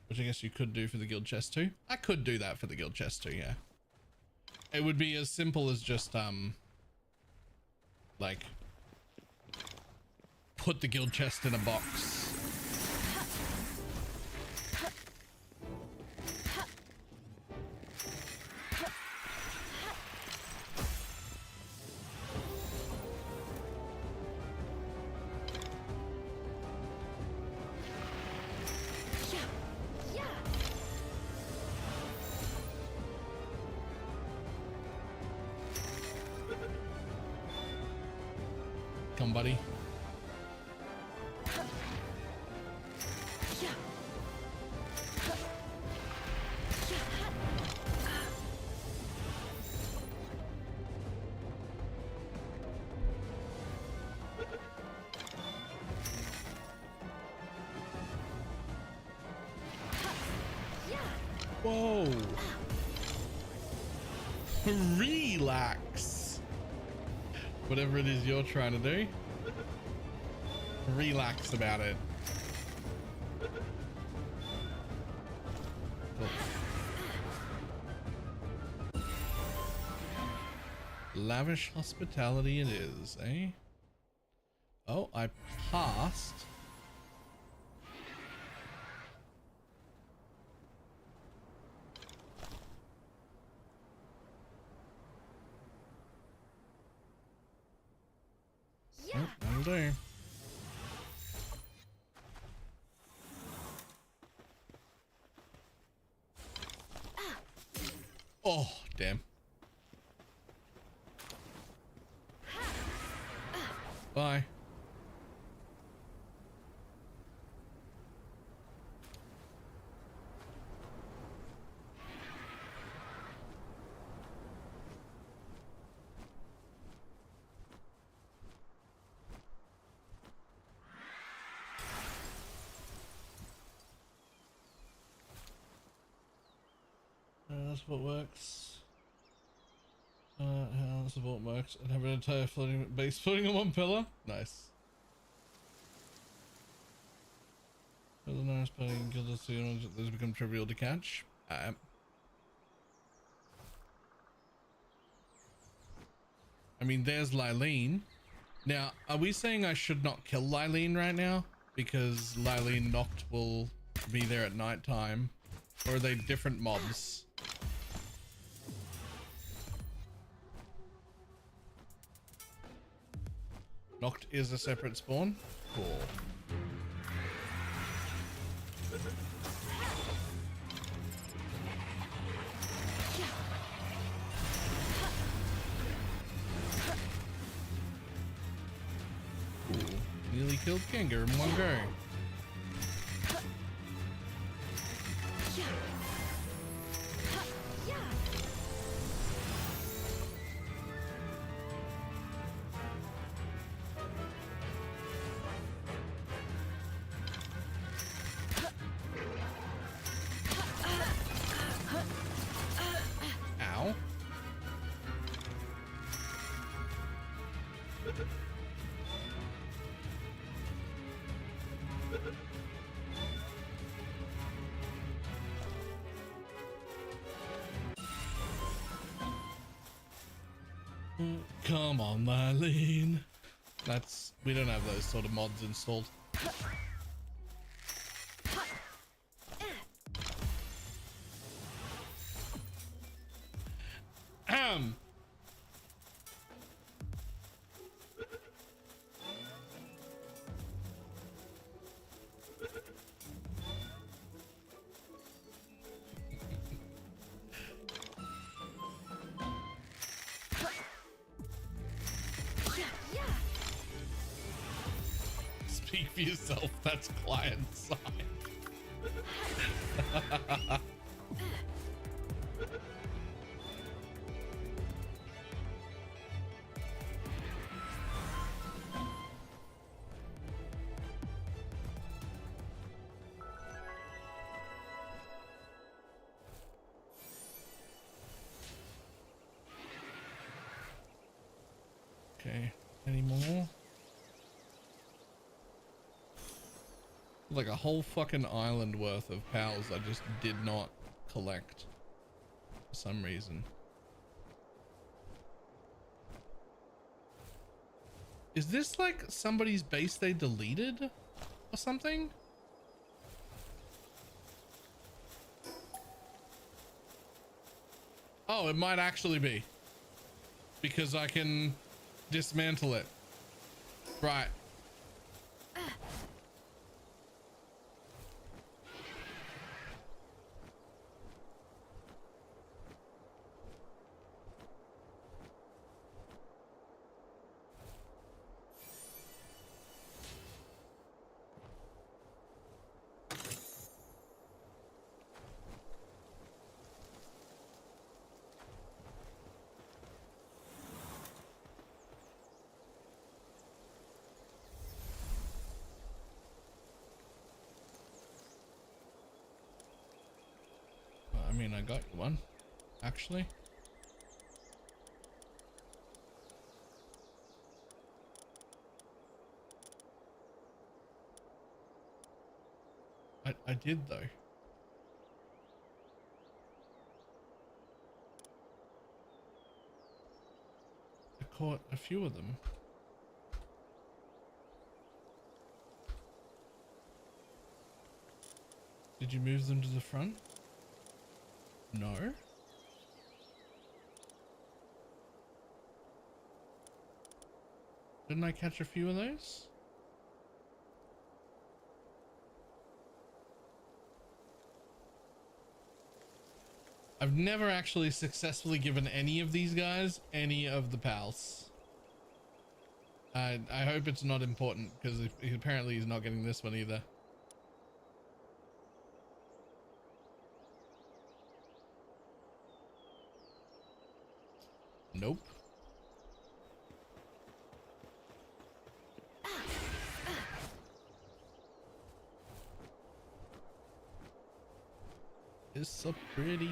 Which I guess you could do for the guild chest too. I could do that for the guild chest too, yeah. It would be as simple as just like put the guild chest in a box. Come, buddy. Whoa. Relax. Whatever it is you're trying to do, relax about it. Oh. Lavish hospitality it is, eh? Oh, I passed. Oh, that'll do. Oh, damn. Bye. That's what works. How support works and have an entire floating base floating on one pillar. Nice. The nice playing guild those become trivial to catch. I mean, there's Lylene. Now, are we saying I should not kill Lylene right now because Lylene Noct will be there at night time, or are they different mobs? Noct is a separate spawn? Cool. Cool. Nearly killed Gengar in one go. Come on, Marlene. We don't have those sort of mods installed. Speak for yourself, that's client side. Okay, any more? Like a whole fucking island worth of pals I just did not collect for some reason. Is this like somebody's base they deleted or something? Oh, it might actually be. Because I can dismantle it. Right. I mean, I got one, actually. I did though. I caught a few of them. Did you move them to the front? No. Didn't I catch a few of those? I've never actually successfully given any of these guys any of the pals. I hope it's not important because apparently he's not getting this one either. Nope. It's so pretty.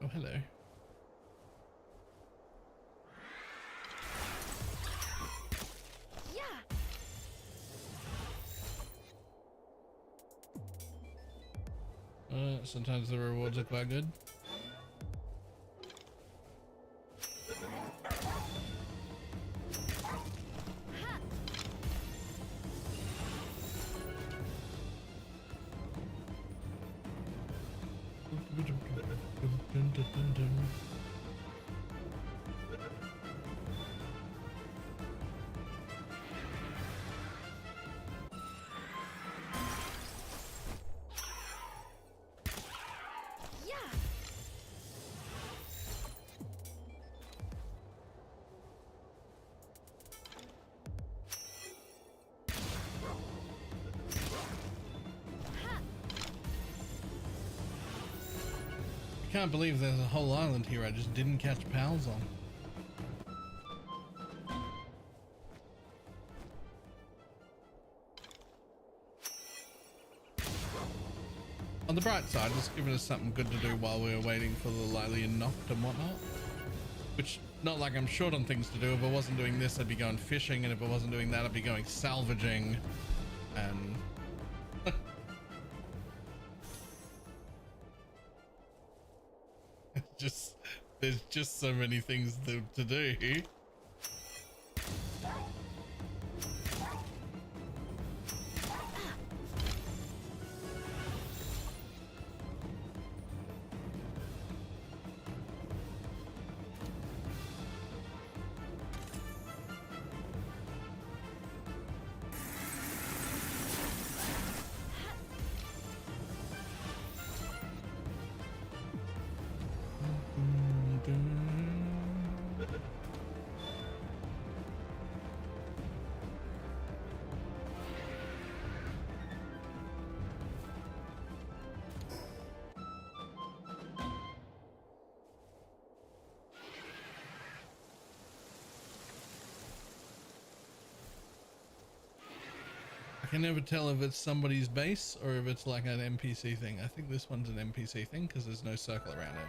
Oh, hello. Sometimes the rewards are quite good. I can't believe there's a whole island here I just didn't catch pals on. On the bright side, it's given us something good to do while we were waiting for the Lilian Noct and whatnot. Which, not like I'm short on things to do. If I wasn't doing this, I'd be going fishing, and if I wasn't doing that, I'd be going salvaging. and just there's just so many things to do. I can never tell if it's somebody's base or if it's like an NPC thing. I think this one's an NPC thing because there's no circle around it.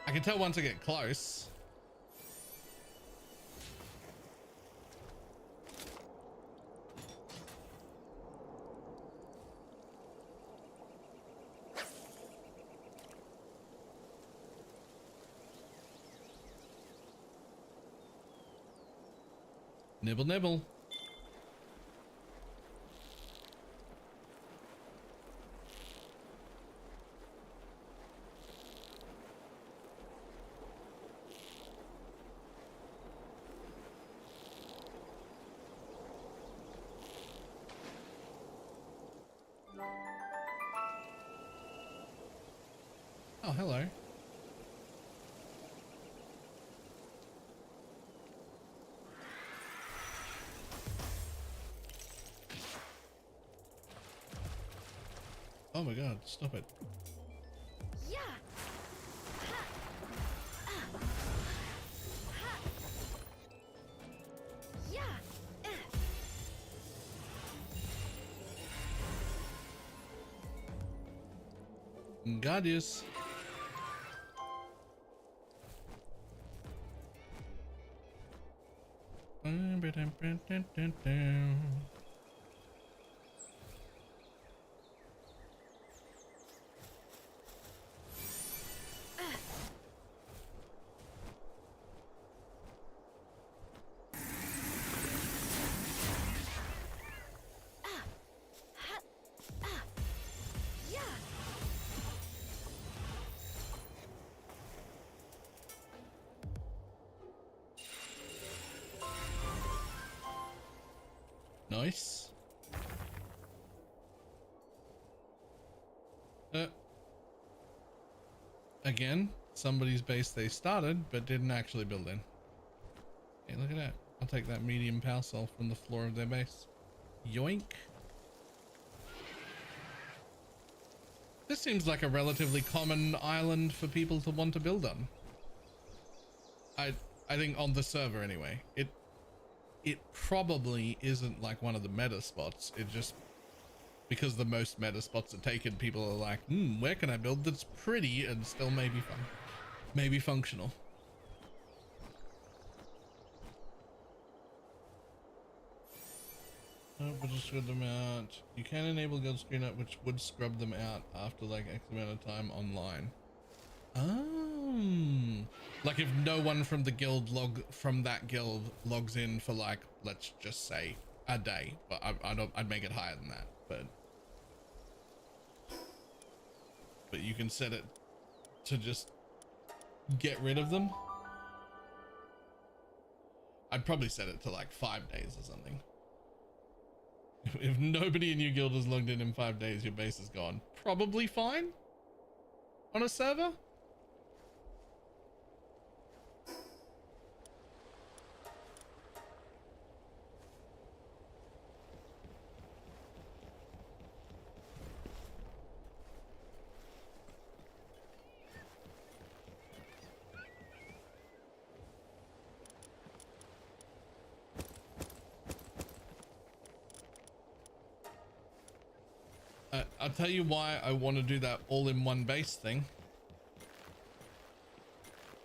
I can tell once I get close. Nibble, nibble. Oh, hello. Oh my god, stop it. Yeah. Yeah. Gadius. Yeah. Nice. Again, somebody's base they started but didn't actually build in. Hey, look at that. I'll take that medium power cell from the floor of their base. Yoink. This seems like a relatively common island for people to want to build on. I think on the server anyway. It probably isn't like one of the meta spots. It just, because the most meta spots are taken, people are like, where can I build that's pretty and still maybe fun, maybe functional. Oh, but just scrub them out. You can enable guild screen up, which would scrub them out after like X amount of time online. Oh, like if no one from the guild logs in for like, let's just say a day, but I'd make it higher than that, but you can set it to just get rid of them. I'd probably set it to like 5 days or something. If nobody in your guild has logged in 5 days, your base is gone. Probably fine on a server. I'll tell you why I want to do that all in one base thing.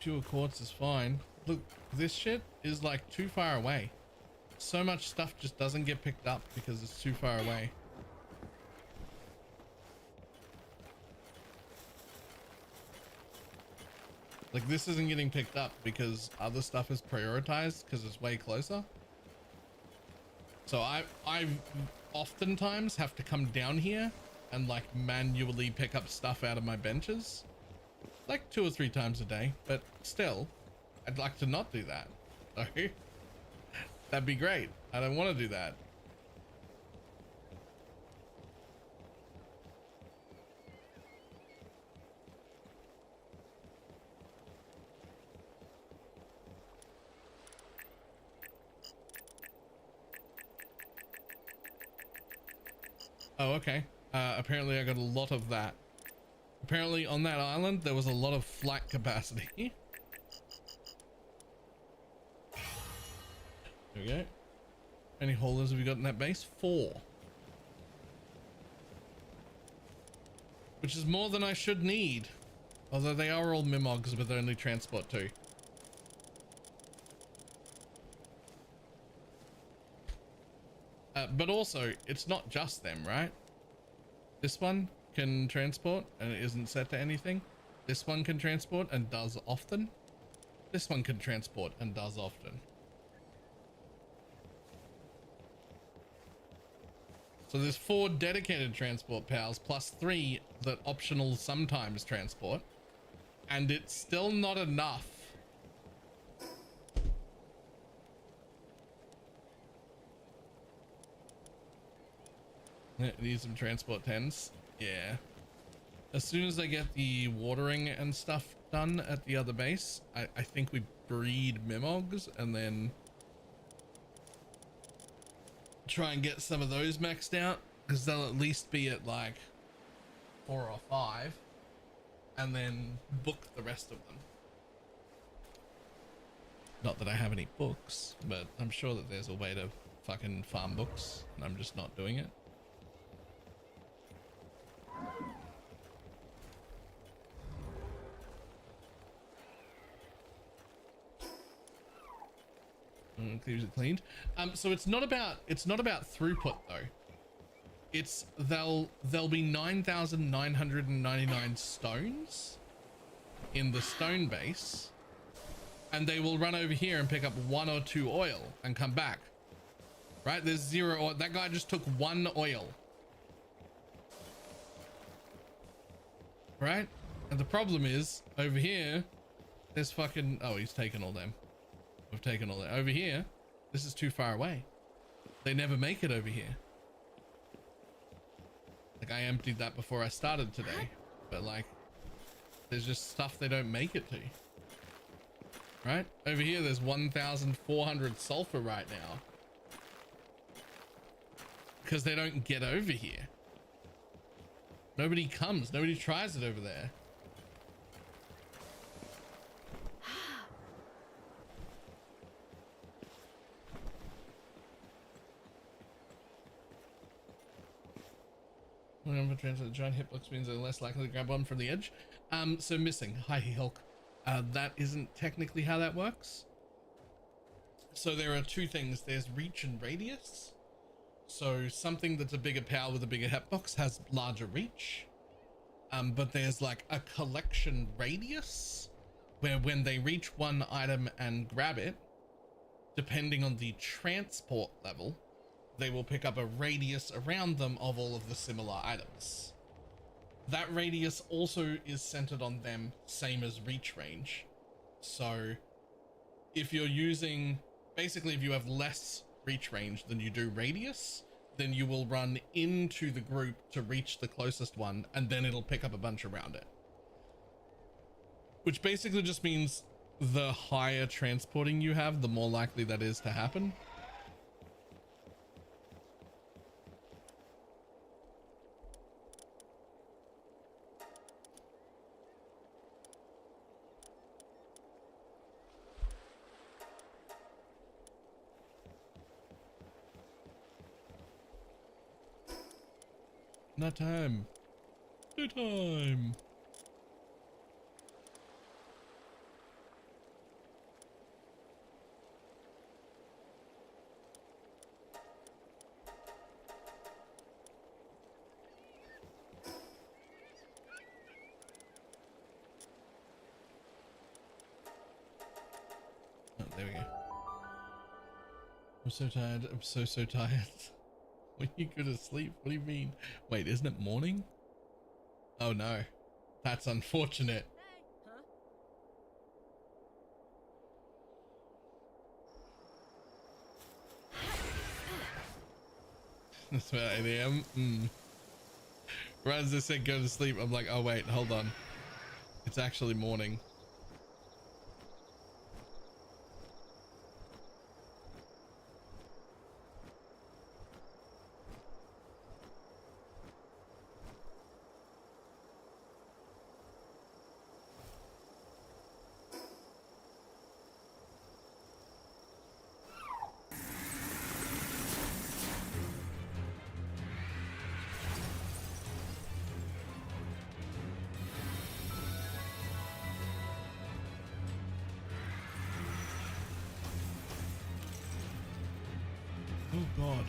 Pure quartz is fine. Look, this shit is like too far away. so much stuff just doesn't get picked up because it's too far away. Like this isn't getting picked up because other stuff is prioritized because it's way closer. So I oftentimes have to come down here and like manually pick up stuff out of my benches like 2 or 3 times a day, but still I'd like to not do that. So that'd be great. I don't want to do that. Oh, okay. Apparently I got a lot of that. Apparently on that island, there was a lot of flight capacity. There we go. How many haulers have we got in that base? 4. Which is more than I should need. Although they are all Mimogs with only transport 2. But also, it's not just them, right? This one can transport and it isn't set to anything. This one can transport and does often. This one can transport and does often. So there's 4 dedicated transport pals plus 3 that optional sometimes transport. And it's still not enough. Need some transport 10s. Yeah. As soon as I get the watering and stuff done at the other base, I think we breed Mimogs and then try and get some of those maxed out because they'll at least be at like 4 or 5 and then book the rest of them. Not that I have any books, but I'm sure that there's a way to fucking farm books and I'm just not doing it. Clears it cleaned. So it's not about throughput though. It's there'll be 9,999 stones in the stone base, and they will run over here and pick up 1 or 2 oil and come back. Right? There's 0 oil. That guy just took 1 oil. Right? And the problem is over here, there's fucking, oh, he's taken all them. We've taken all that over here. This is too far away. They never make it over here. Like I emptied that before I started today, but like there's just stuff they don't make it to. Right? Over here there's 1,400 sulfur right now because they don't get over here. Nobody comes, nobody tries it over there. Whenever translate giant hitbox means they're less likely to grab one from the edge. So missing. Hi, Hulk. That isn't technically how that works. So there are 2 things. There's reach and radius. So something that's a bigger power with a bigger hitbox has larger reach. But there's like a collection radius where when they reach one item and grab it, depending on the transport level, they will pick up a radius around them of all of the similar items. That radius also is centered on them, same as reach range. So if you're using, basically if you have less reach range than you do radius, then you will run into the group to reach the closest one and then it'll pick up a bunch around it. Which basically just means the higher transporting you have, the more likely that is to happen. Not time. No time. There we go. I'm so tired. I'm so tired. When you go to sleep, what do you mean? Wait, isn't it morning? Oh no, that's unfortunate. That's about 8 a.m. Right as I said go to sleep, I'm like, oh wait, hold on. It's actually morning. Oh God.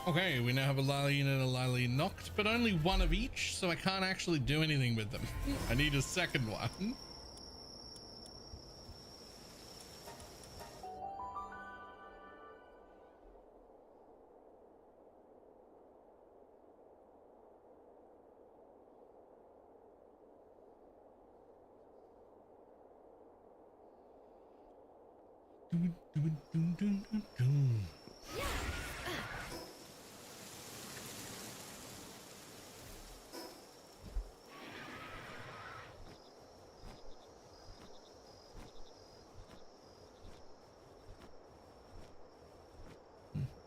Okay, we now have a Lilene and a Lilene knocked, but only one of each, so I can't actually do anything with them. I need a second one.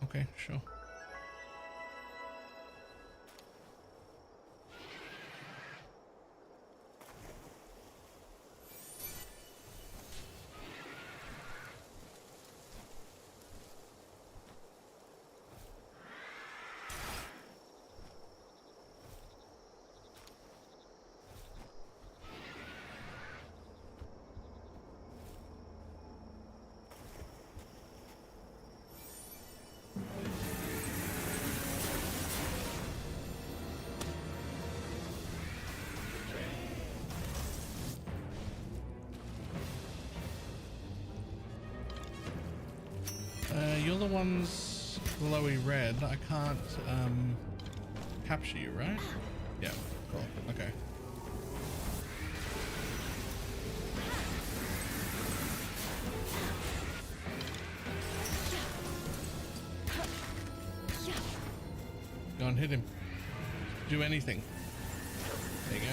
Okay, sure. You're the ones glowy red. I can't capture you, right? Yeah, cool. Okay. Go on, hit him. Do anything. There you go.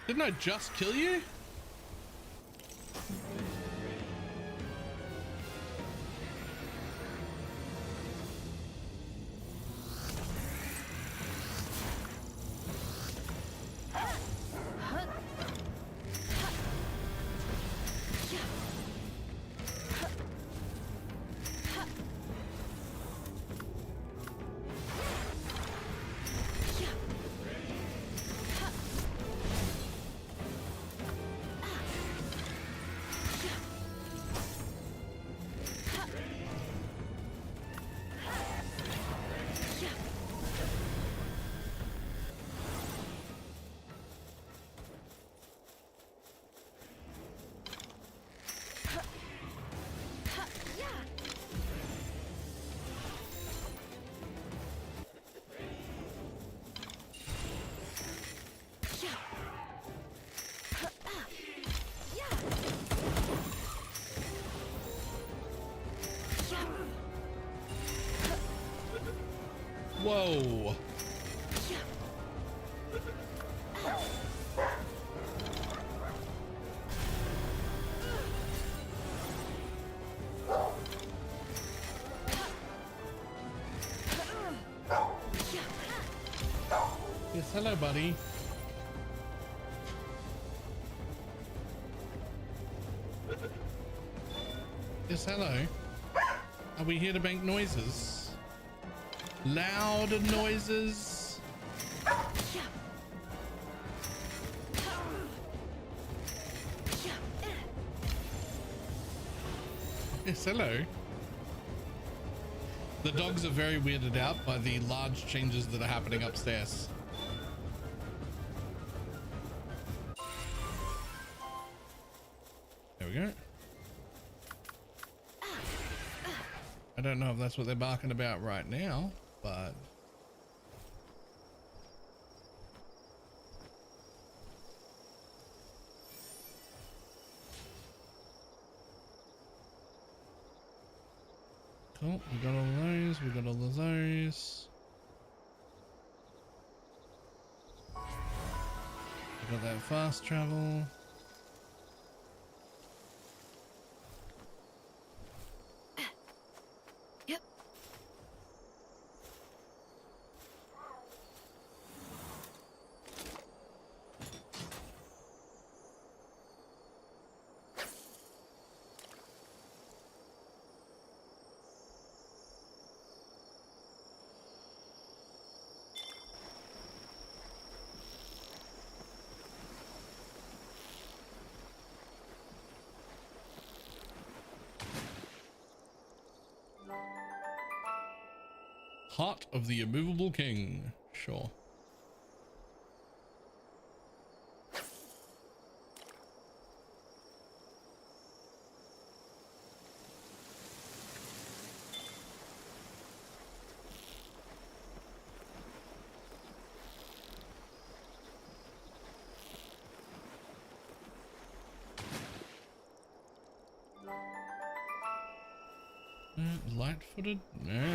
Didn't I just kill you? Whoa. Yes, hello, buddy. Yes, hello. Are we here to make noises? Loud noises? Yes, hello. The dogs are very weirded out by the large changes that are happening upstairs. There we go. I don't know if that's what they're barking about right now, but cool. We got all of those. We got all of those. We got that fast travel. Yep. Heart of the Immovable King. Sure. Light-footed? No.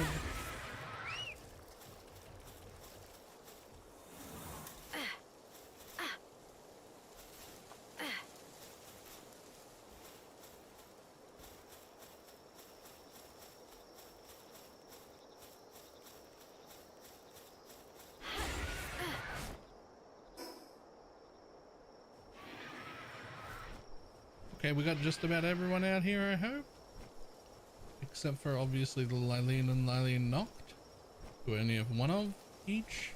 Okay, we got just about everyone out here, I hope. Except for obviously the Lylene and Lylene Noct, who only have one of each.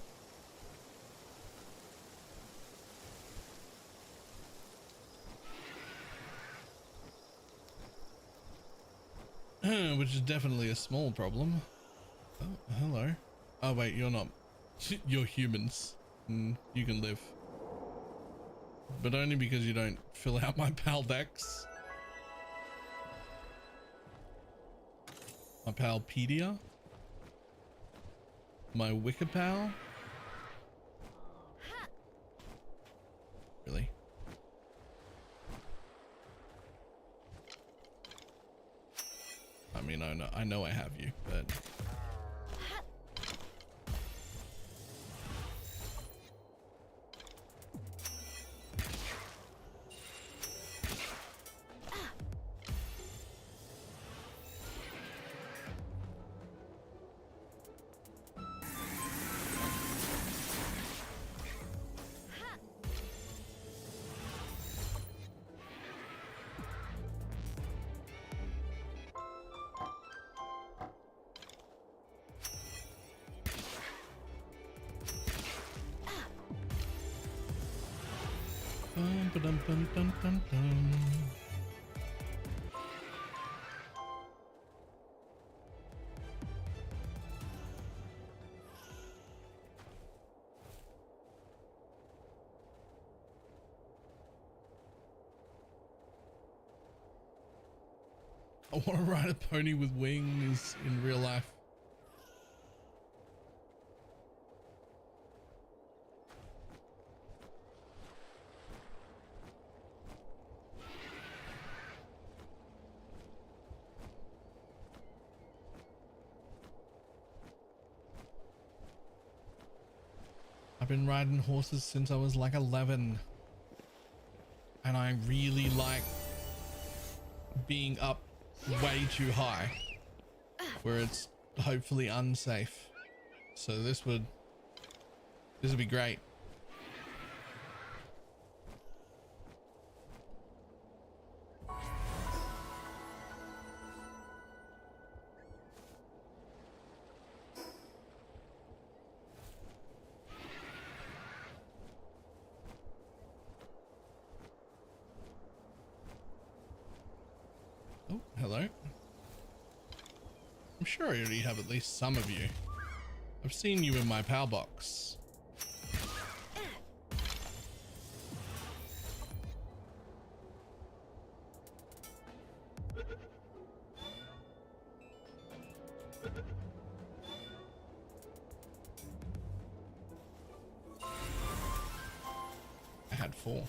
Which is definitely a small problem. Oh, hello. Oh wait, you're not. You're humans. You can live. But only because you don't fill out my pal decks. My Palpedia. My Wikipal. Really? I mean, I know I have you, but dun, dun, dun, dun, dun. I want to ride a pony with wings in real life. I've been riding horses since I was like 11. And I really like being up way too high where it's hopefully unsafe. So this would be great. Oh, hello. I'm sure I already have at least some of you. I've seen you in my PAL box. I had 4.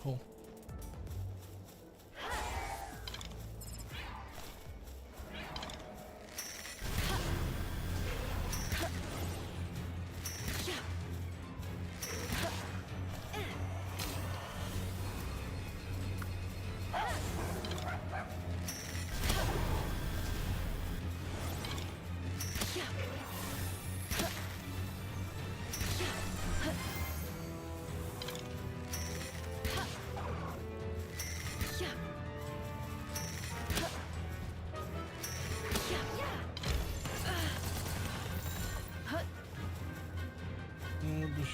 Cool.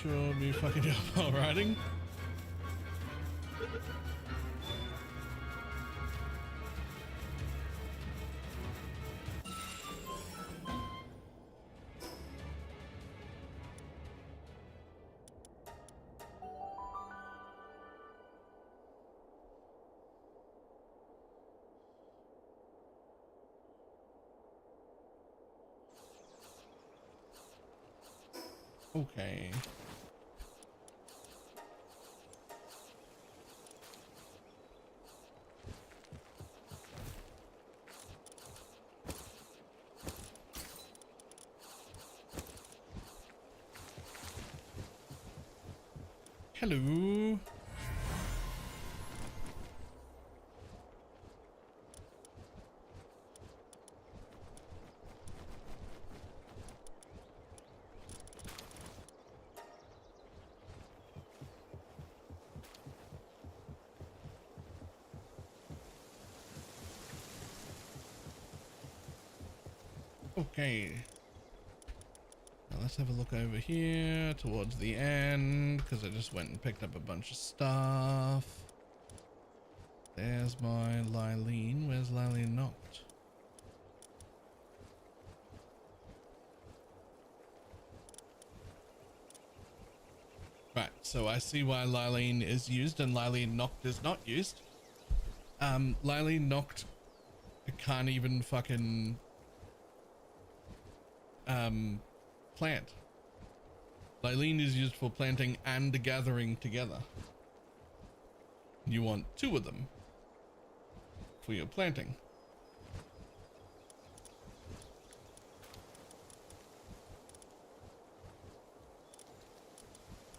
Sure be fucking up while riding. Okay. Hello. Okay. Now let's have a look over here towards the end, because I just went and picked up a bunch of stuff. There's my Lylene. Where's Lylene Noct? Right, so I see why Lylene is used and Lylene Noct is not used. Lylene Noct can't even fucking plant. Lylene is used for planting and gathering together. You want 2 of them for your planting.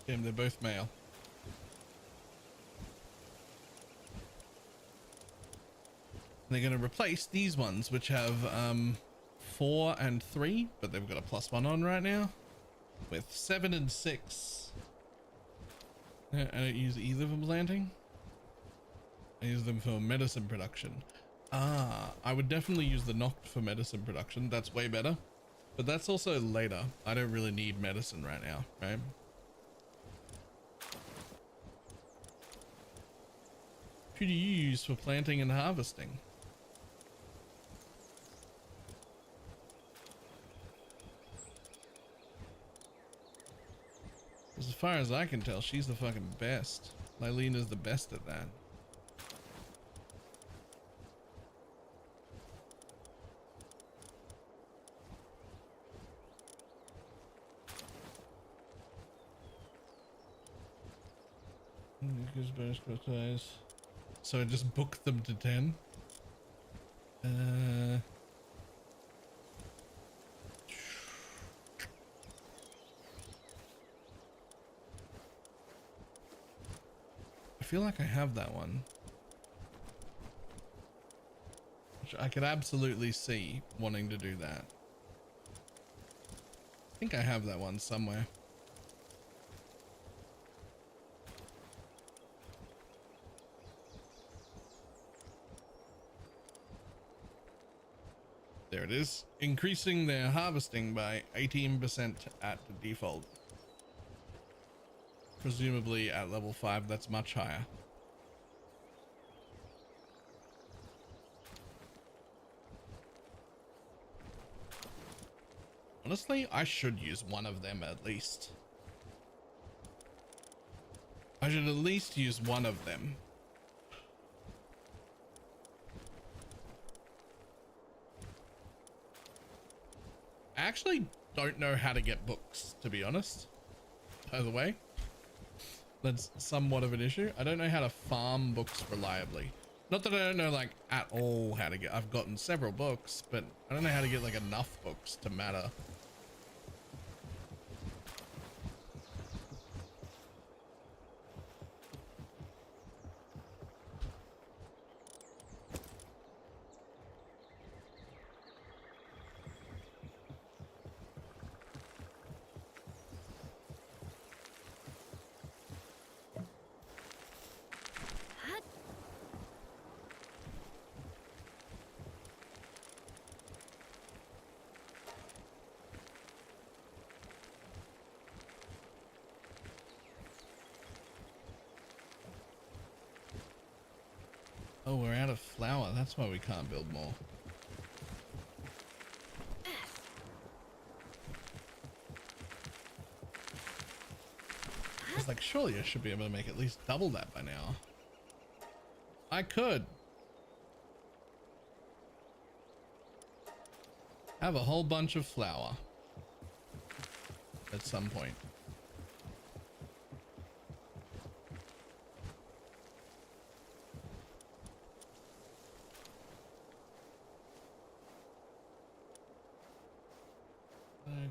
Damn, they're both male. They're going to replace these ones, which have 4 and 3, but they've got a +1 on right now, with 7 and 6. I don't use either for planting. I use them for medicine production. I would definitely use the Noct for medicine production. That's way better, but that's also later. I don't really need medicine right now, right? Who do you use for planting and harvesting? As far as I can tell, she's the fucking best. Lylene is the best at that. So I just booked them to 10. feel like I have that one. Which I could absolutely see wanting to do that. I think I have that one somewhere. There it is. Increasing their harvesting by 18% at default. Presumably at level 5, that's much higher. Honestly, I should use one of them at least. I should at least use one of them. I actually don't know how to get books, to be honest. By the way, that's somewhat of an issue. I don't know how to farm books reliably. Not that I don't know like at all how to get, I've gotten several books, but I don't know how to get like enough books to matter. Oh, we're out of flour. That's why we can't build more. It's like, surely I should be able to make at least double that by now. I could. Have a whole bunch of flour. At some point.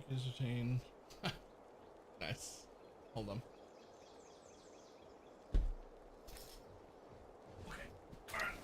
Guillotine. Nice. Hold on. Okay. All right.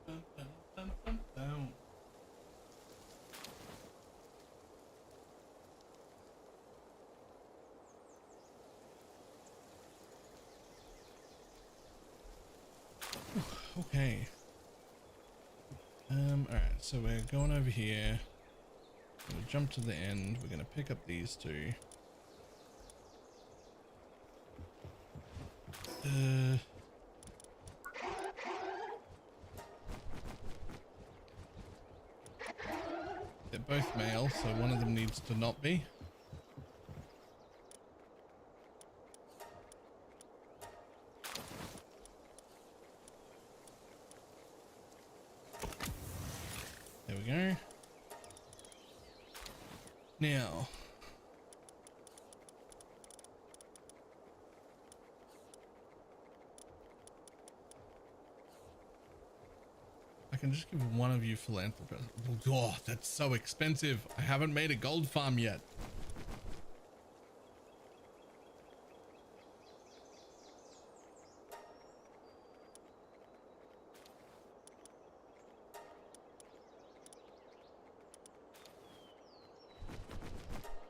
Dun, dun, dun, dun, dun. Okay. All right, so we're going over here. We're gonna jump to the end. We're gonna pick up these two. They're both male, so one of them needs to not be. There we go. Now, I can just give one of you philanthropist. Oh, that's so expensive. I haven't made a gold farm yet.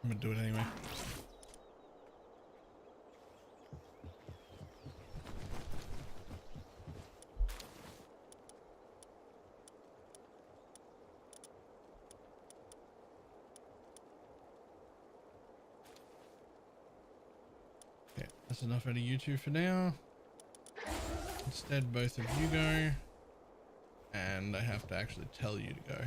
I'm gonna do it anyway. Okay, that's enough out of you two for now. Instead, both of you go. And I have to actually tell you to go.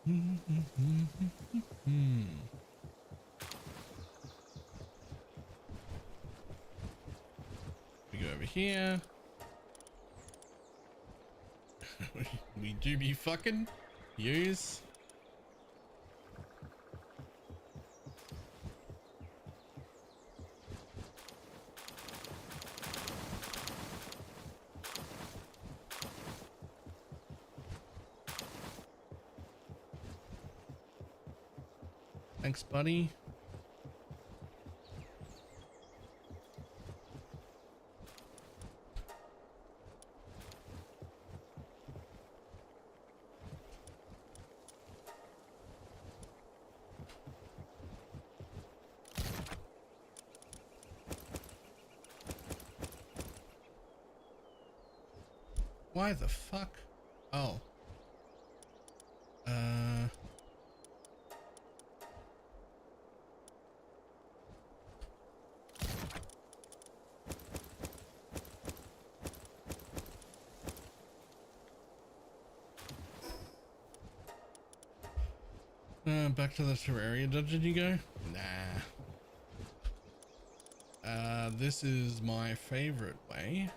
We go over here. We do be fucking use. Thanks, buddy. Why the fuck? Oh. Back to the Terraria dungeon you go? Nah. This is my favorite way.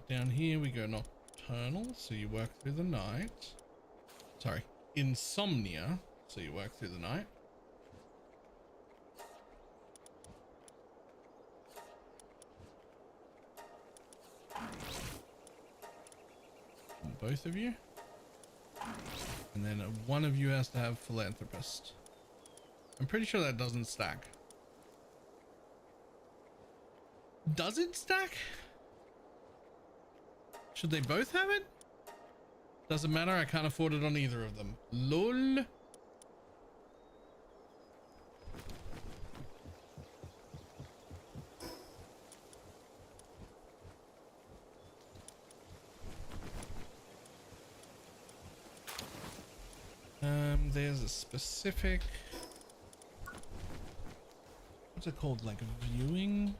Down here we go nocturnal, so you work through the night. Sorry, insomnia, so you work through the night. Both of you. And then one of you has to have philanthropist. I'm pretty sure that doesn't stack. Does it stack? Should they both have it? Doesn't matter, I can't afford it on either of them. LOL. There's a specific, what's it called, like viewing?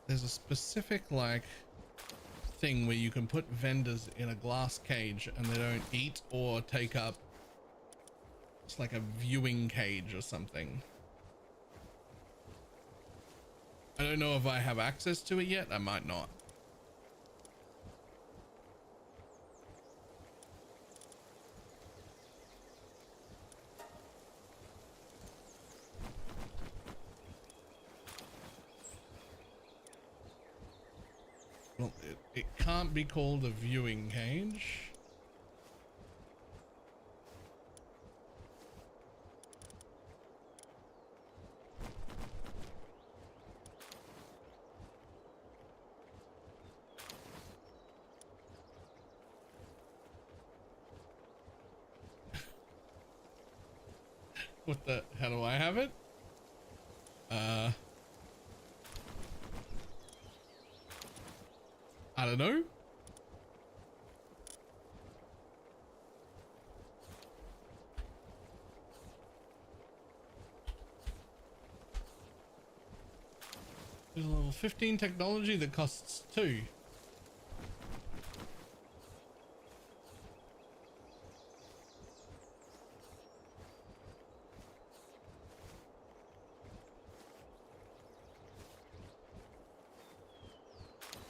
There's a specific like thing where you can put vendors in a glass cage and they don't eat or take up. It's like a viewing cage or something. I don't know if I have access to it yet. I might not. Well, it can't be called a viewing cage. What the, how do I have it? I don't know. There's a level 15 technology that costs 2.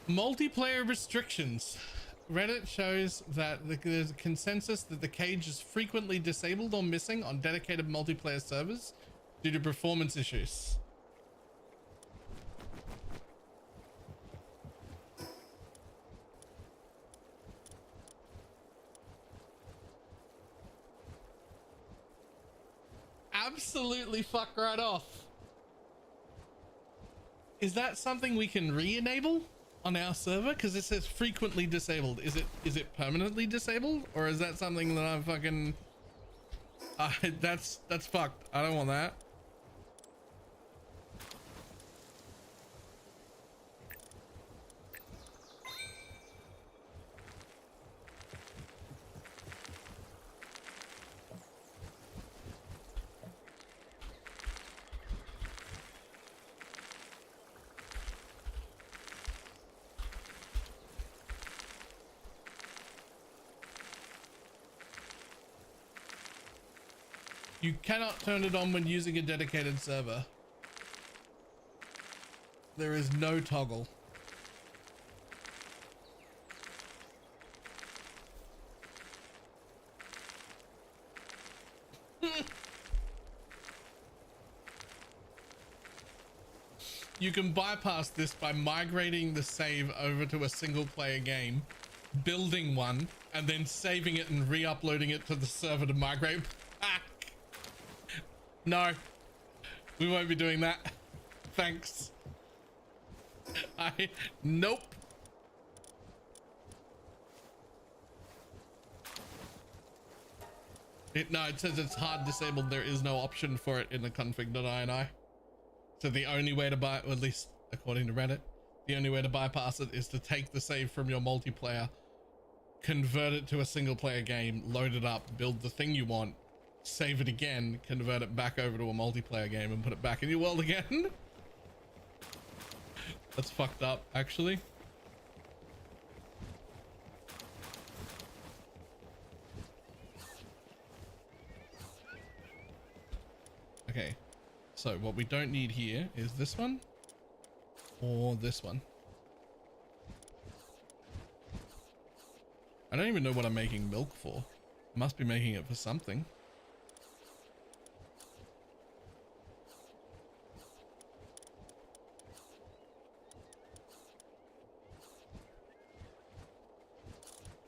Multiplayer restrictions. Reddit shows that there's a consensus that the cage is frequently disabled or missing on dedicated multiplayer servers due to performance issues. Absolutely fuck right off. Is that something we can re-enable on our server? Because it says frequently disabled. Is it permanently disabled, or is that something that I'm fucking that's fucked. I don't want that. You cannot turn it on when using a dedicated server. There is no toggle. You can bypass this by migrating the save over to a single player game, building one, and then saving it and re-uploading it to the server to migrate back. No, we won't be doing that. Thanks. Nope. No, it says it's hard disabled. There is no option for it in the config.ini. So the only way to buy it, or at least according to Reddit, the only way to bypass it is to take the save from your multiplayer, convert it to a single player game, load it up, build the thing you want, save it again, convert it back over to a multiplayer game, and put it back in your world again. That's fucked up, actually. Okay, so what we don't need here is this one or this one. I don't even know what I'm making milk for. I must be making it for something.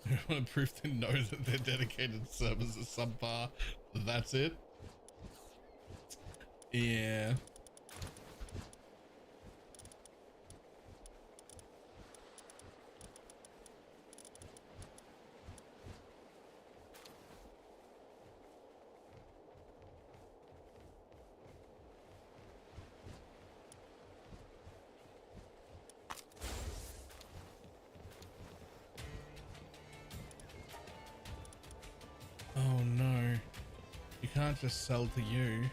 I want to prove to know that their dedicated servers are subpar. That's it. Yeah. Oh no. You can't just sell to you.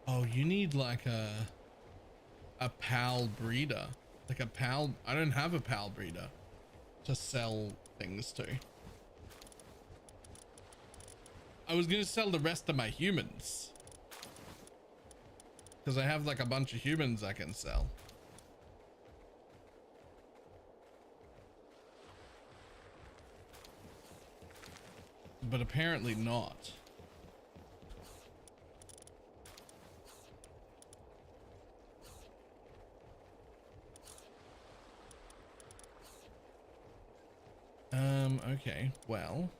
Oh, you need like a PAL breeder. Like a PAL. I don't have a PAL breeder to sell things to. I was gonna sell the rest of my humans, because I have like a bunch of humans I can sell. But apparently not. Okay, well.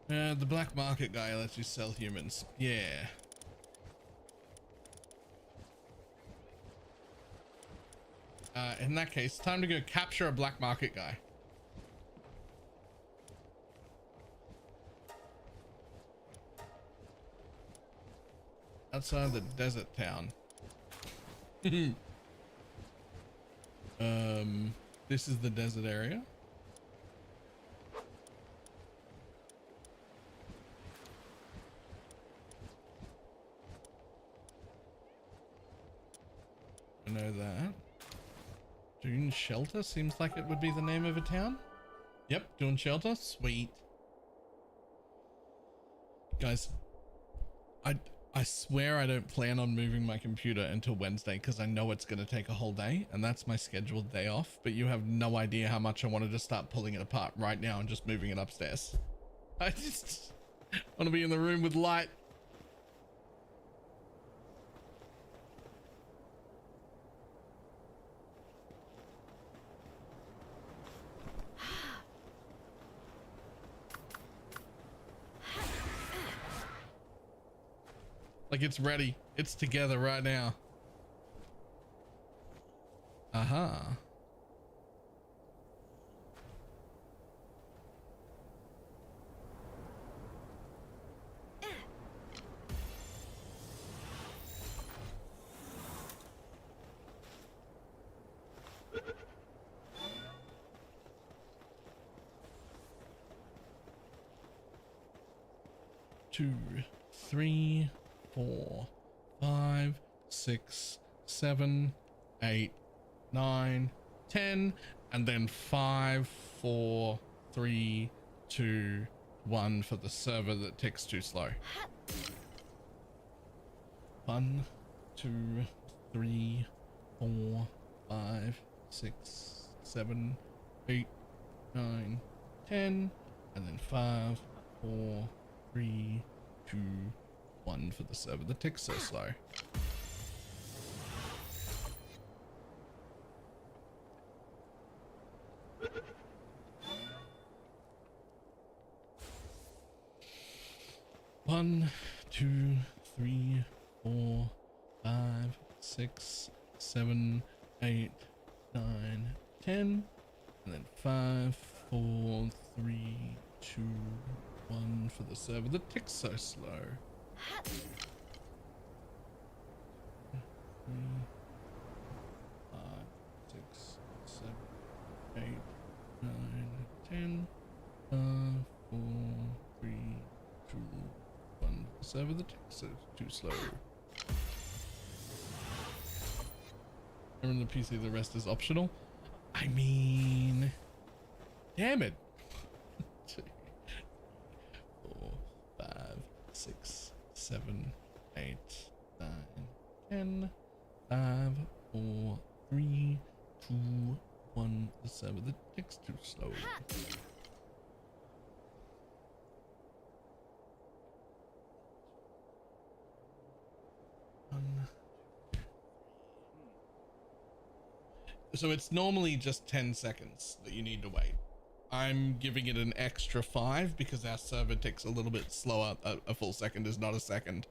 The black market guy lets you sell humans. Yeah. In that case, time to go capture a black market guy. Outside the desert town. This is the desert area. I know that. Dune Shelter seems like it would be the name of a town. Yep, Dune Shelter. Sweet. Guys, I swear I don't plan on moving my computer until Wednesday because I know it's going to take a whole day and that's my scheduled day off, but you have no idea how much I wanted to start pulling it apart right now and just moving it upstairs. I just want to be in the room with light. Like it's ready. It's together right now. Aha. Two, three, 4, 5, 6, 7, 8, 9, 10, and then 5, 4, 3, 2, 1 for the server that ticks too slow. 1, 2, 3, 4, 5, 6, 7, 8, 9, 10, and then 5, 4, 3, 2, 1 for the server that ticks so slow. One, 2, 3, 4, 5, 6, 7, 8, 9, 10, and then 5, 4, 3, 2, 1 for the server that ticks so slow. 3, 5, 6, 7, 8, 9, 10, 5, 4, 3, 2, 1. The server that takes it too slow. Remember the PC, the rest is optional. I mean, damn it. 2, 4, 5, 6, 7, 8, 9, 10, 5, 4, 3, 2, 1. The server that ticks too slow. So it's normally just 10 seconds that you need to wait. I'm giving it an extra 5 because our server ticks a little bit slower. A full second is not a second.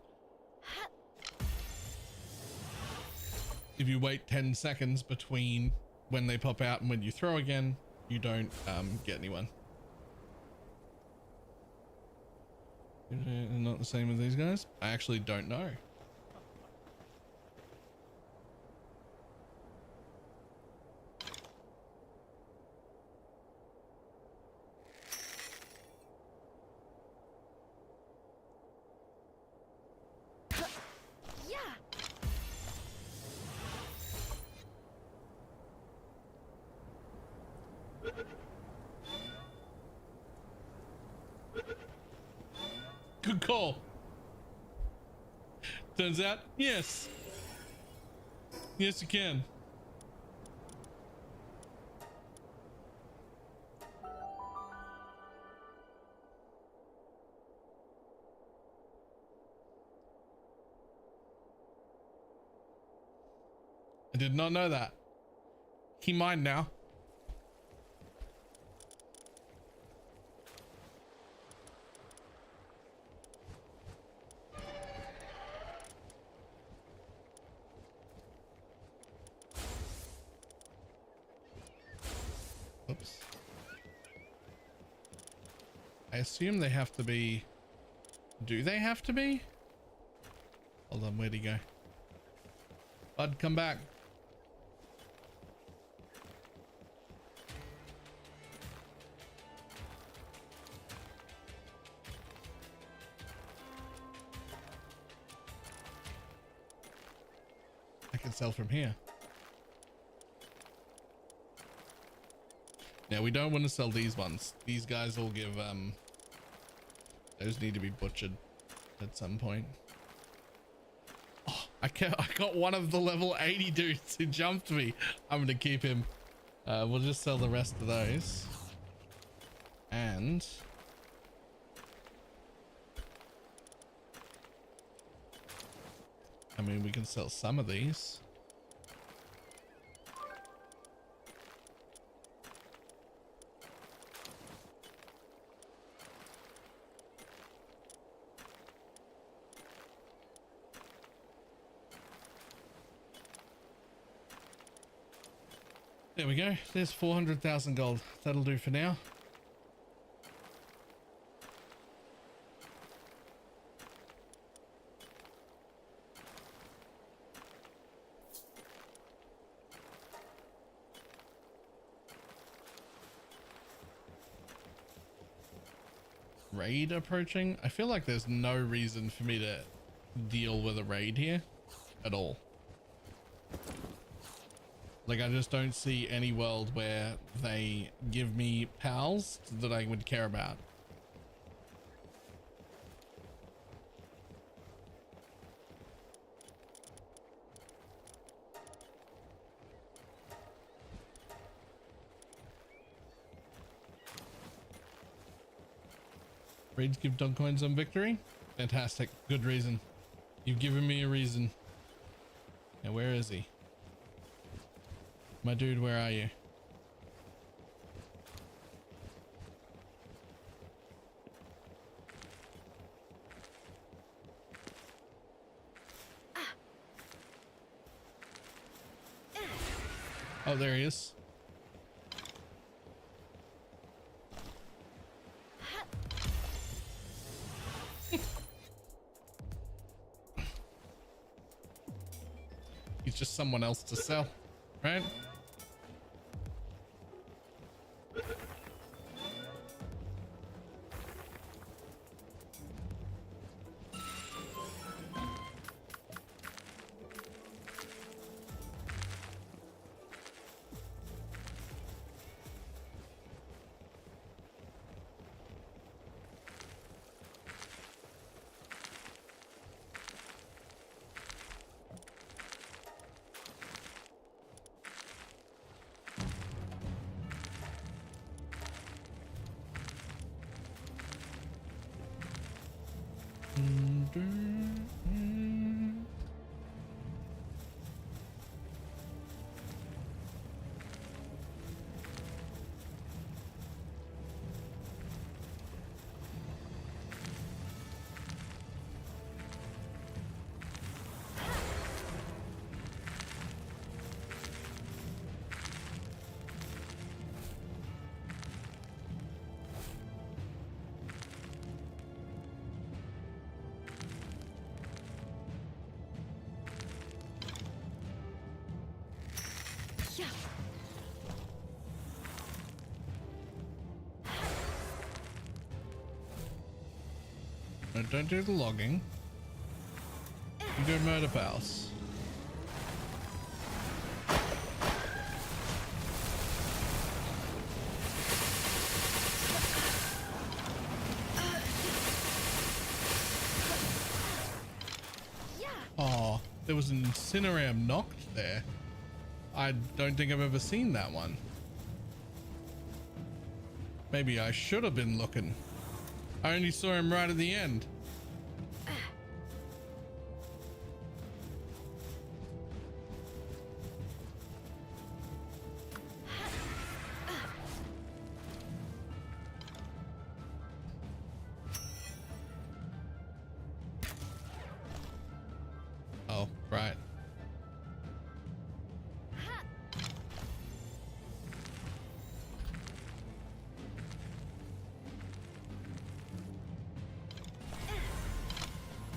If you wait 10 seconds between when they pop out and when you throw again, you don't get anyone. Not the same as these guys? I actually don't know. Good call. Turns out, yes. Yes, you can. I did not know that. He mine now. Oops. I assume they have to be... Do they have to be? Hold on, where'd he go? Bud, come back. I can sell from here. Yeah, we don't want to sell these ones. These guys all give, those need to be butchered at some point. Oh, I got one of the level 80 dudes who jumped me. I'm going to keep him. We'll just sell the rest of those. And... I mean, we can sell some of these. There we go. There's 400,000 gold. That'll do for now. Raid approaching? I feel like there's no reason for me to deal with a raid here at all. Like, I just don't see any world where they give me pals that I would care about. Raids give dog coins on victory? Fantastic. Good reason. You've given me a reason. Now, where is he? My dude, where are you? Oh, there he is. He's just someone else to sell, right? Yeah. No, don't do the logging. You do murder pals. Oh, there was an incineram knocked there. I don't think I've ever seen that one. Maybe I should have been looking. I only saw him right at the end.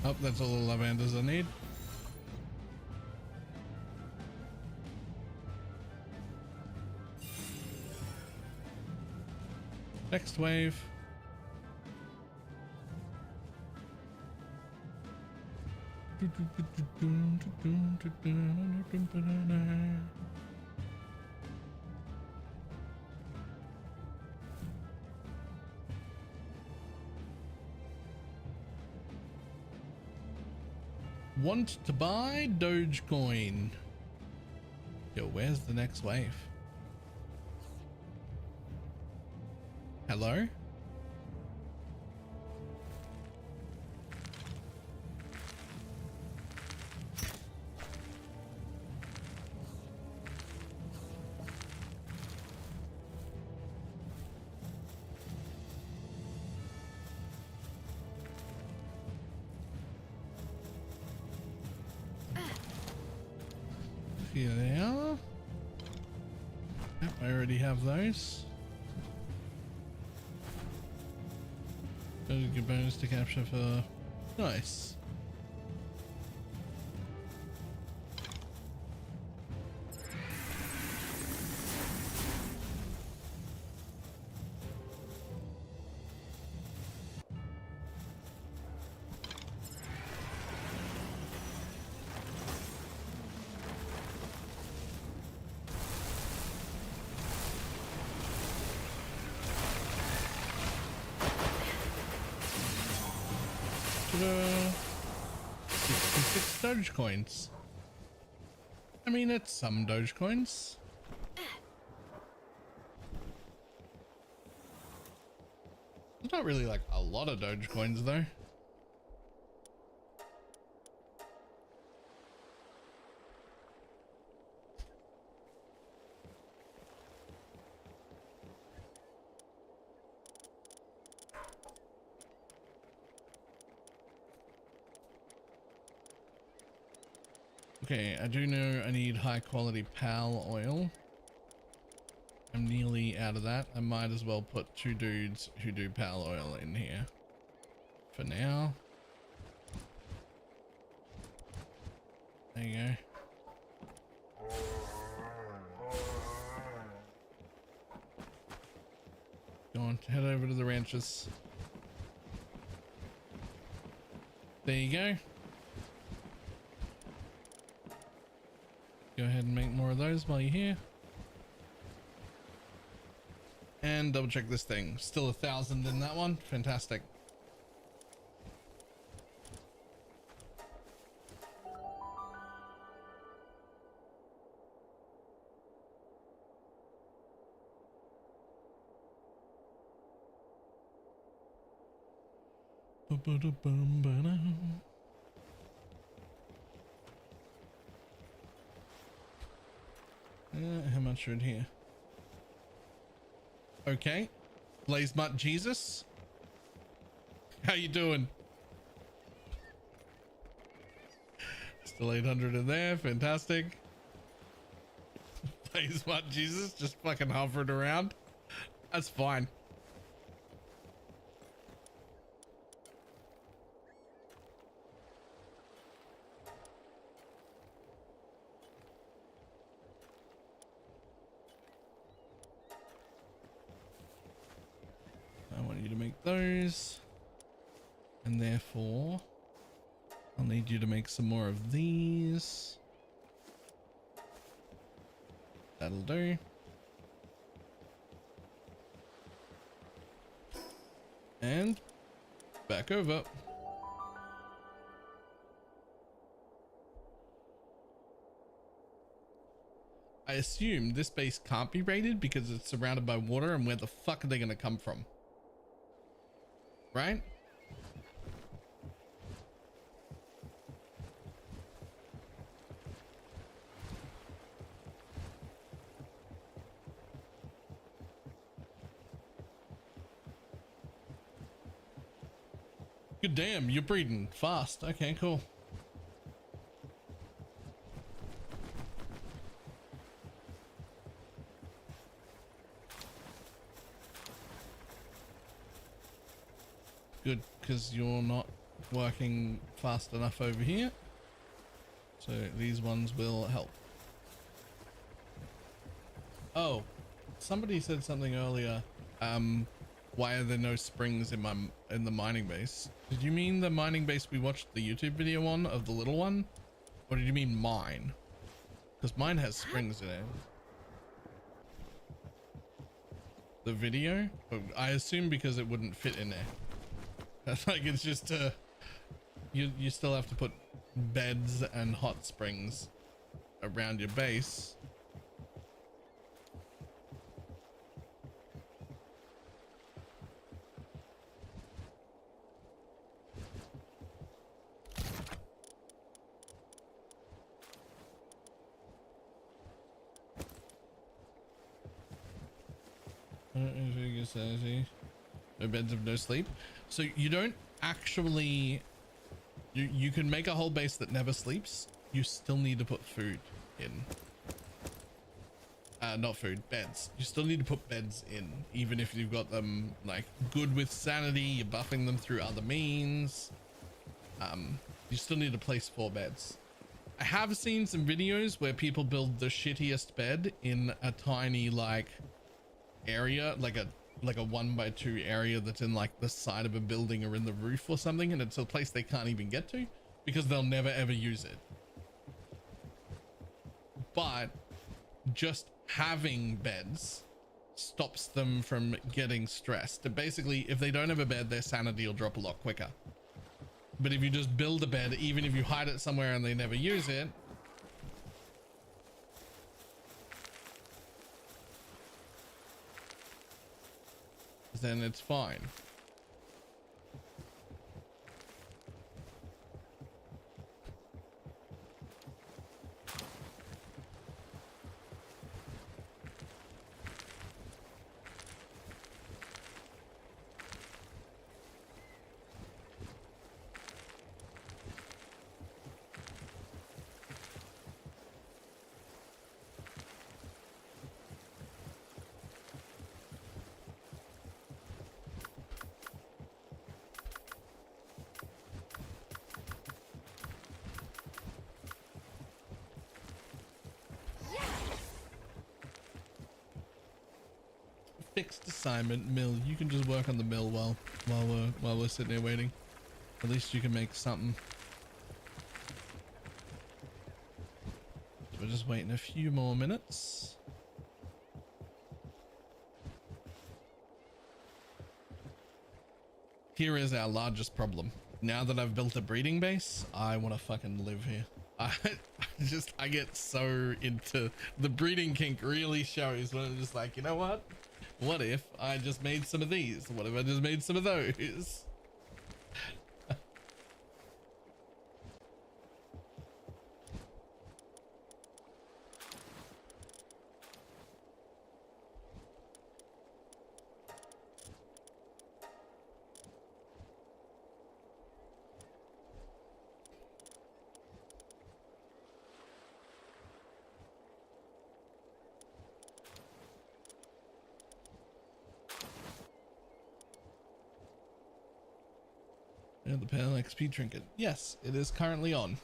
Oh, that's all the lavenders I need. Next wave. Want to buy Dogecoin. Yo, where's the next wave? Hello? Here they are. Yep, I already have those. Good bonus to capture for... Nice. Ta-da. 66 Dogecoins. I mean, it's some Dogecoins. It's not really like a lot of Dogecoins though. Okay, I do know I need high quality pal oil. I'm nearly out of that. I might as well put 2 dudes who do pal oil in here for now. There you go. Go on, head over to the ranches. There you go. Go ahead and make more of those while you're here. And double check this thing. Still 1,000 in that one. Fantastic. How much are in here? Okay. Blaze Mutt Jesus. How you doing? Still 800 in there. Fantastic. Blaze Mutt Jesus just fucking hovered around. That's fine. I want you to make those, and therefore I'll need you to make some more of these. That'll do. And back over. I assume this base can't be raided because it's surrounded by water, and where the fuck are they gonna come from? Right? Good damn, you're breeding fast. Okay, cool. Good, because you're not working fast enough over here. So these ones will help. Oh, somebody said something earlier. Why are there no springs in the mining base? Did you mean the mining base we watched the YouTube video on of the little one? Or did you mean mine? Because mine has springs in it. The video? Oh, I assume because it wouldn't fit in there. Like it's just you still have to put beds and hot springs around your base. No beds of no sleep. So you don't actually, you can make a whole base that never sleeps. You still need to put food in. Not food, beds. You still need to put beds in, even if you've got them like good with sanity, you're buffing them through other means. You still need to place 4 beds. I have seen some videos where people build the shittiest bed in a tiny like area, like a 1x2 area that's in like the side of a building or in the roof or something, and it's a place they can't even get to because they'll never ever use it. But just having beds stops them from getting stressed. Basically, if they don't have a bed, their sanity will drop a lot quicker. But if you just build a bed, even if you hide it somewhere and they never use it, then it's fine. Fixed assignment. Mill. You can just work on the mill while we're sitting here waiting. At least you can make something. So we're just waiting a few more minutes. Here is our largest problem. Now that I've built a breeding base, I want to fucking live here. I get so into the breeding kink really shows when I'm just like, you know what if I just made some of these? What if I just made some of those? The pale XP trinket. Yes, it is currently on.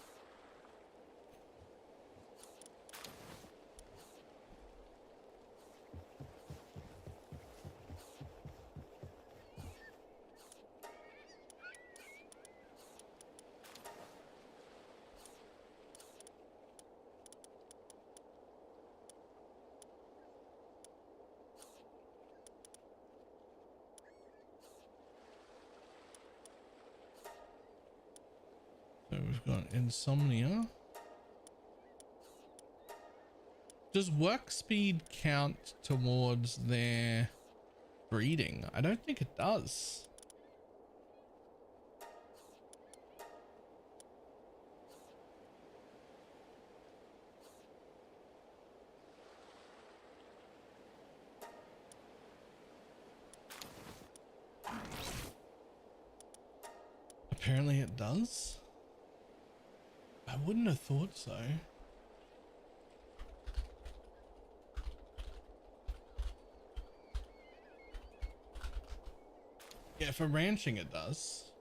So we've got insomnia. Does work speed count towards their breeding? I don't think it does. Apparently it does. I wouldn't have thought so. Yeah, for ranching it does.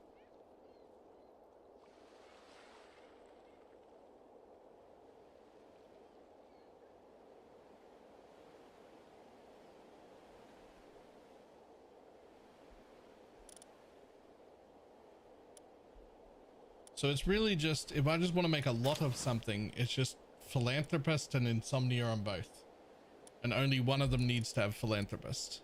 So it's really just, if I just want to make a lot of something, it's just philanthropist and insomnia on both. And only one of them needs to have philanthropist.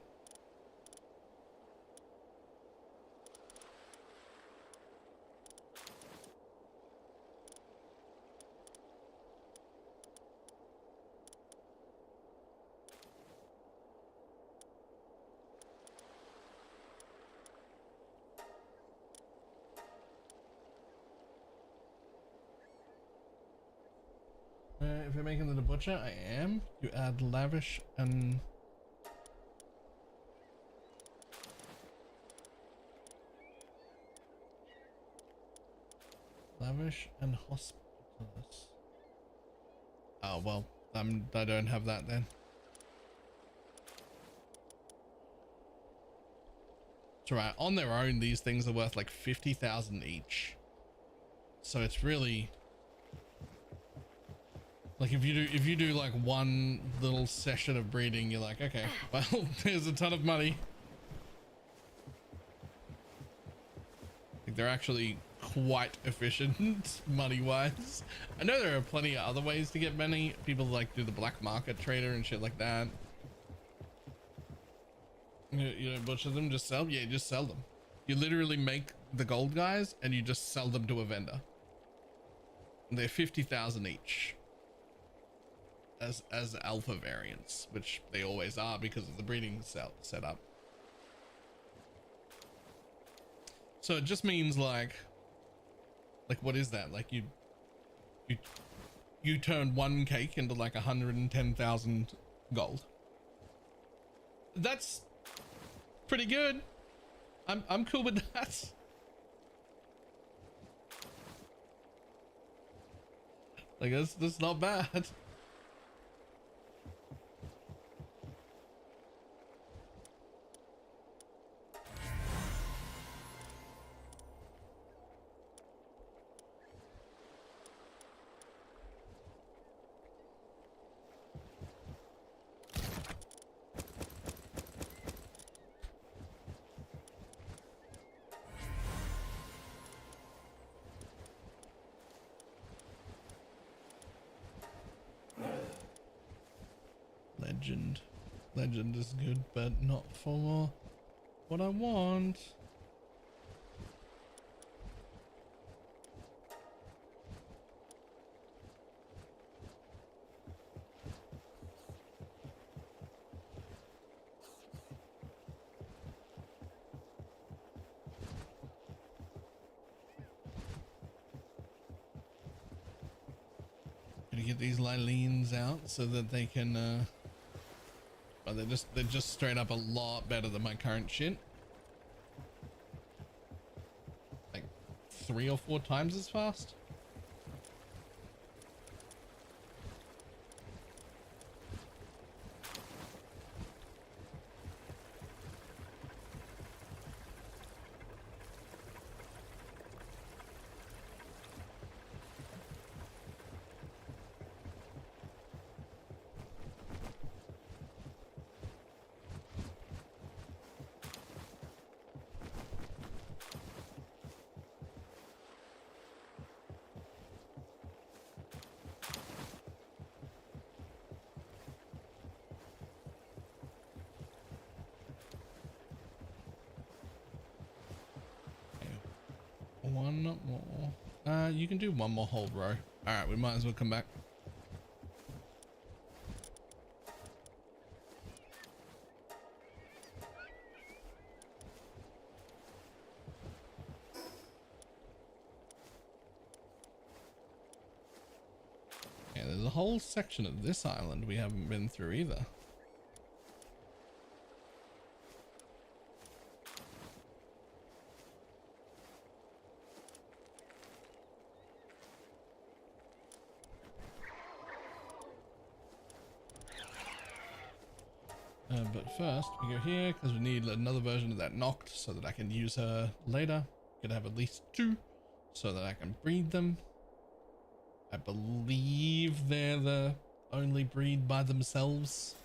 If you're making the butcher, I am. You add lavish and hospitalist. Oh well, I don't have that then. It's alright. On their own, these things are worth like 50,000 each. So it's really like if you do like one little session of breeding, you're like, okay, well, there's a ton of money. Like they're actually quite efficient money wise. I know there are plenty of other ways to get money. People like do the black market trader and shit like that. You don't butcher them, just sell. Yeah, just sell them. You literally make the gold guys and you just sell them to a vendor. And they're 50,000 each as alpha variants, which they always are because of the breeding setup. So it just means like what is that? Like you turn one cake into like 110,000 gold. That's pretty good. I'm cool with that. Like that's not bad. Legend is good, but not for what I want. Gonna get these Lilines out so that they can well, they're just straight up a lot better than my current shit. Like 3 or 4 times as fast. One more. You can do one more whole row. All right, we might as well come back. Yeah, there's a whole section of this island we haven't been through either. But first we go here because we need another version of that knocked so that I can use her later. Could have at least 2 so that I can breed them. I believe they're the only breed by themselves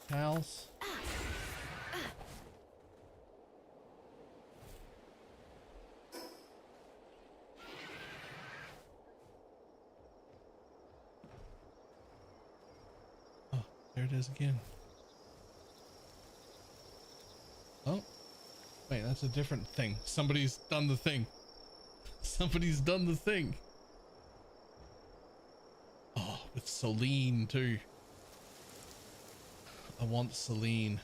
cows. There it is again. Oh, wait, that's a different thing. Somebody's done the thing. Somebody's done the thing. Oh, with Celine too. I want Celine.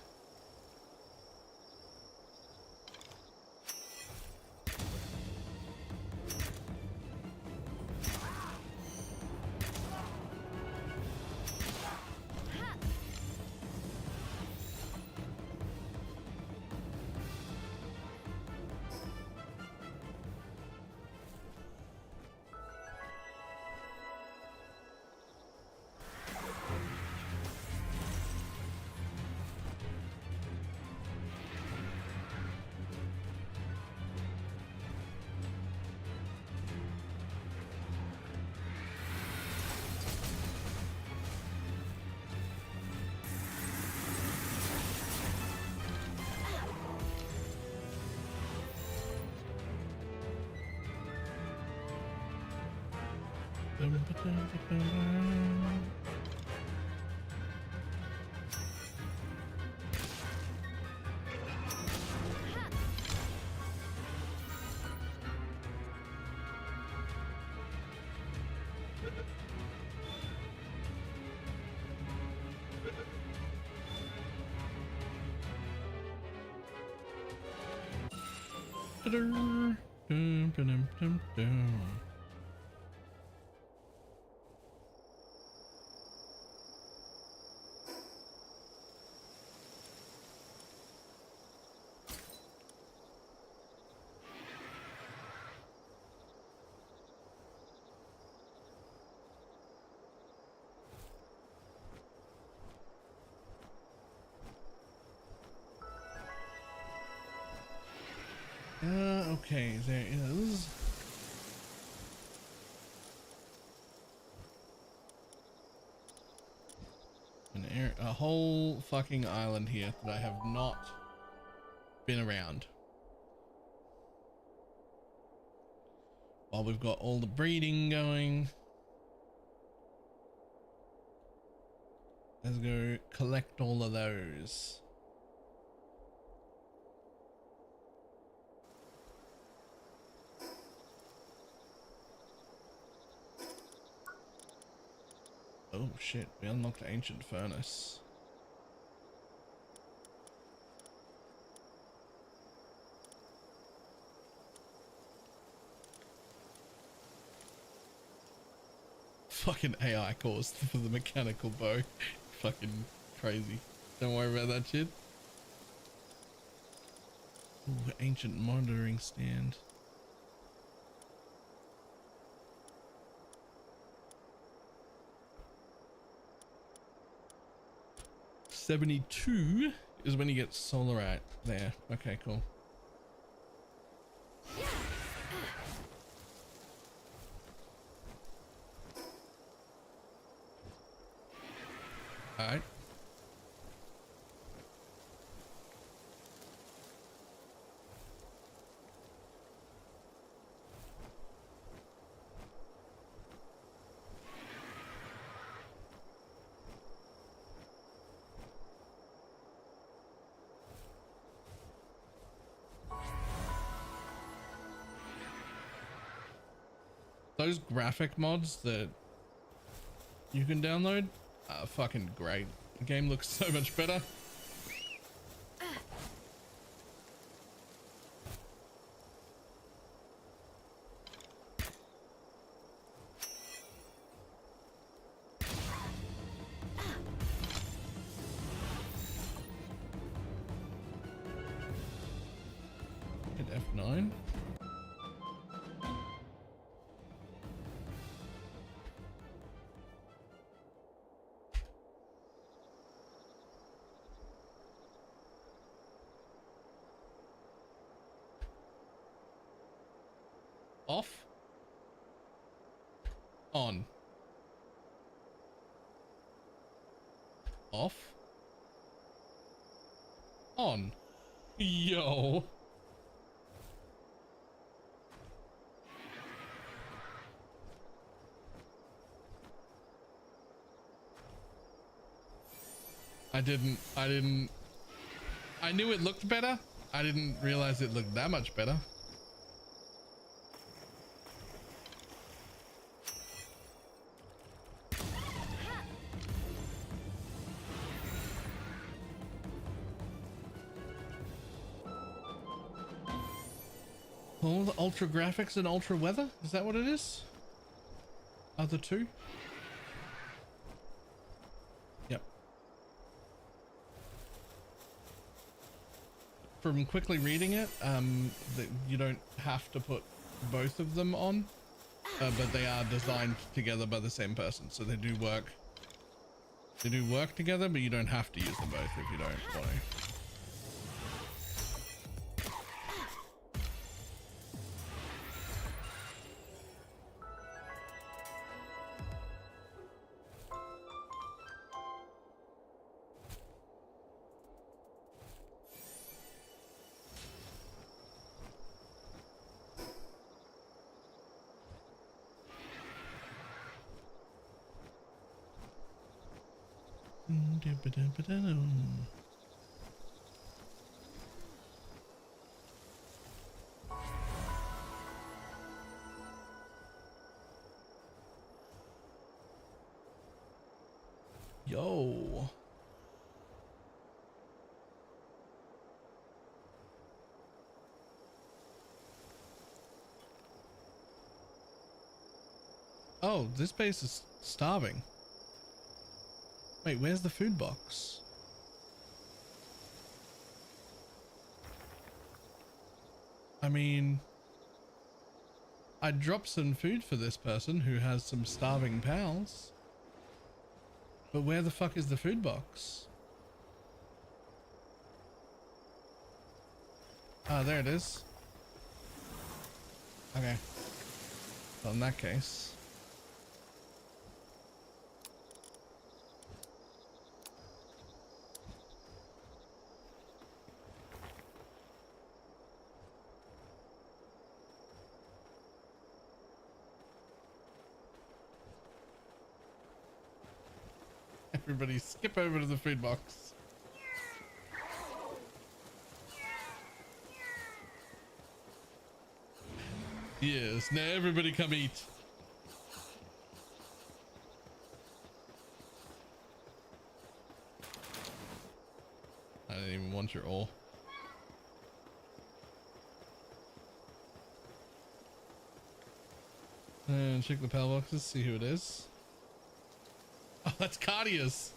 Okay, there is. A whole fucking island here that I have not been around. While we've got all the breeding going. Let's go collect all of those. Oh shit, we unlocked the ancient furnace. Fucking AI course for the mechanical bow. Fucking crazy. Don't worry about that shit. Ooh, ancient monitoring stand. $72 is when you get solarite there. Okay, cool. All right. Those graphic mods that you can download are fucking great. The game looks so much better. Hit F9. Off. On. Off. On. Yo. I knew it looked better. I didn't realize it looked that much better. Oh, the ultra graphics and ultra weather? Is that what it is? Are the two? Yep. From quickly reading it, that you don't have to put both of them on, but they are designed together by the same person, so they do work. They do work together, but you don't have to use them both if you don't want to. Yo. Oh, this base is starving. Wait, where's the food box? I mean, I dropped some food for this person who has some starving pals. But where the fuck is the food box? Ah, there it is. Okay. Well, in that case. Everybody skip over to the food box. Yes, now everybody come eat. I didn't even want your ore. And check the pal boxes, see who it is. Oh, that's Cardia's.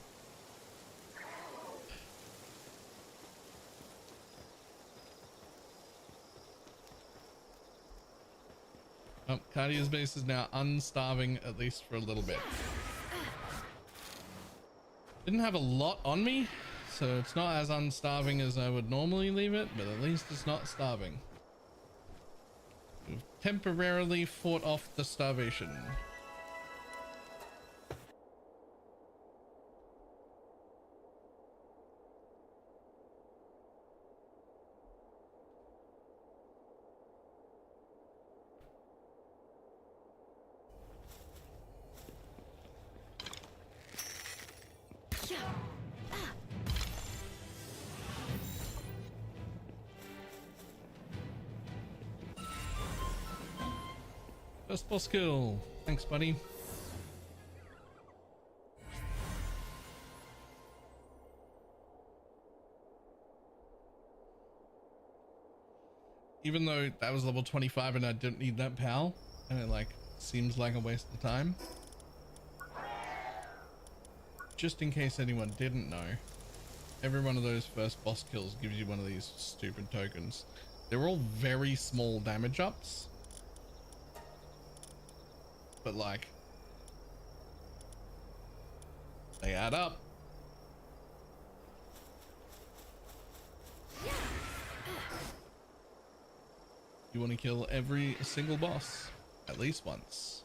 Oh, Cardia's base is now unstarving, at least for a little bit. Didn't have a lot on me, so it's not as unstarving as I would normally leave it, but at least it's not starving. We've temporarily fought off the starvation. First boss kill. Thanks, buddy. Even though that was level 25 and I didn't need that pal, and it like seems like a waste of time. Just in case anyone didn't know, every one of those first boss kills gives you one of these stupid tokens. They're all very small damage ups. But like, they add up. You want to kill every single boss at least once.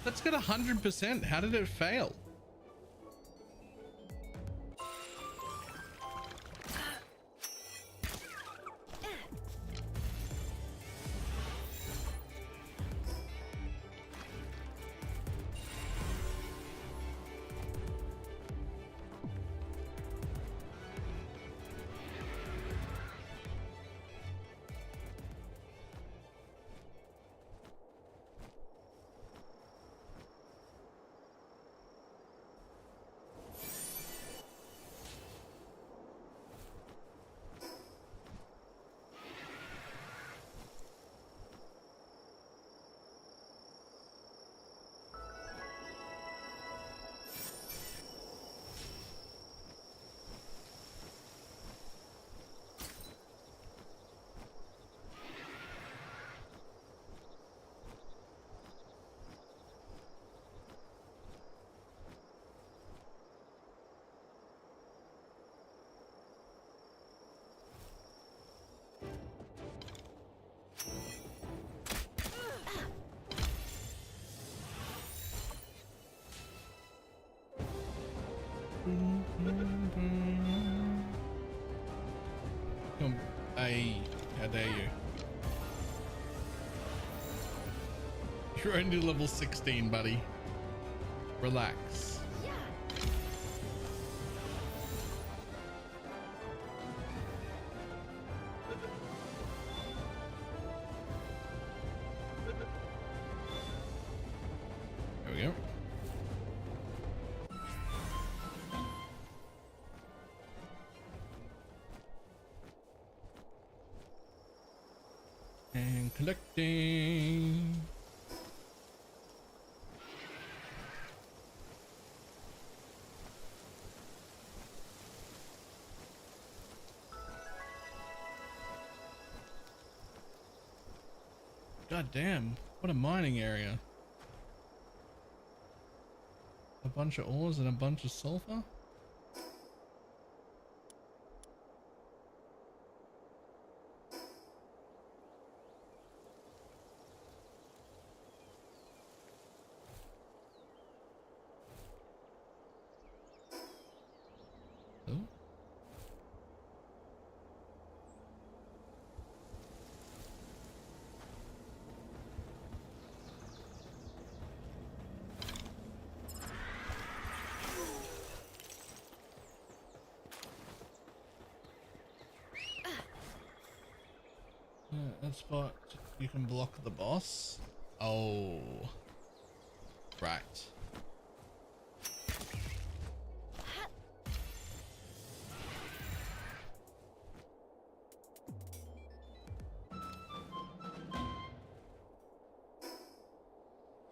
Let's get 100%. How did it fail? Come, hey, how dare you? You're only level 16, buddy. Relax. Yeah. There we go. And collecting. God damn, what a mining area. A bunch of ores and a bunch of sulfur. Oh. That spot you can block the boss. Oh, right.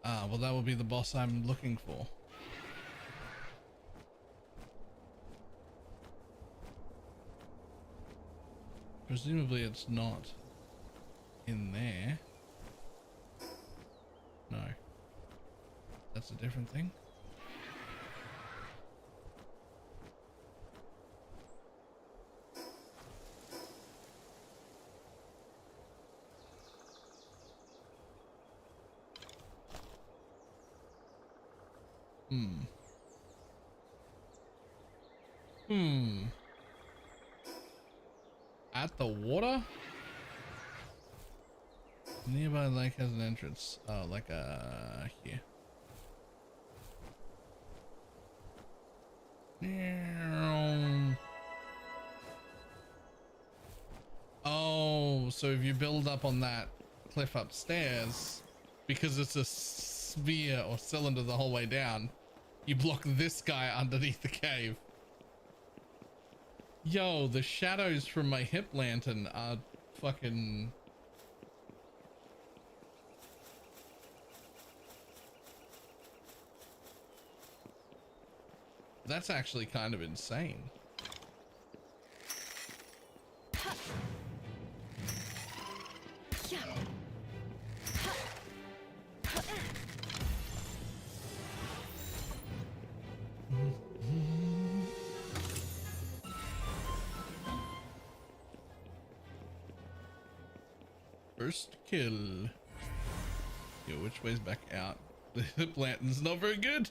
Ah, well, that will be the boss I'm looking for. Presumably it's not in there. No. That's a different thing. At the water? Nearby lake has an entrance. Oh, like here. Oh, so if you build up on that cliff upstairs, because it's a sphere or cylinder the whole way down, you block this guy underneath the cave. Yo, the shadows from my hip lantern are fucking... That's actually kind of insane. Yeah. First kill. Yo, which way's back out? The hip lantern's not very good.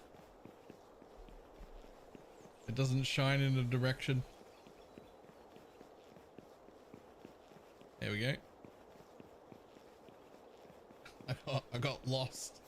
It doesn't shine in a direction. There we go. I got lost.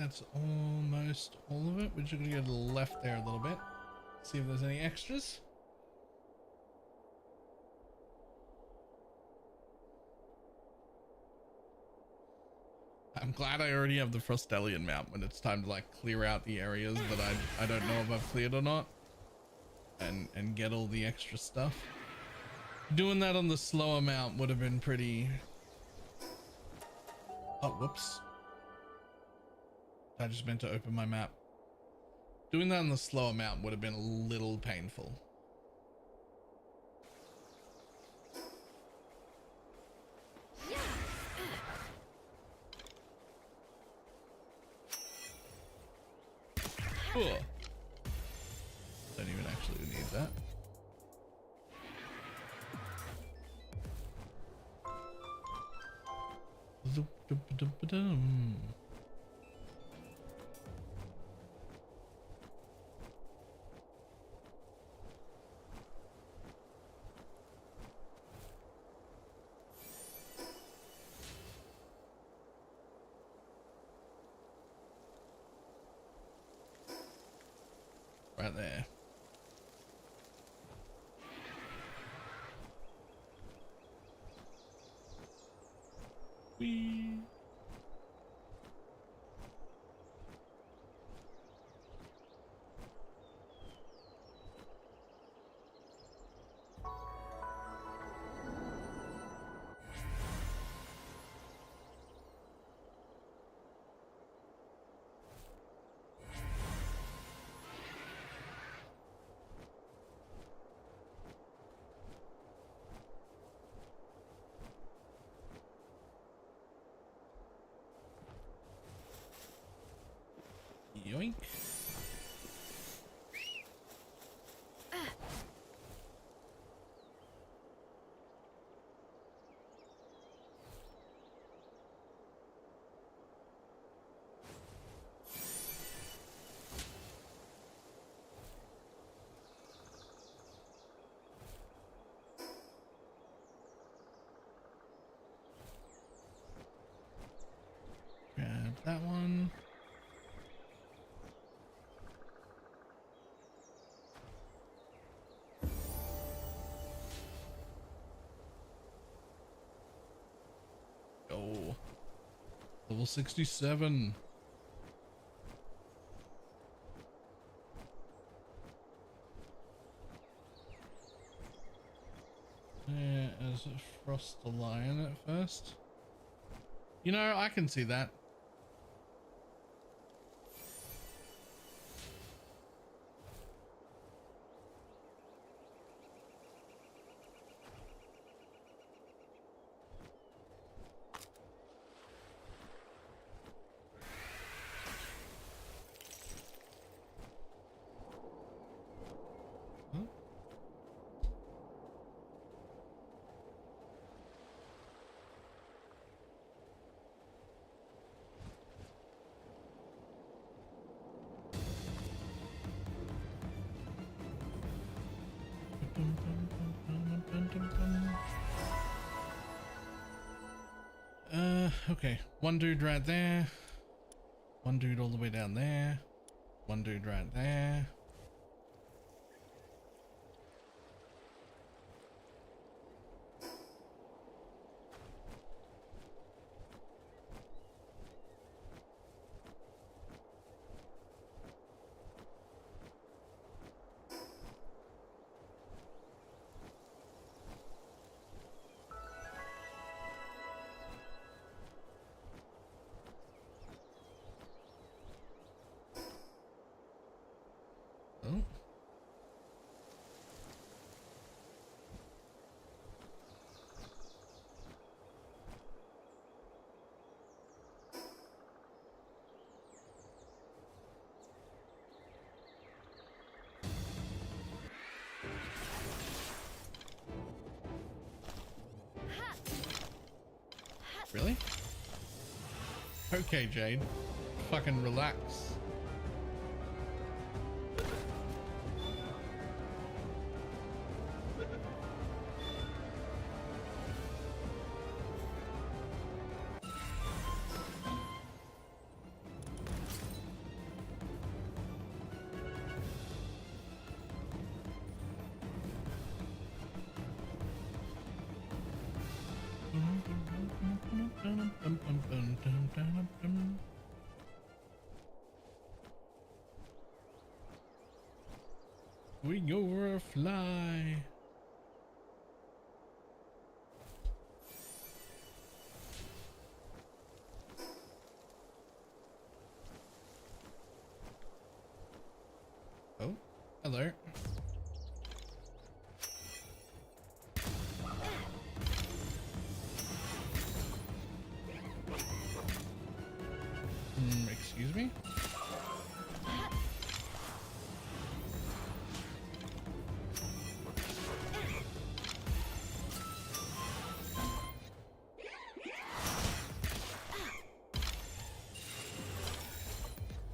that's almost all of it. We're just gonna go to the left there a little bit. See if there's any extras. I'm glad I already have the Frostellian mount when it's time to like clear out the areas that I don't know if I've cleared or not. And get all the extra stuff. Doing that on the slower mount would have been pretty... Oh, whoops. I just meant to open my map. Doing that on the slower mount would have been a little painful. Ugh. Don't even actually need that. Zoop-doop-doop-dum. Right there. Whee. Yoink. Grab that one. Oh, level 67. Yeah, as a Frost the Lion at first. You know, I can see that. Huh? Okay, one dude right there, one dude all the way down there, one dude right there. Oh. Really? Okay, Jade. Fucking relax. We go for a fly. Oh, hello. Excuse me?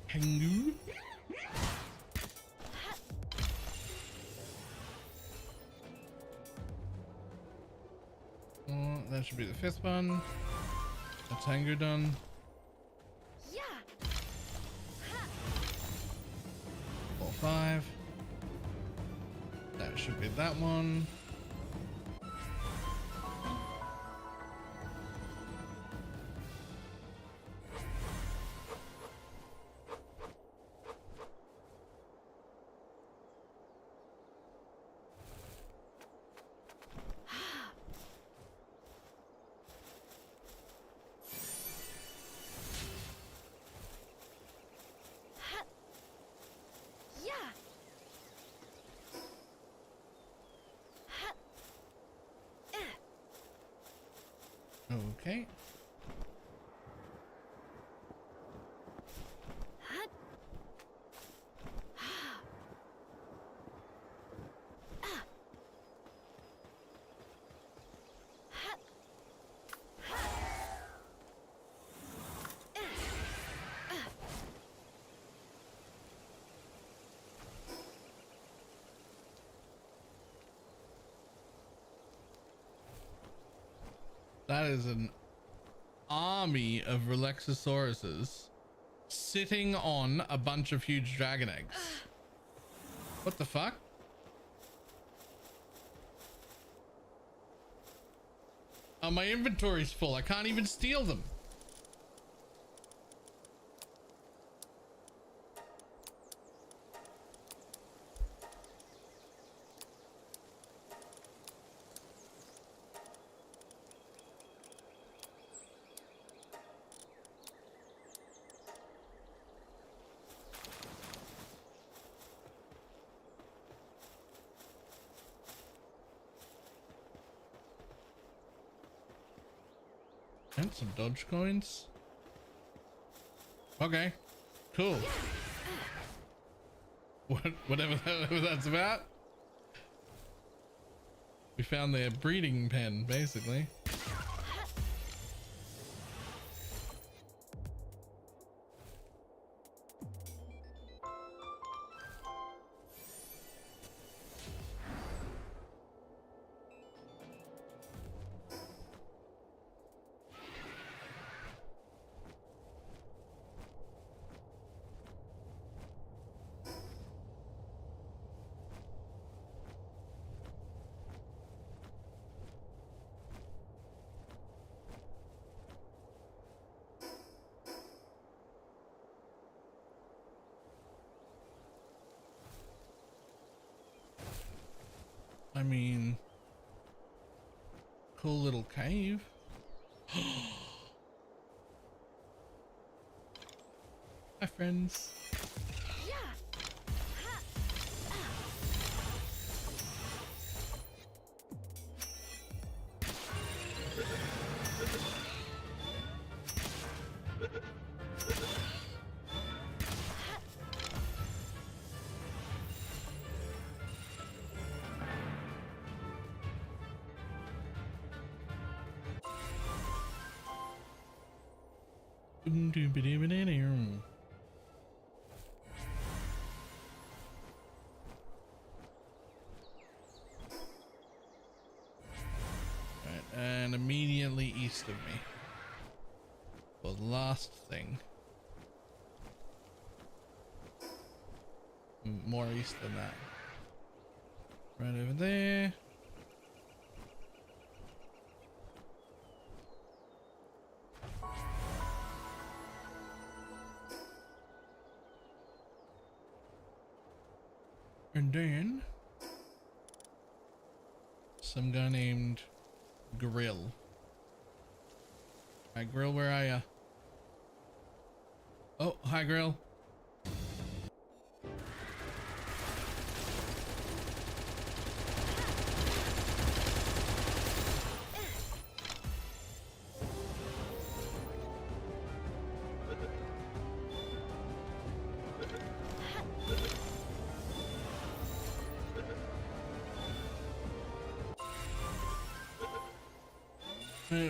Kangaroo? Oh, that should be the fifth one. That's Tango done. Yeah. 4, 5. That should be that one. Yeah. Okay. That is an army of Relaxosauruses sitting on a bunch of huge dragon eggs. What the fuck? Oh, my inventory's full. I can't even steal them. And some dodge coins. Okay, cool. Whatever that's about. We found their breeding pen, basically. I mean, cool little cave. Hi, friends. Right, and immediately east of me. The last thing. More east than that. Right over there. And then some guy named Grill. Hi Grill, where are ya? Oh, hi Grill.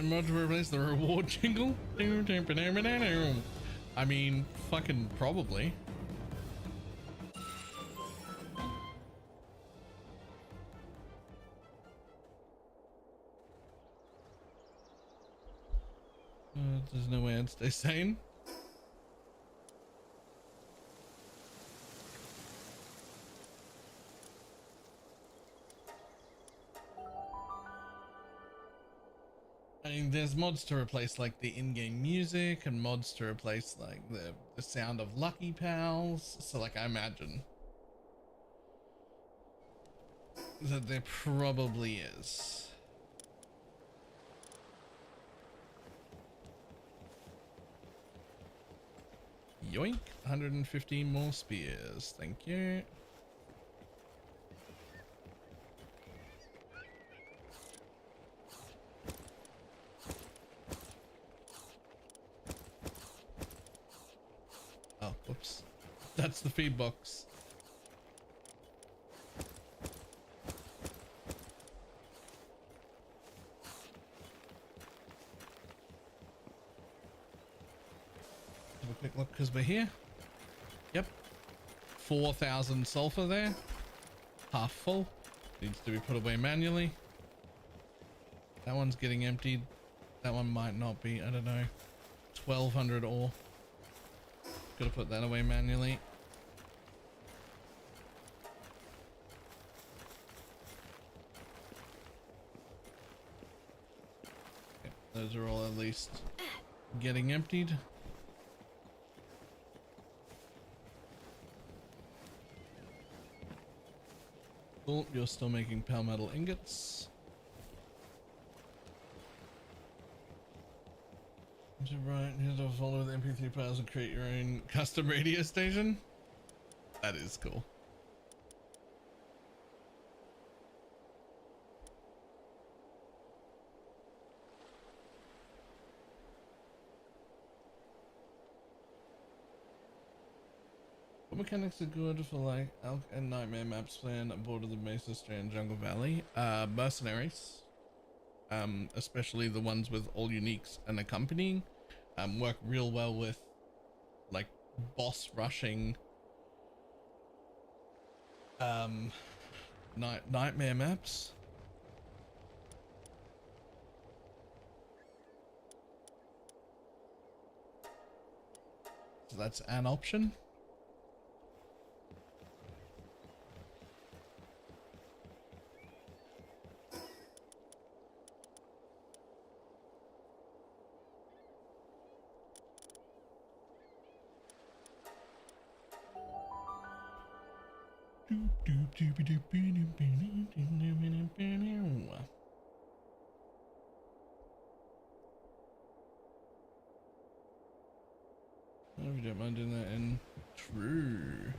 Mod to replace the reward jingle? I mean, fucking probably. There's no way I'd stay sane. I mean, there's mods to replace like the in-game music and mods to replace like the sound of Lucky Pals. So like I imagine that there probably is. Yoink, 115 more spears. Thank you. Oh, whoops. That's the feed box. Have a quick look because we're here. Yep. 4,000 sulfur there. Half full. Needs to be put away manually. That one's getting emptied. That one might not be. I don't know. 1,200 ore. Gotta put that away manually. Okay, those are all at least getting emptied. Cool, you're still making palmetto ingots. Right, here's a folder with MP3 files and create your own custom radio station. That is cool. What mechanics are good for like Elk and Nightmare maps playing at border of the Mesa Strand Jungle Valley? Mercenaries. Especially the ones with all uniques and accompanying. Work real well with like boss rushing nightmare maps. So that's an option. I hope you don't mind doing that in true.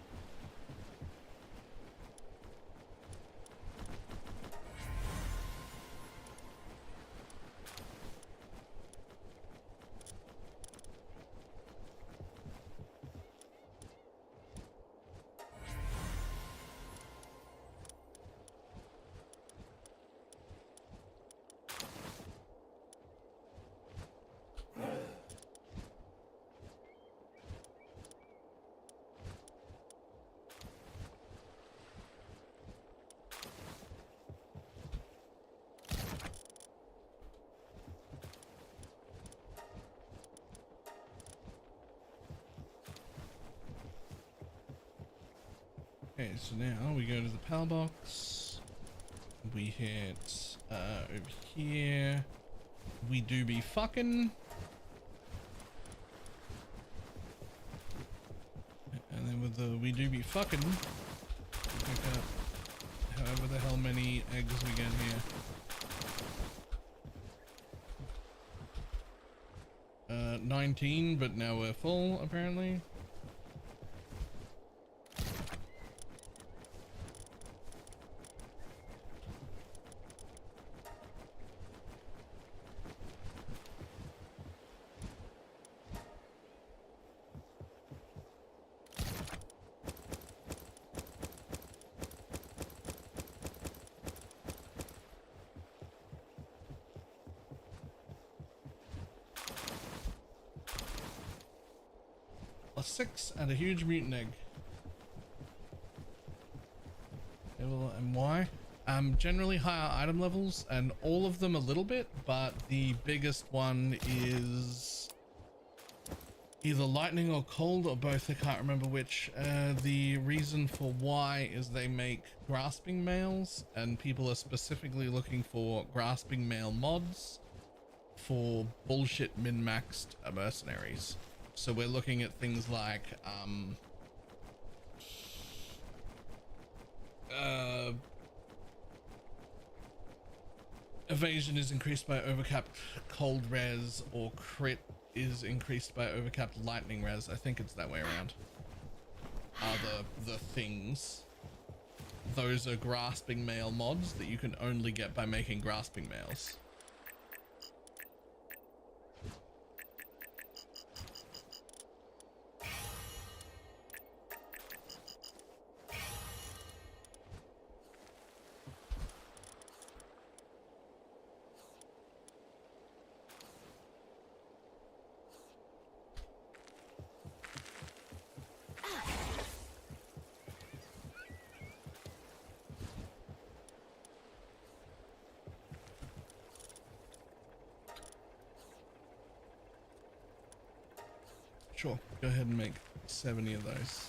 Okay, so now we go to the PAL box. We hit over here. We do be fucking. And then with the we do be fucking, pick up however the hell many eggs we get here. 19, but now we're full, apparently. A 6 and a huge mutant egg. And why? Generally higher item levels, and all of them a little bit, but the biggest one is either lightning or cold or both. I can't remember which. The reason for why is they make grasping males, and people are specifically looking for grasping male mods for bullshit min-maxed mercenaries. So we're looking at things like evasion is increased by overcapped cold res, or crit is increased by overcapped lightning res. I think it's that way around. Are the things. Those are grasping male mods that you can only get by making grasping males. Sure, go ahead and make 70 of those.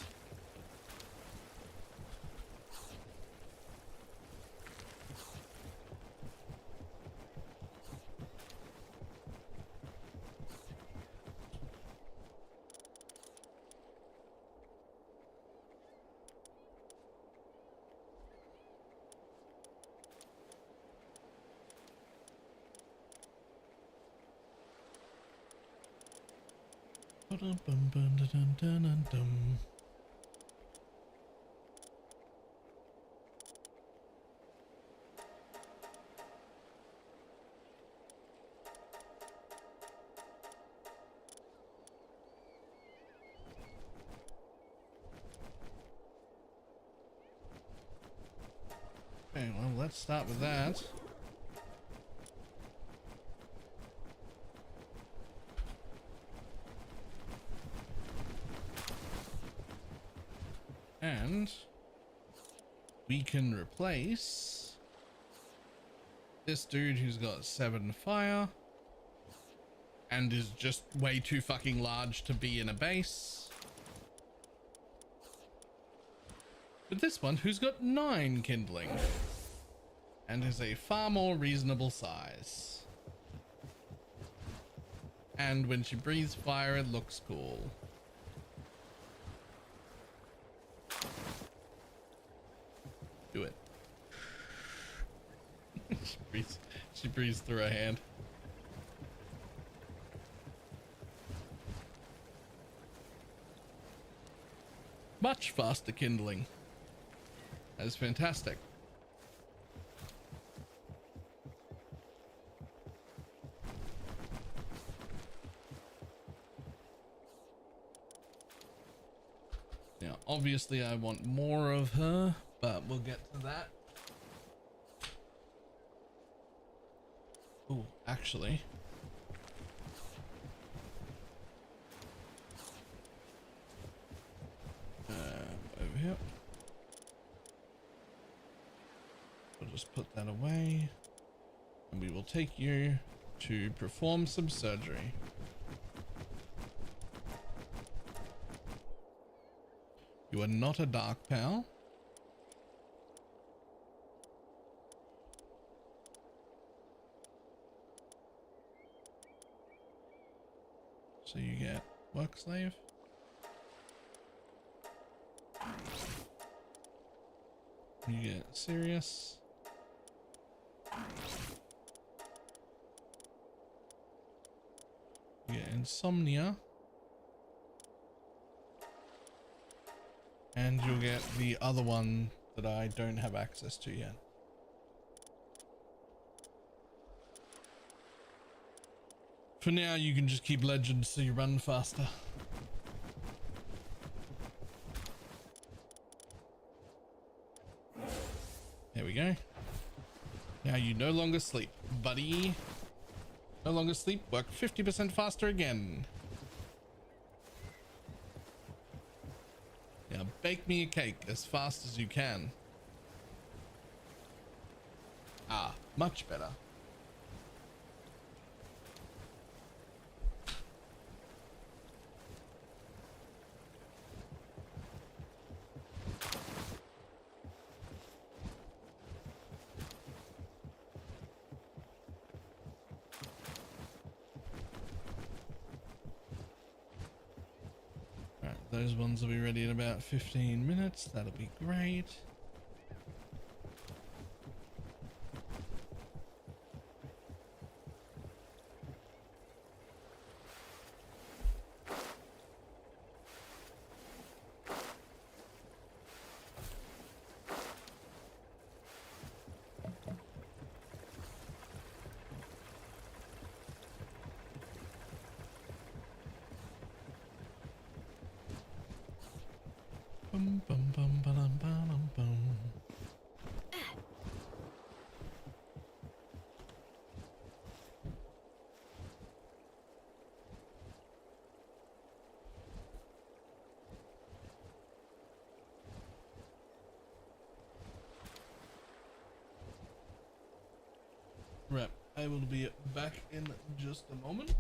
Okay, well, let's start with that. And we can replace this dude who's got 7 fire and is just way too fucking large to be in a base, with this one who's got 9 kindling and is a far more reasonable size. And when she breathes fire, it looks cool. Do it. she breathes through her hand. Much faster kindling. That is fantastic. Now, obviously I want more of her, but we'll get to that. Oh, actually. Over here. We'll just put that away. And we will take you to perform some surgery. You are not a dark pal. So you get work slave. You get serious. You get insomnia. And you'll get the other one that I don't have access to yet. For now, you can just keep legends so you run faster. There we go. Now you no longer sleep, buddy. No longer sleep, work 50% faster again. Now bake me a cake as fast as you can. Ah, much better. Those ones will be ready in about 15 minutes. That'll be great. Bum, bum, bum, ba-dum, ba-dum, bum. Right, I will be back in just a moment.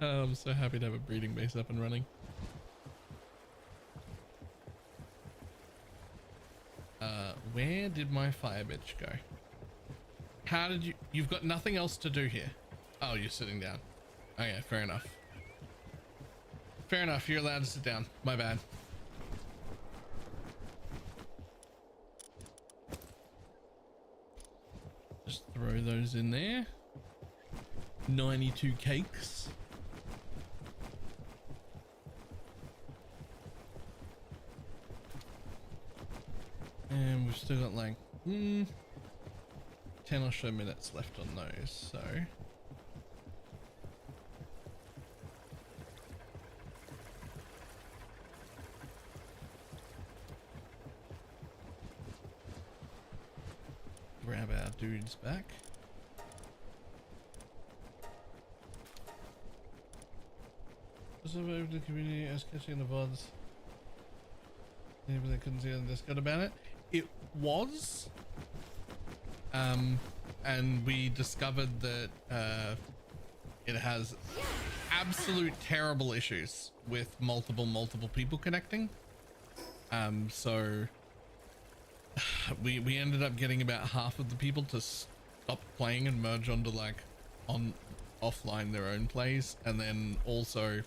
Oh, I'm so happy to have a breeding base up and running. Where did my fire bitch go? How did you've got nothing else to do here? Oh, you're sitting down. Okay, fair enough. Fair enough, you're allowed to sit down. My bad. Just throw those in there. 92 cakes. And we've still got like 10 or so minutes left on those, so grab our dudes back. Was over the community as catching the VODs. Maybe they couldn't see on Discord about it. It was, and we discovered that it has absolute terrible issues with multiple people connecting. So we ended up getting about half of the people to stop playing and merge onto like offline their own plays, and then also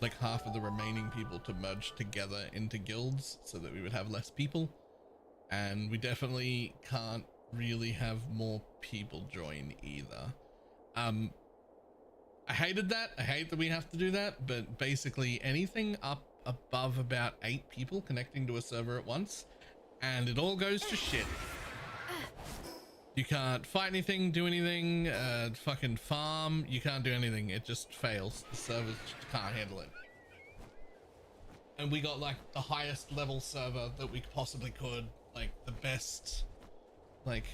like half of the remaining people to merge together into guilds so that we would have less people. And we definitely can't really have more people join either. I hated that. I hate that we have to do that, but basically anything up above about 8 people connecting to a server at once, and it all goes to shit. You can't fight anything, do anything, fucking farm, you can't do anything. It just fails. The servers just can't handle it. And we got like the highest level server that we possibly could, like the best like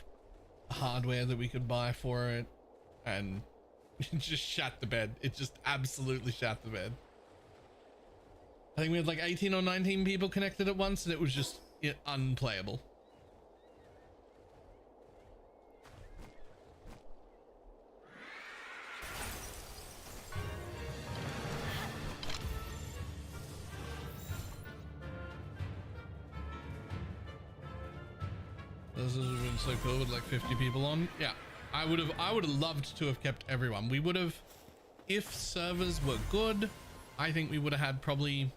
hardware that we could buy for it, and it just shat the bed. It just absolutely shat the bed. I think we had like 18 or 19 people connected at once, and it was just unplayable. This has been so cool with like 50 people on. Yeah, I would have loved to have kept everyone. We would have, if servers were good, I think we would have had probably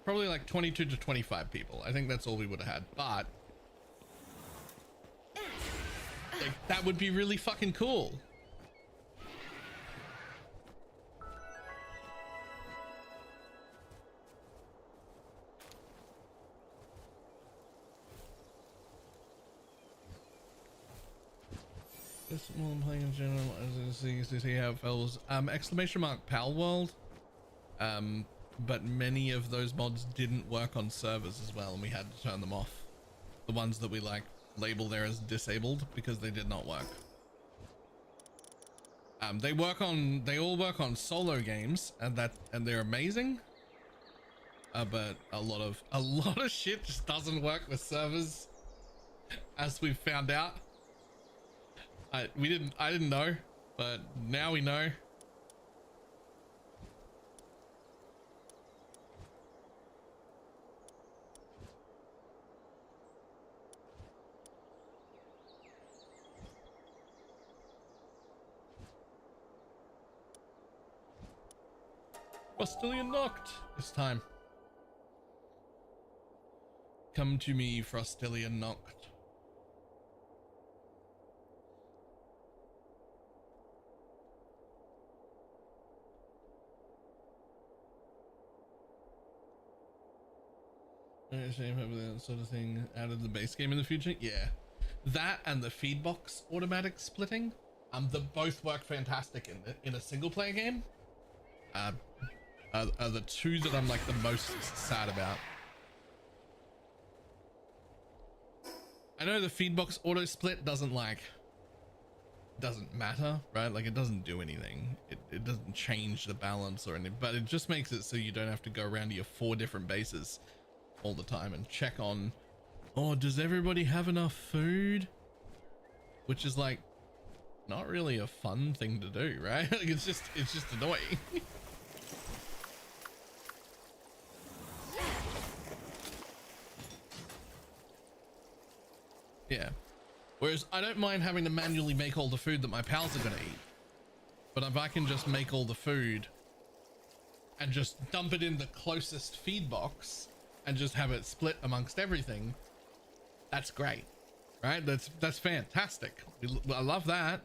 like 22 to 25 people. I think that's all we would have had. But like that would be really fucking cool. This one I'm playing in general, as you see how it feels. Exclamation mark Pal World. But many of those mods didn't work on servers as well, and we had to turn them off. The ones that we like label there as disabled, because they did not work. They all work on solo games, and they're amazing. But a lot of shit just doesn't work with servers, as we've found out. I didn't know, but now we know. Frostilian knocked this time. Come to me, Frostilian knocked. Shame having that sort of thing out of the base game in the future. Yeah, that and the feedbox automatic splitting, they both work fantastic in a single player game. Are the two that I'm like the most sad about. I know the feedbox auto split doesn't matter, right? Like it doesn't do anything. It doesn't change the balance or anything, but it just makes it so you don't have to go around to your 4 different bases all the time and check on, oh, does everybody have enough food? Which is like not really a fun thing to do, right? Like it's just annoying. Yeah. Whereas I don't mind having to manually make all the food that my pals are gonna eat. But if I can just make all the food and just dump it in the closest feed box and just have it split amongst everything, that's great, right? That's fantastic. I love that.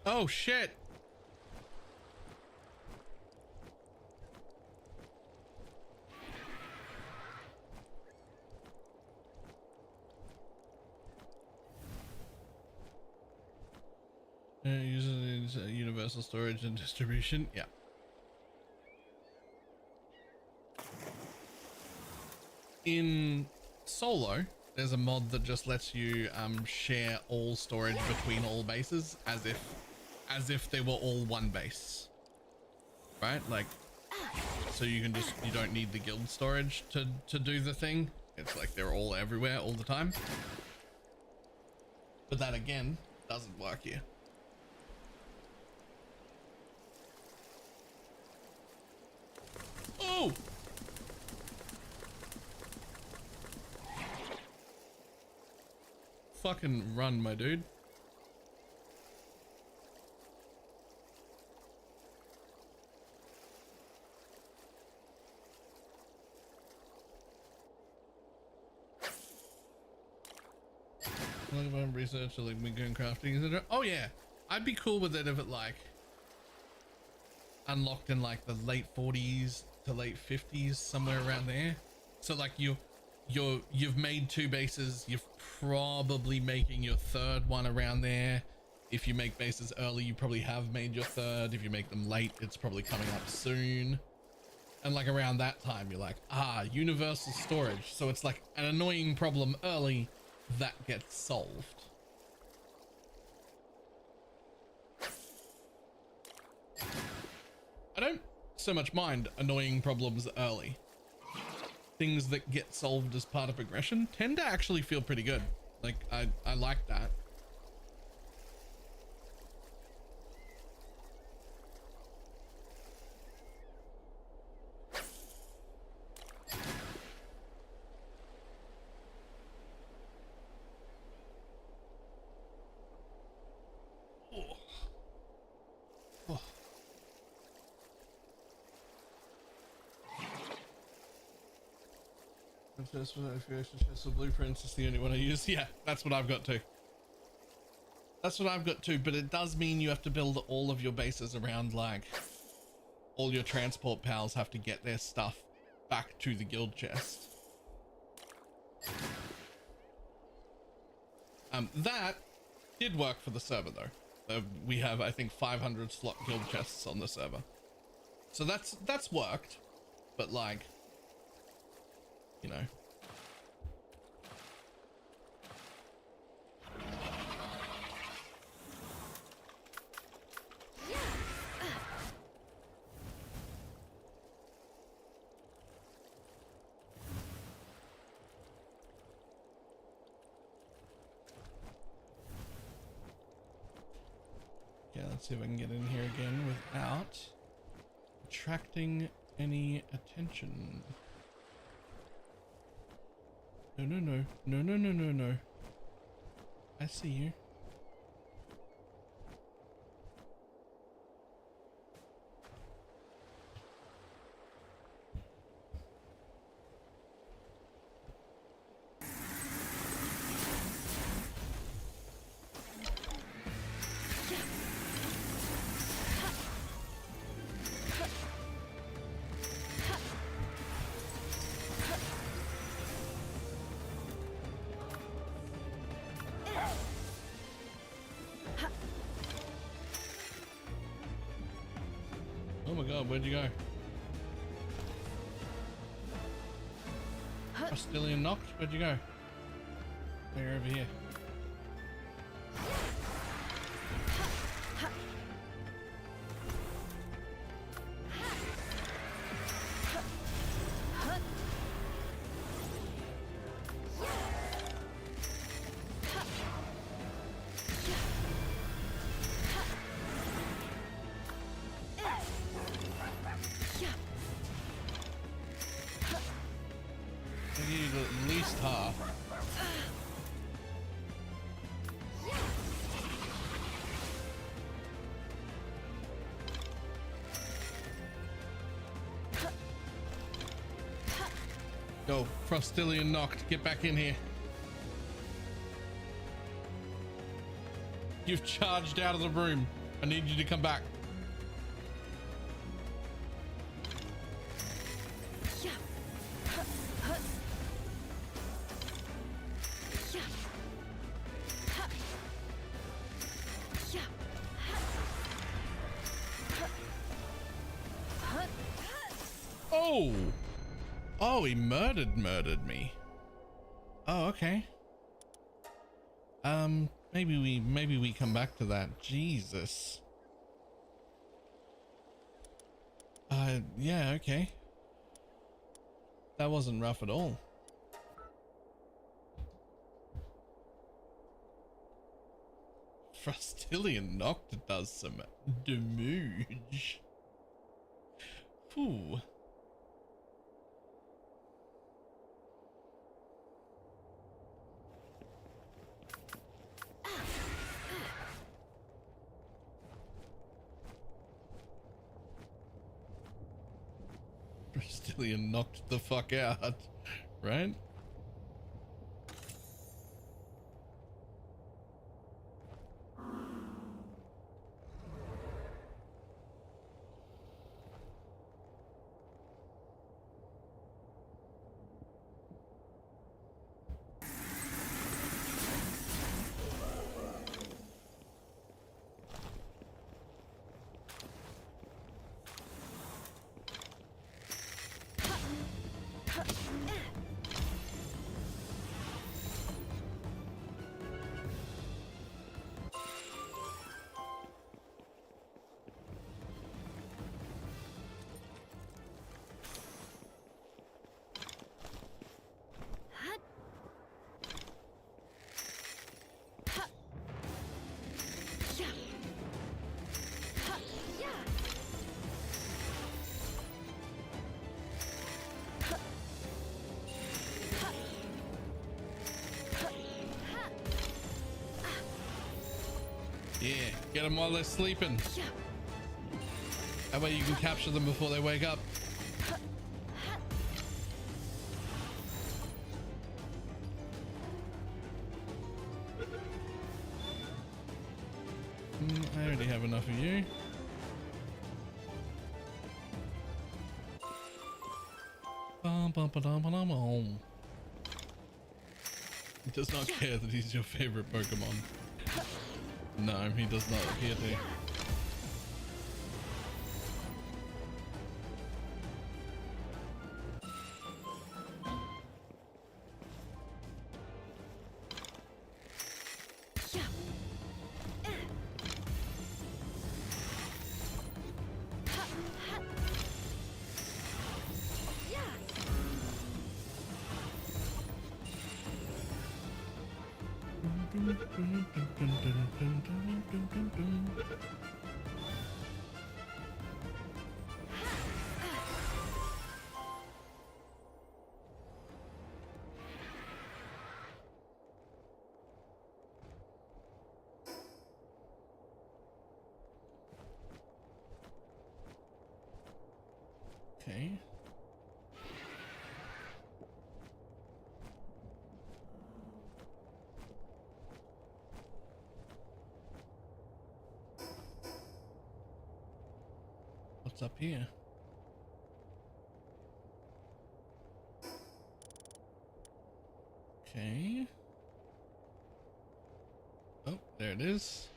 Oh shit. Uses universal storage and distribution. Yeah. In solo, there's a mod that just lets you share all storage between all bases as if they were all one base, right? Like, so you don't need the guild storage to do the thing. It's like they're all everywhere all the time. But that again doesn't work here. Oh! Fucking run, my dude. Look about research like mid-game crafting, etc. Oh yeah, I'd be cool with it if it like unlocked in like the late 40s to late 50s, somewhere around there. So like you've made 2 bases, you're probably making your 3rd one around there. If you make bases early, you probably have made your 3rd. If you make them late, it's probably coming up soon. And like around that time, you're like, universal storage. So it's like an annoying problem early that gets solved. I don't so much mind annoying problems early. Things that get solved as part of progression tend to actually feel pretty good. Like I like that. So blueprints is the only one I use. Yeah, that's what I've got too. That's what I've got too, but it does mean you have to build all of your bases around, like, all your transport pals have to get their stuff back to the guild chest. That did work for the server though. We have, I think, 500 slot guild chests on the server. So that's worked, but like, you know. Yeah, let's see if I can get in here again without attracting any attention. No, no, no. No, no, no, no, no. I see you. my god, where'd you go? Frostilian knocked? Where'd you go? They're over here. I need at least half. Go, Frostilian knocked. Get back in here. You've charged out of the room. I need you to come back. Oh! Oh, he murdered me. Oh, okay. Maybe we come back to that. Jesus. Yeah, okay. That wasn't rough at all. Frostilian knocked does some damage. Phew. Frostilian knocked the fuck out, right? Yeah, get them while they're sleeping. That way you can capture them before they wake up. I already have enough of you. He does not care that he's your favorite Pokemon. No, he does not appear to. Okay. What's up here? Okay. Oh, there it is.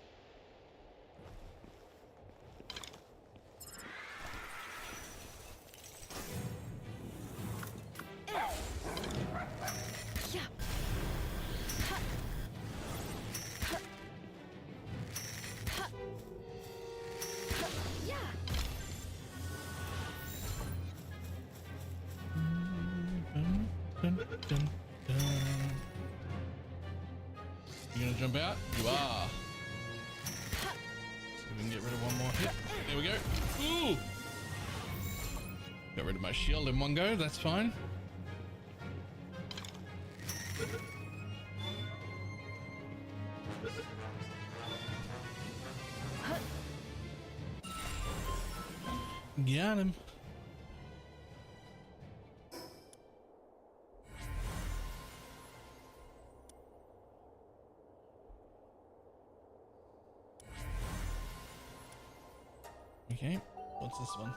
Dun, dun, dun. You gonna jump out? You are. So we can get rid of one more hit. There we go. Ooh! Got rid of my shield in one go. That's fine. Got him. Okay, what's this one?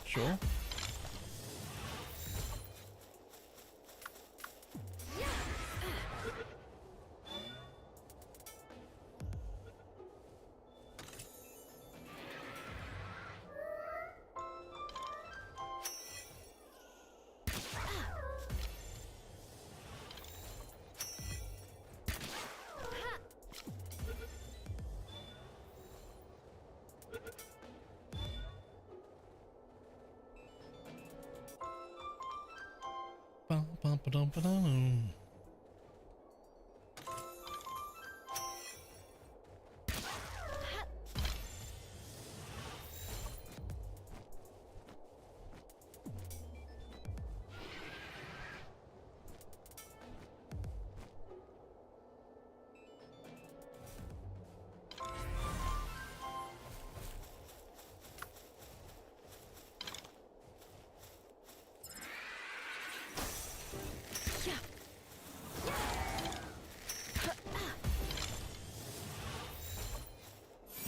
Sure. Bum, bum, ba-dum, ba-dum.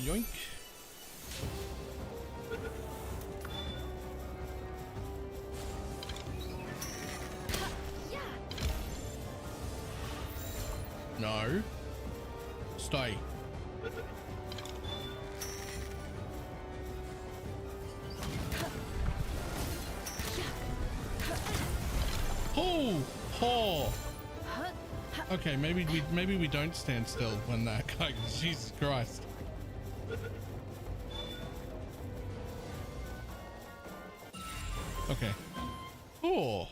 Yoink. No. Stay. Oh, oh. Okay, maybe we don't stand still when that guy. Jesus Christ. Okay. Oh.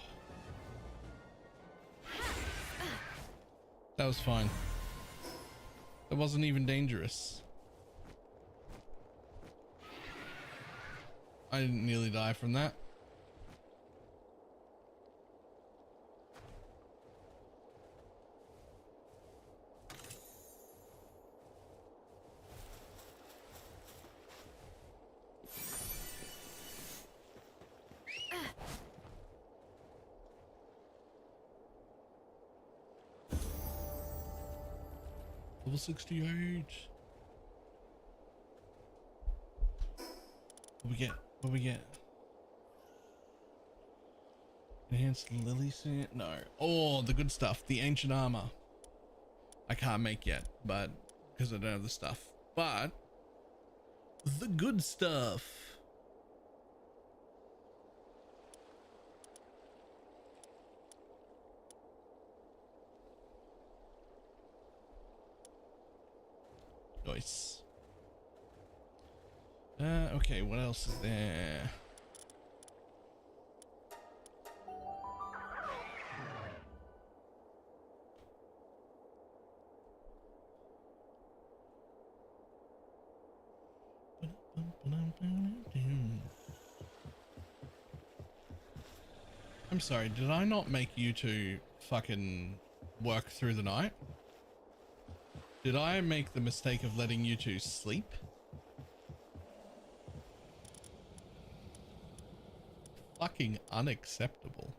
That was fine. It wasn't even dangerous. I didn't nearly die from that. Level 68. What we get? What we get? Enhanced lily sand? No. Oh, the good stuff. The ancient armor. I can't make yet, but because I don't have the stuff. But the good stuff. Nice. Okay, what else is there? I'm sorry, did I not make you two fucking work through the night? Did I make the mistake of letting you two sleep? Fucking unacceptable.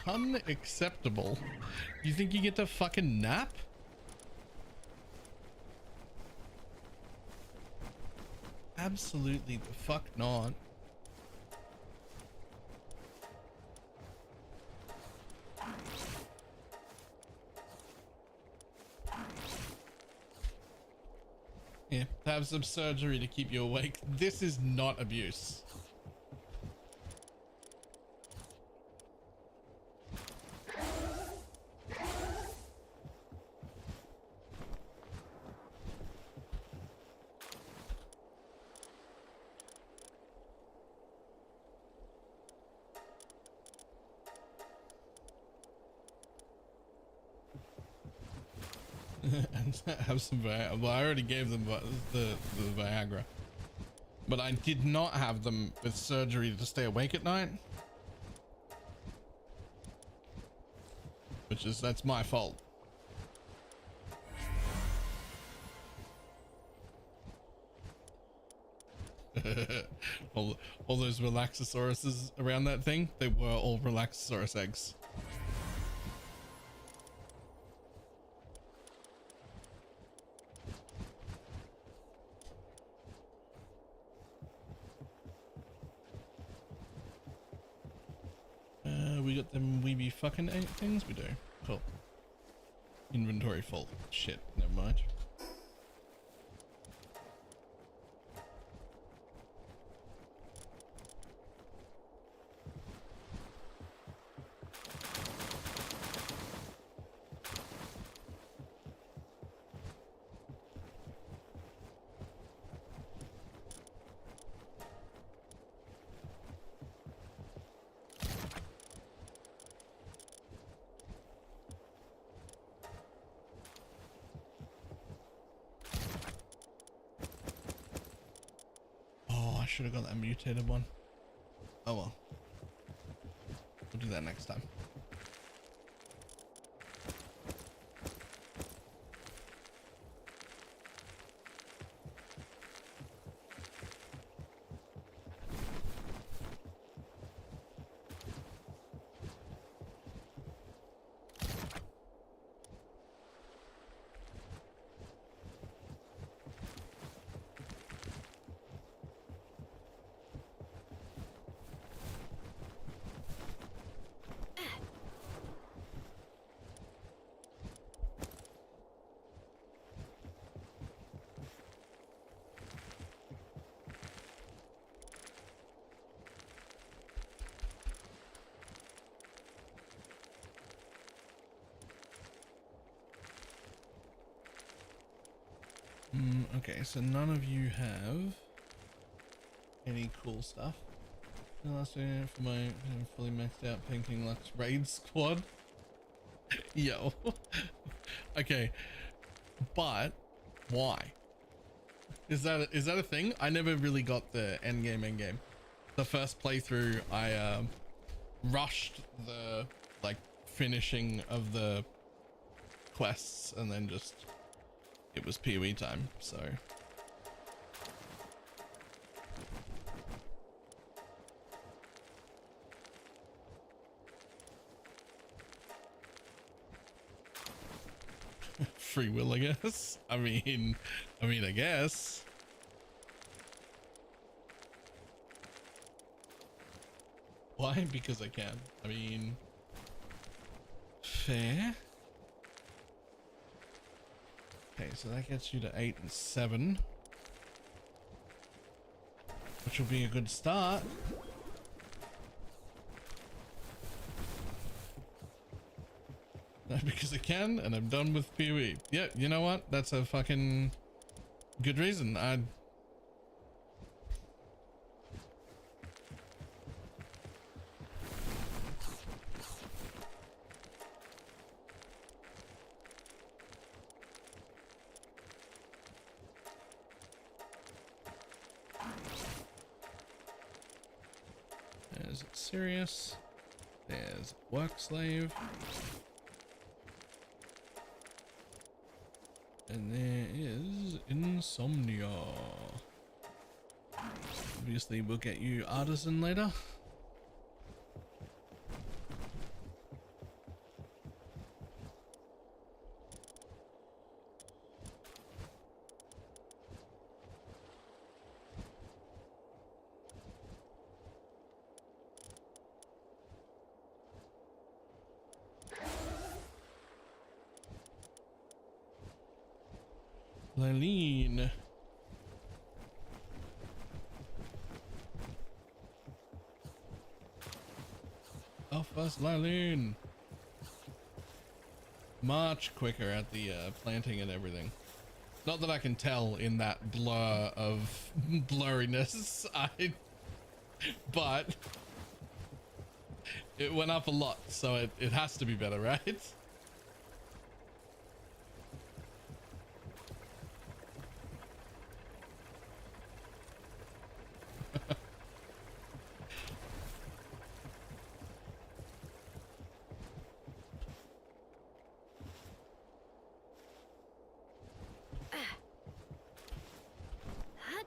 Unacceptable. You think you get to fucking nap? Absolutely the fuck not. Yeah, to have some surgery to keep you awake. This is not abuse. And have some Viagra. Well, I already gave them the Viagra, but I did not have them with surgery to stay awake at night, that's my fault. all those Relaxosauruses around that thing, they were all Relaxosaurus eggs. We got them weeby fucking 8 things? We do. Cool. Inventory full. Shit, never mind. I should have got that mutated one. Oh well. We'll do that next time. Okay, so none of you have any cool stuff. The last one for my fully maxed out Painting Lux raid squad. Yo. Okay, but why? Is that a thing? I never really got the endgame. The first playthrough, I rushed the like finishing of the quests and then just it was PoE time, so free will, I guess. I mean, I guess. Why? Because I can. I mean, fair. Okay, so that gets you to 8 and 7, which will be a good start. Because I can, and I'm done with PoE. Yeah, you know what? That's a fucking good reason. There's Sirius. There's Work Slave. And there is Insomnia. Obviously, we'll get you Artisan later. Lylene. Off us, Lylene. Much quicker at the planting and everything. Not that I can tell in that blur of blurriness, but it went up a lot, so it has to be better, right? Hut.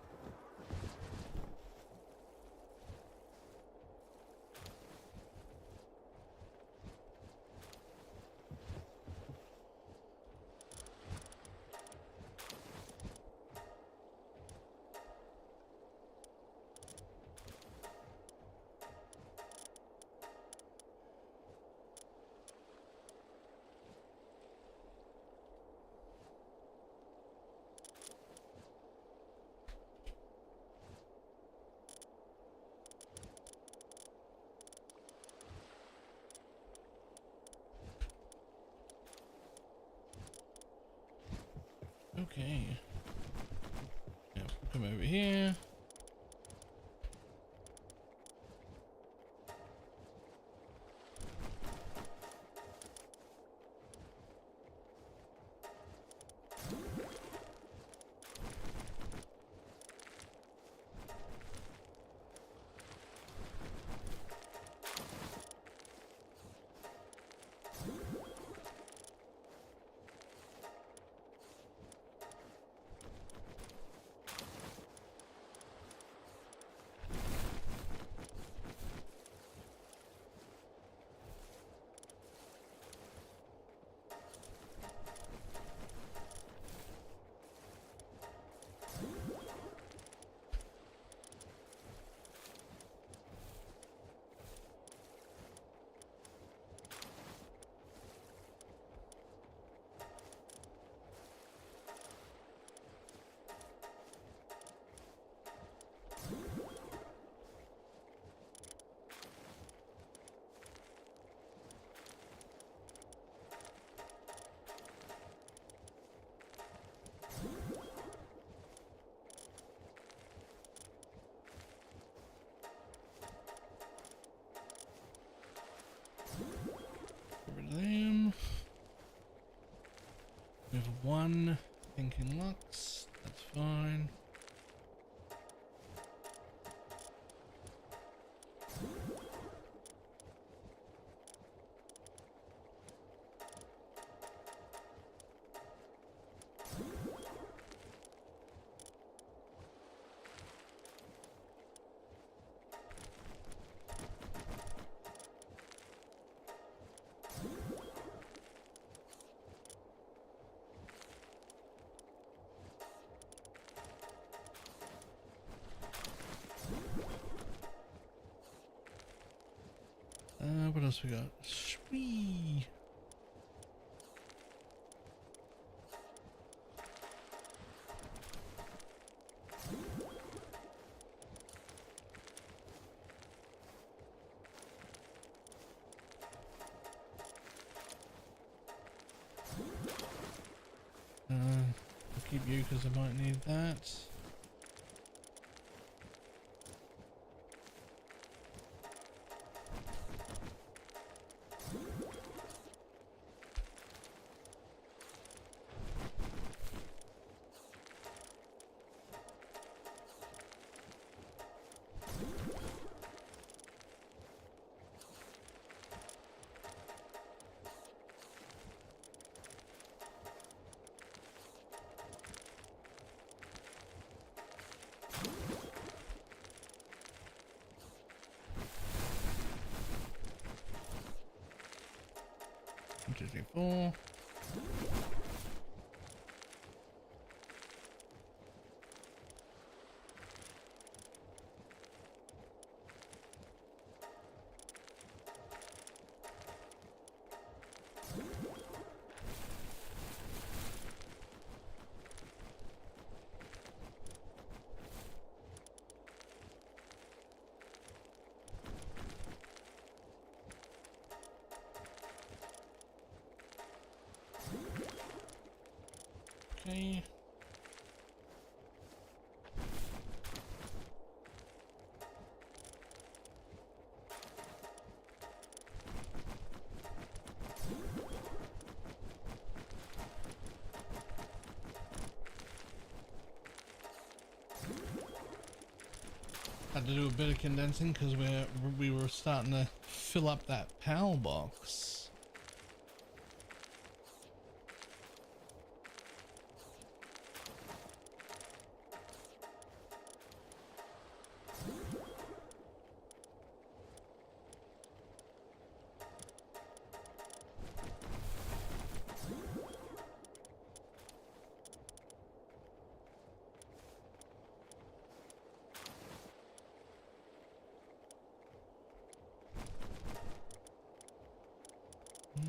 Okay. Now come over here. Get rid of them. We have one thinking Lux. That's fine. What else we got? Sweet. I'll keep you because I might need that. One, two, three, four. Okay. Had to do a bit of condensing because we were starting to fill up that PAL box.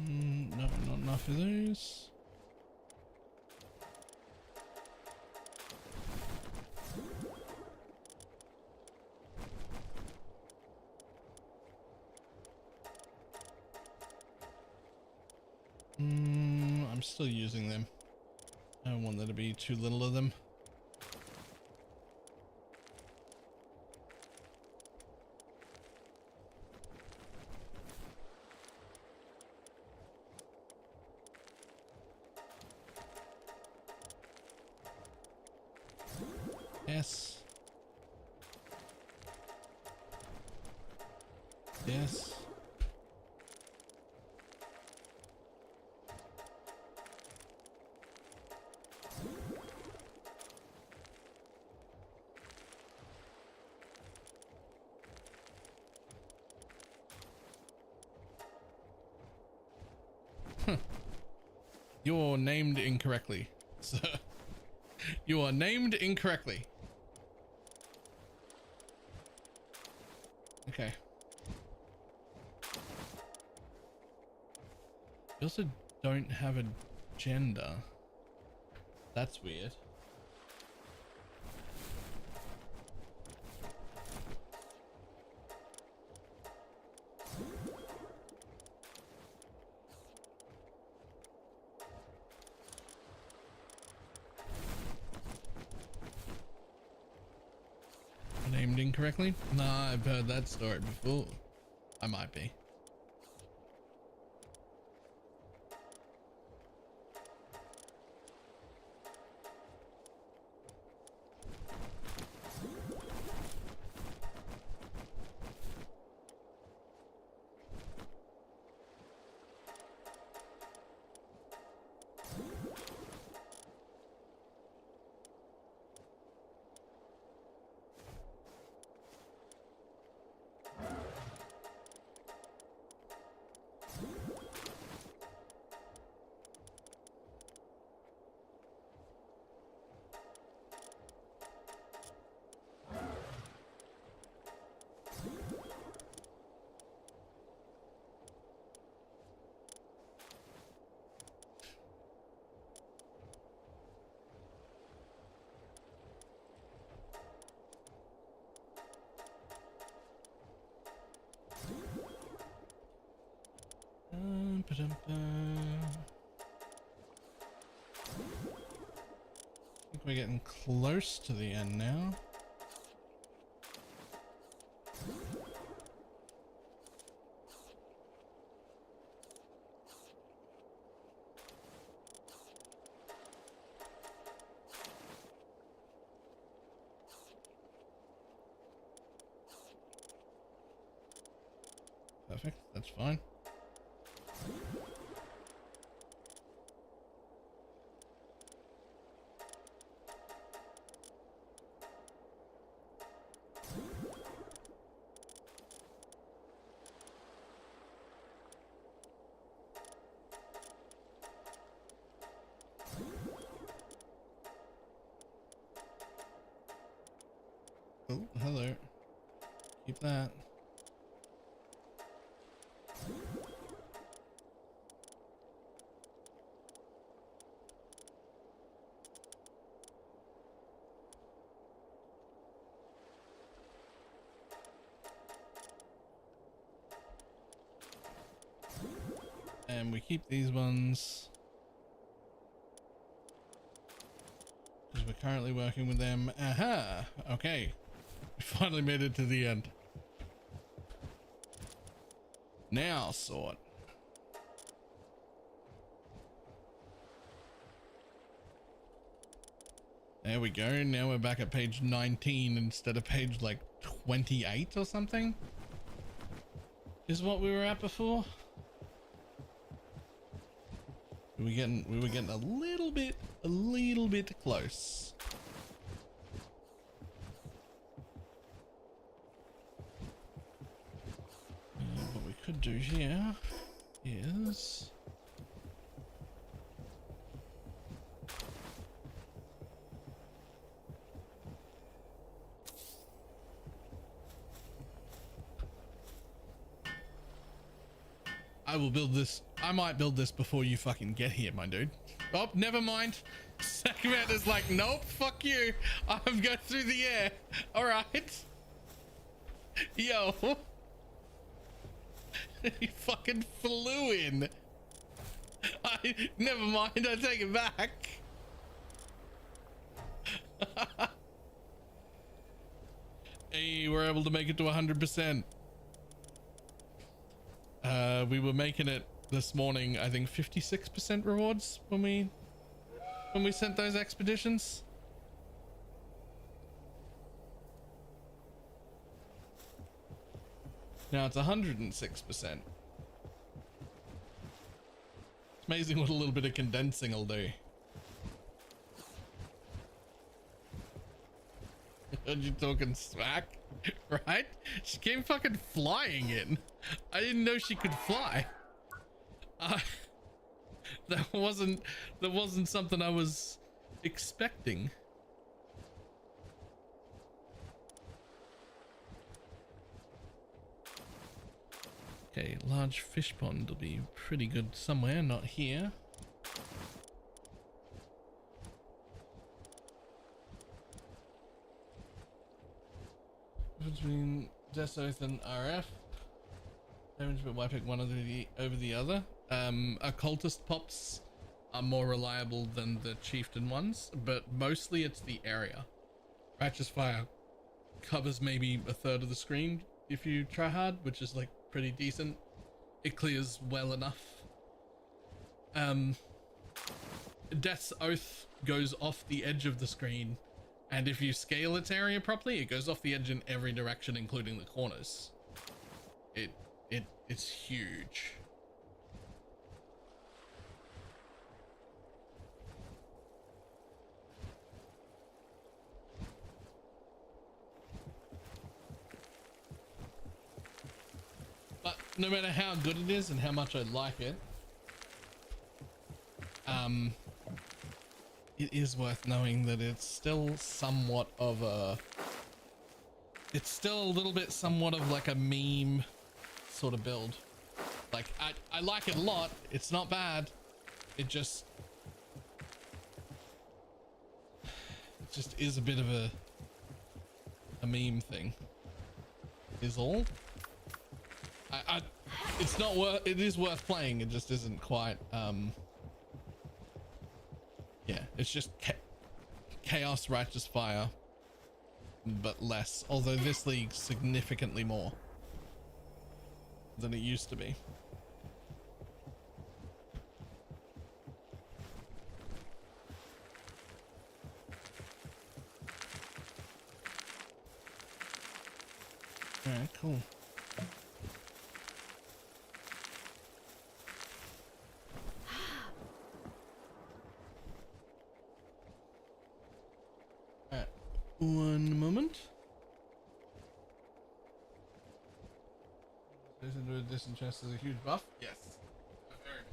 No, not enough of those. I'm still using them. I don't want there to be too little of them. Yes. Yes. You're named incorrectly, sir. You are named incorrectly. Okay. You also don't have a gender. That's weird. Named incorrectly? Nah, I've heard that story before. I might be. I think we're getting close to the end now. Perfect, that's fine. Oh, hello. Keep that. And we keep these ones. Because we're currently working with them. Aha! Okay. We finally made it to the end. Now, sort. There we go. Now we're back at page 19 instead of page like 28 or something. Is what we were at before. We were getting a little bit close. What we could do here is I will build this. I might build this before you fucking get here, my dude. Oh, never mind. Segment is like, nope, fuck you. I'm going through the air. All right. Yo. He fucking flew in. Never mind. I take it back. Hey, we're able to make it to 100%. We were making it this morning, I think 56% rewards when we sent those expeditions. Now it's 106%. It's amazing what a little bit of condensing will do. Heard you talking smack, right? She came fucking flying in. I didn't know she could fly. That wasn't something I was expecting. Okay, large fish pond will be pretty good somewhere, not here. Between Desoth and RF. Damage, but why pick one over the other? Occultist pops are more reliable than the chieftain ones, but mostly it's the area. Righteous Fire covers maybe a third of the screen if you try hard, which is like pretty decent. It clears well enough. Death's Oath goes off the edge of the screen, and if you scale its area properly, it goes off the edge in every direction, including the corners. It's huge. But no matter how good it is and how much I like it, it is worth knowing that it's still somewhat of a... It's still a little bit somewhat of like a meme sort of build. Like, I like it a lot. It's not bad. It just is a bit of a meme thing is all. It's not worth, it is worth playing. It just isn't quite, yeah, it's just Chaos Righteous Fire, but less. Although this league's significantly more than it used to be. All right, cool. All right, one moment. Distant chest is a huge buff. Yes. I've heard.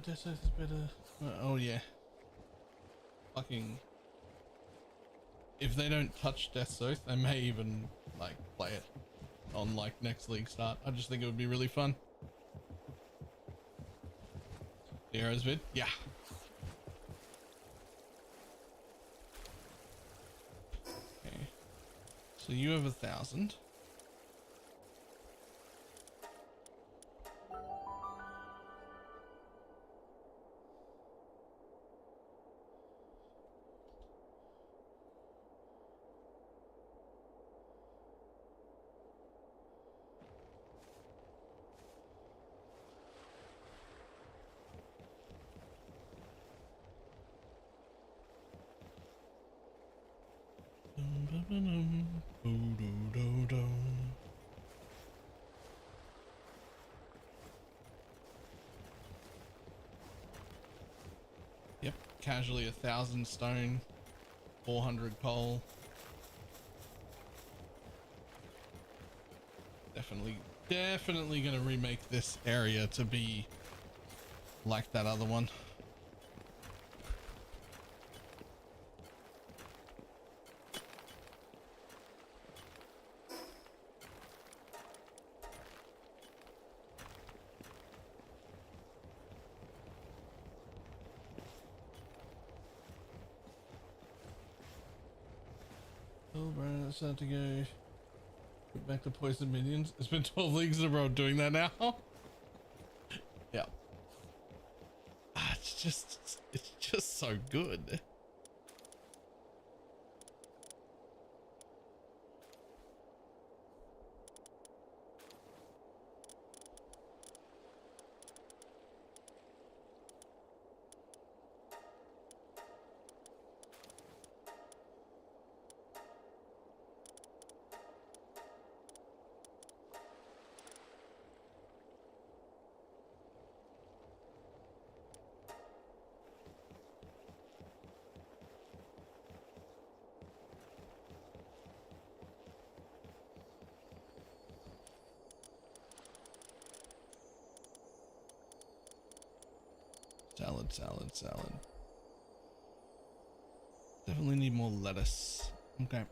Death South is better. Oh yeah. Fucking. If they don't touch Death South, they may even like play it on like next league start. I just think it would be really fun. Heroes vid? Yeah. Okay. So you have 1,000. Yep, casually 1,000 stone, 400 coal. Definitely gonna remake this area to be like that other one. Oh, bro, that's had to go. Put back to poison minions. It's been 12 leagues in a row doing that now. Yeah. It's just so good. Salad. Definitely need more lettuce. Okay.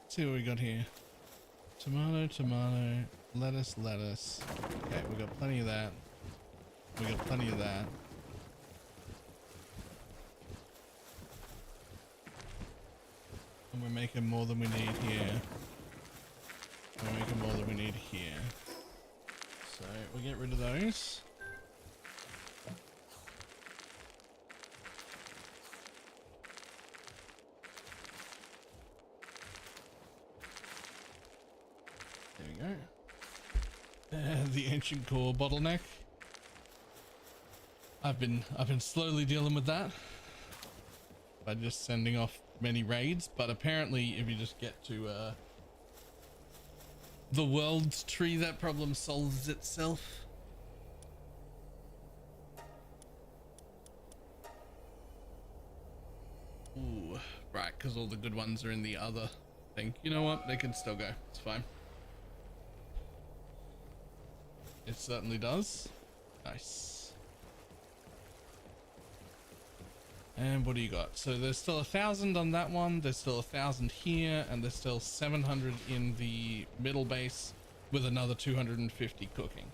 See what we got here. Tomato, lettuce. Okay, we got plenty of that. And we're making more than we need here. So we'll get rid of those. There we go. The ancient core bottleneck. I've been slowly dealing with that by just sending off many raids, but apparently if you just get to the world's tree, that problem solves itself. Ooh, right, because all the good ones are in the other thing. You know what? They can still go. It's fine. It certainly does. Nice. And what do you got? So there's still 1,000 on that one. There's still 1,000 here, and there's still 700 in the middle base with another 250 cooking.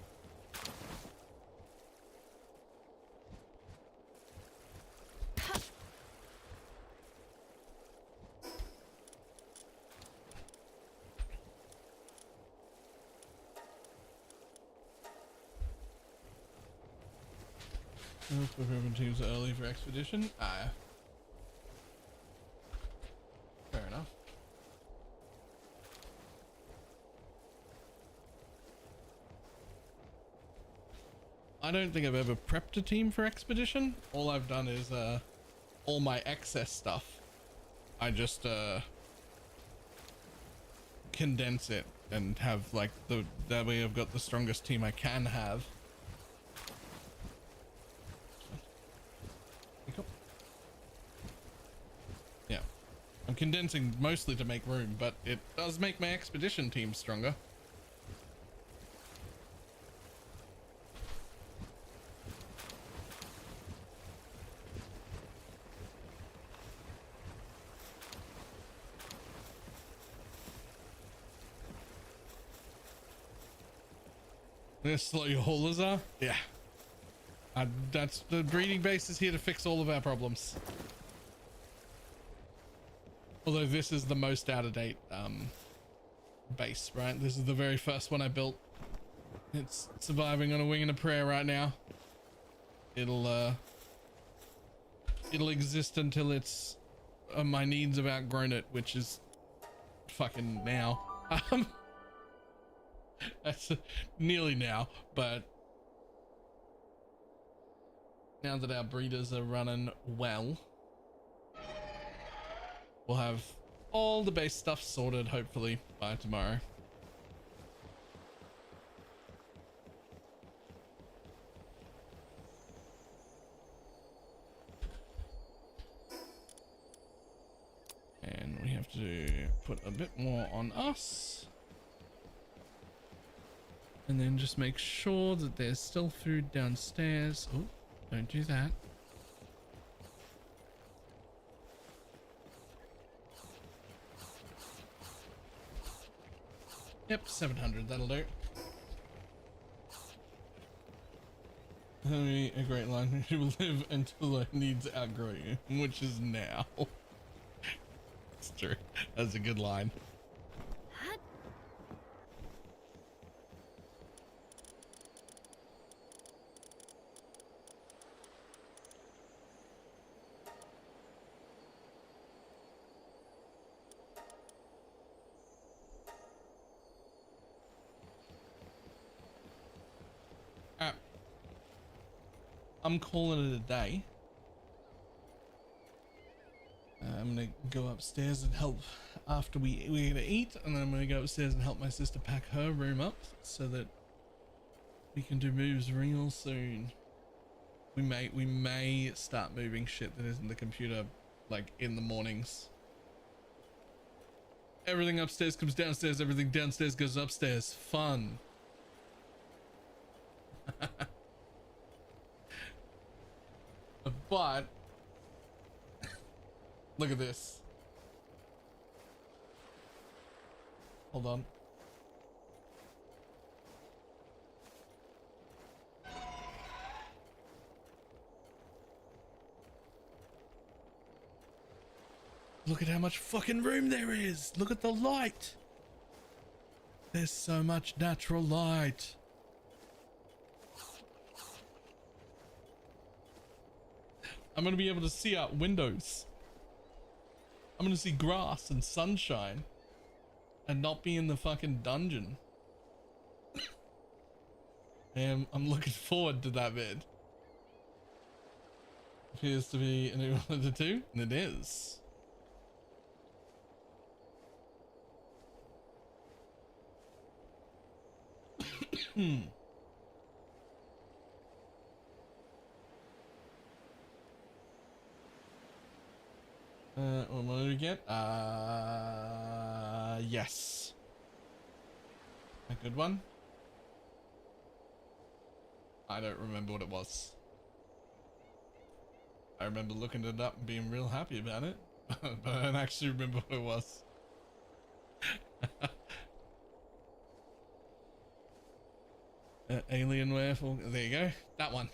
Preferring teams early for expedition. Fair enough. I don't think I've ever prepped a team for expedition. All I've done is all my excess stuff, I just condense it and have like that way I've got the strongest team I can have. Yeah, I'm condensing mostly to make room, but it does make my expedition team stronger. How slow your haulers are? Yeah. That's the breeding base is here to fix all of our problems. Although this is the most out of date base, right? This is the very first one I built. It's surviving on a wing and a prayer right now. It'll exist until it's my needs have outgrown it, which is fucking now. That's nearly now, but now that our breeders are running well, we'll have all the base stuff sorted hopefully by tomorrow. And we have to put a bit more on us. And then just make sure that there's still food downstairs. Oh, don't do that. Yep, 700, that'll do. A great line. You will live until our needs outgrow you, which is now. It's true. That's a good line. I'm calling it a day. I'm gonna go upstairs and help after we're gonna eat, and then I'm gonna go upstairs and help my sister pack her room up so that we can do moves real soon. We may start moving shit that isn't the computer like in the mornings. Everything upstairs comes downstairs, everything downstairs goes upstairs. Fun. But look at this. Hold on. Look at how much fucking room there is. Look at the light. There's so much natural light. I'm gonna be able to see out windows. I'm gonna see grass and sunshine and not be in the fucking dungeon. And I'm looking forward to that bit. Appears to be a new one of the two, and it is. What did we get? Yes. A good one? I don't remember what it was. I remember looking it up and being real happy about it, but I don't actually remember what it was. Alienware for, there you go, that one.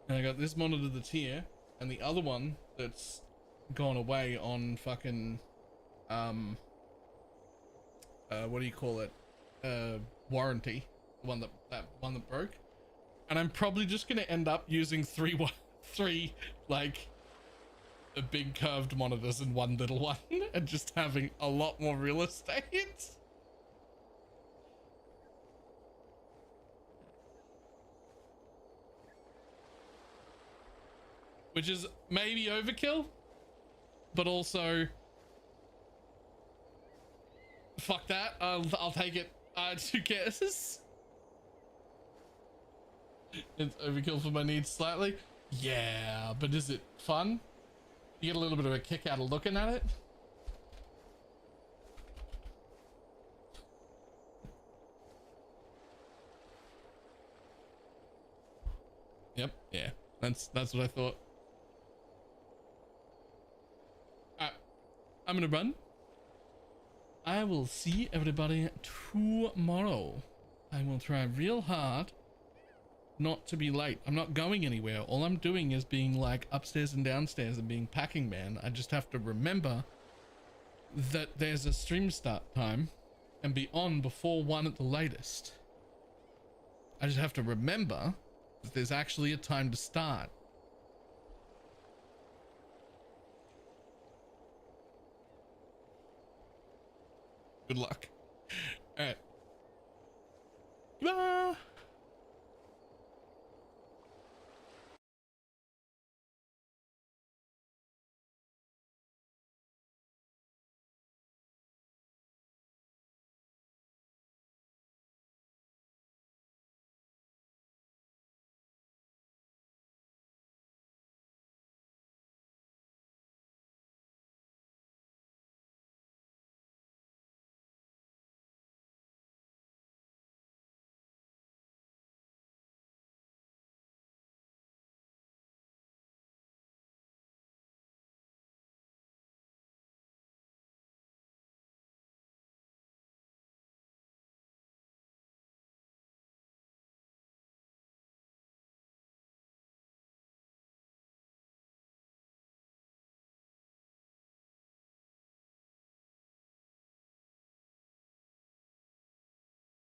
And I got this monitor that's here, and the other one that's gone away on fucking, what do you call it? Warranty. The one that one that broke. And I'm probably just gonna end up using three like the big curved monitors in one little one and just having a lot more real estate. Which is maybe overkill, but also fuck that. I'll take it. Who cares? It's overkill for my needs slightly. Yeah, but is it fun? You get a little bit of a kick out of looking at it. Yep, yeah. That's what I thought. I'm gonna run. I will see everybody tomorrow. I will try real hard not to be late. I'm not going anywhere. All I'm doing is being like upstairs and downstairs and being packing man. I just have to remember that there's a stream start time and be on before 1 at the latest. I just have to remember that there's actually a time to start. Good luck. All right. Goodbye.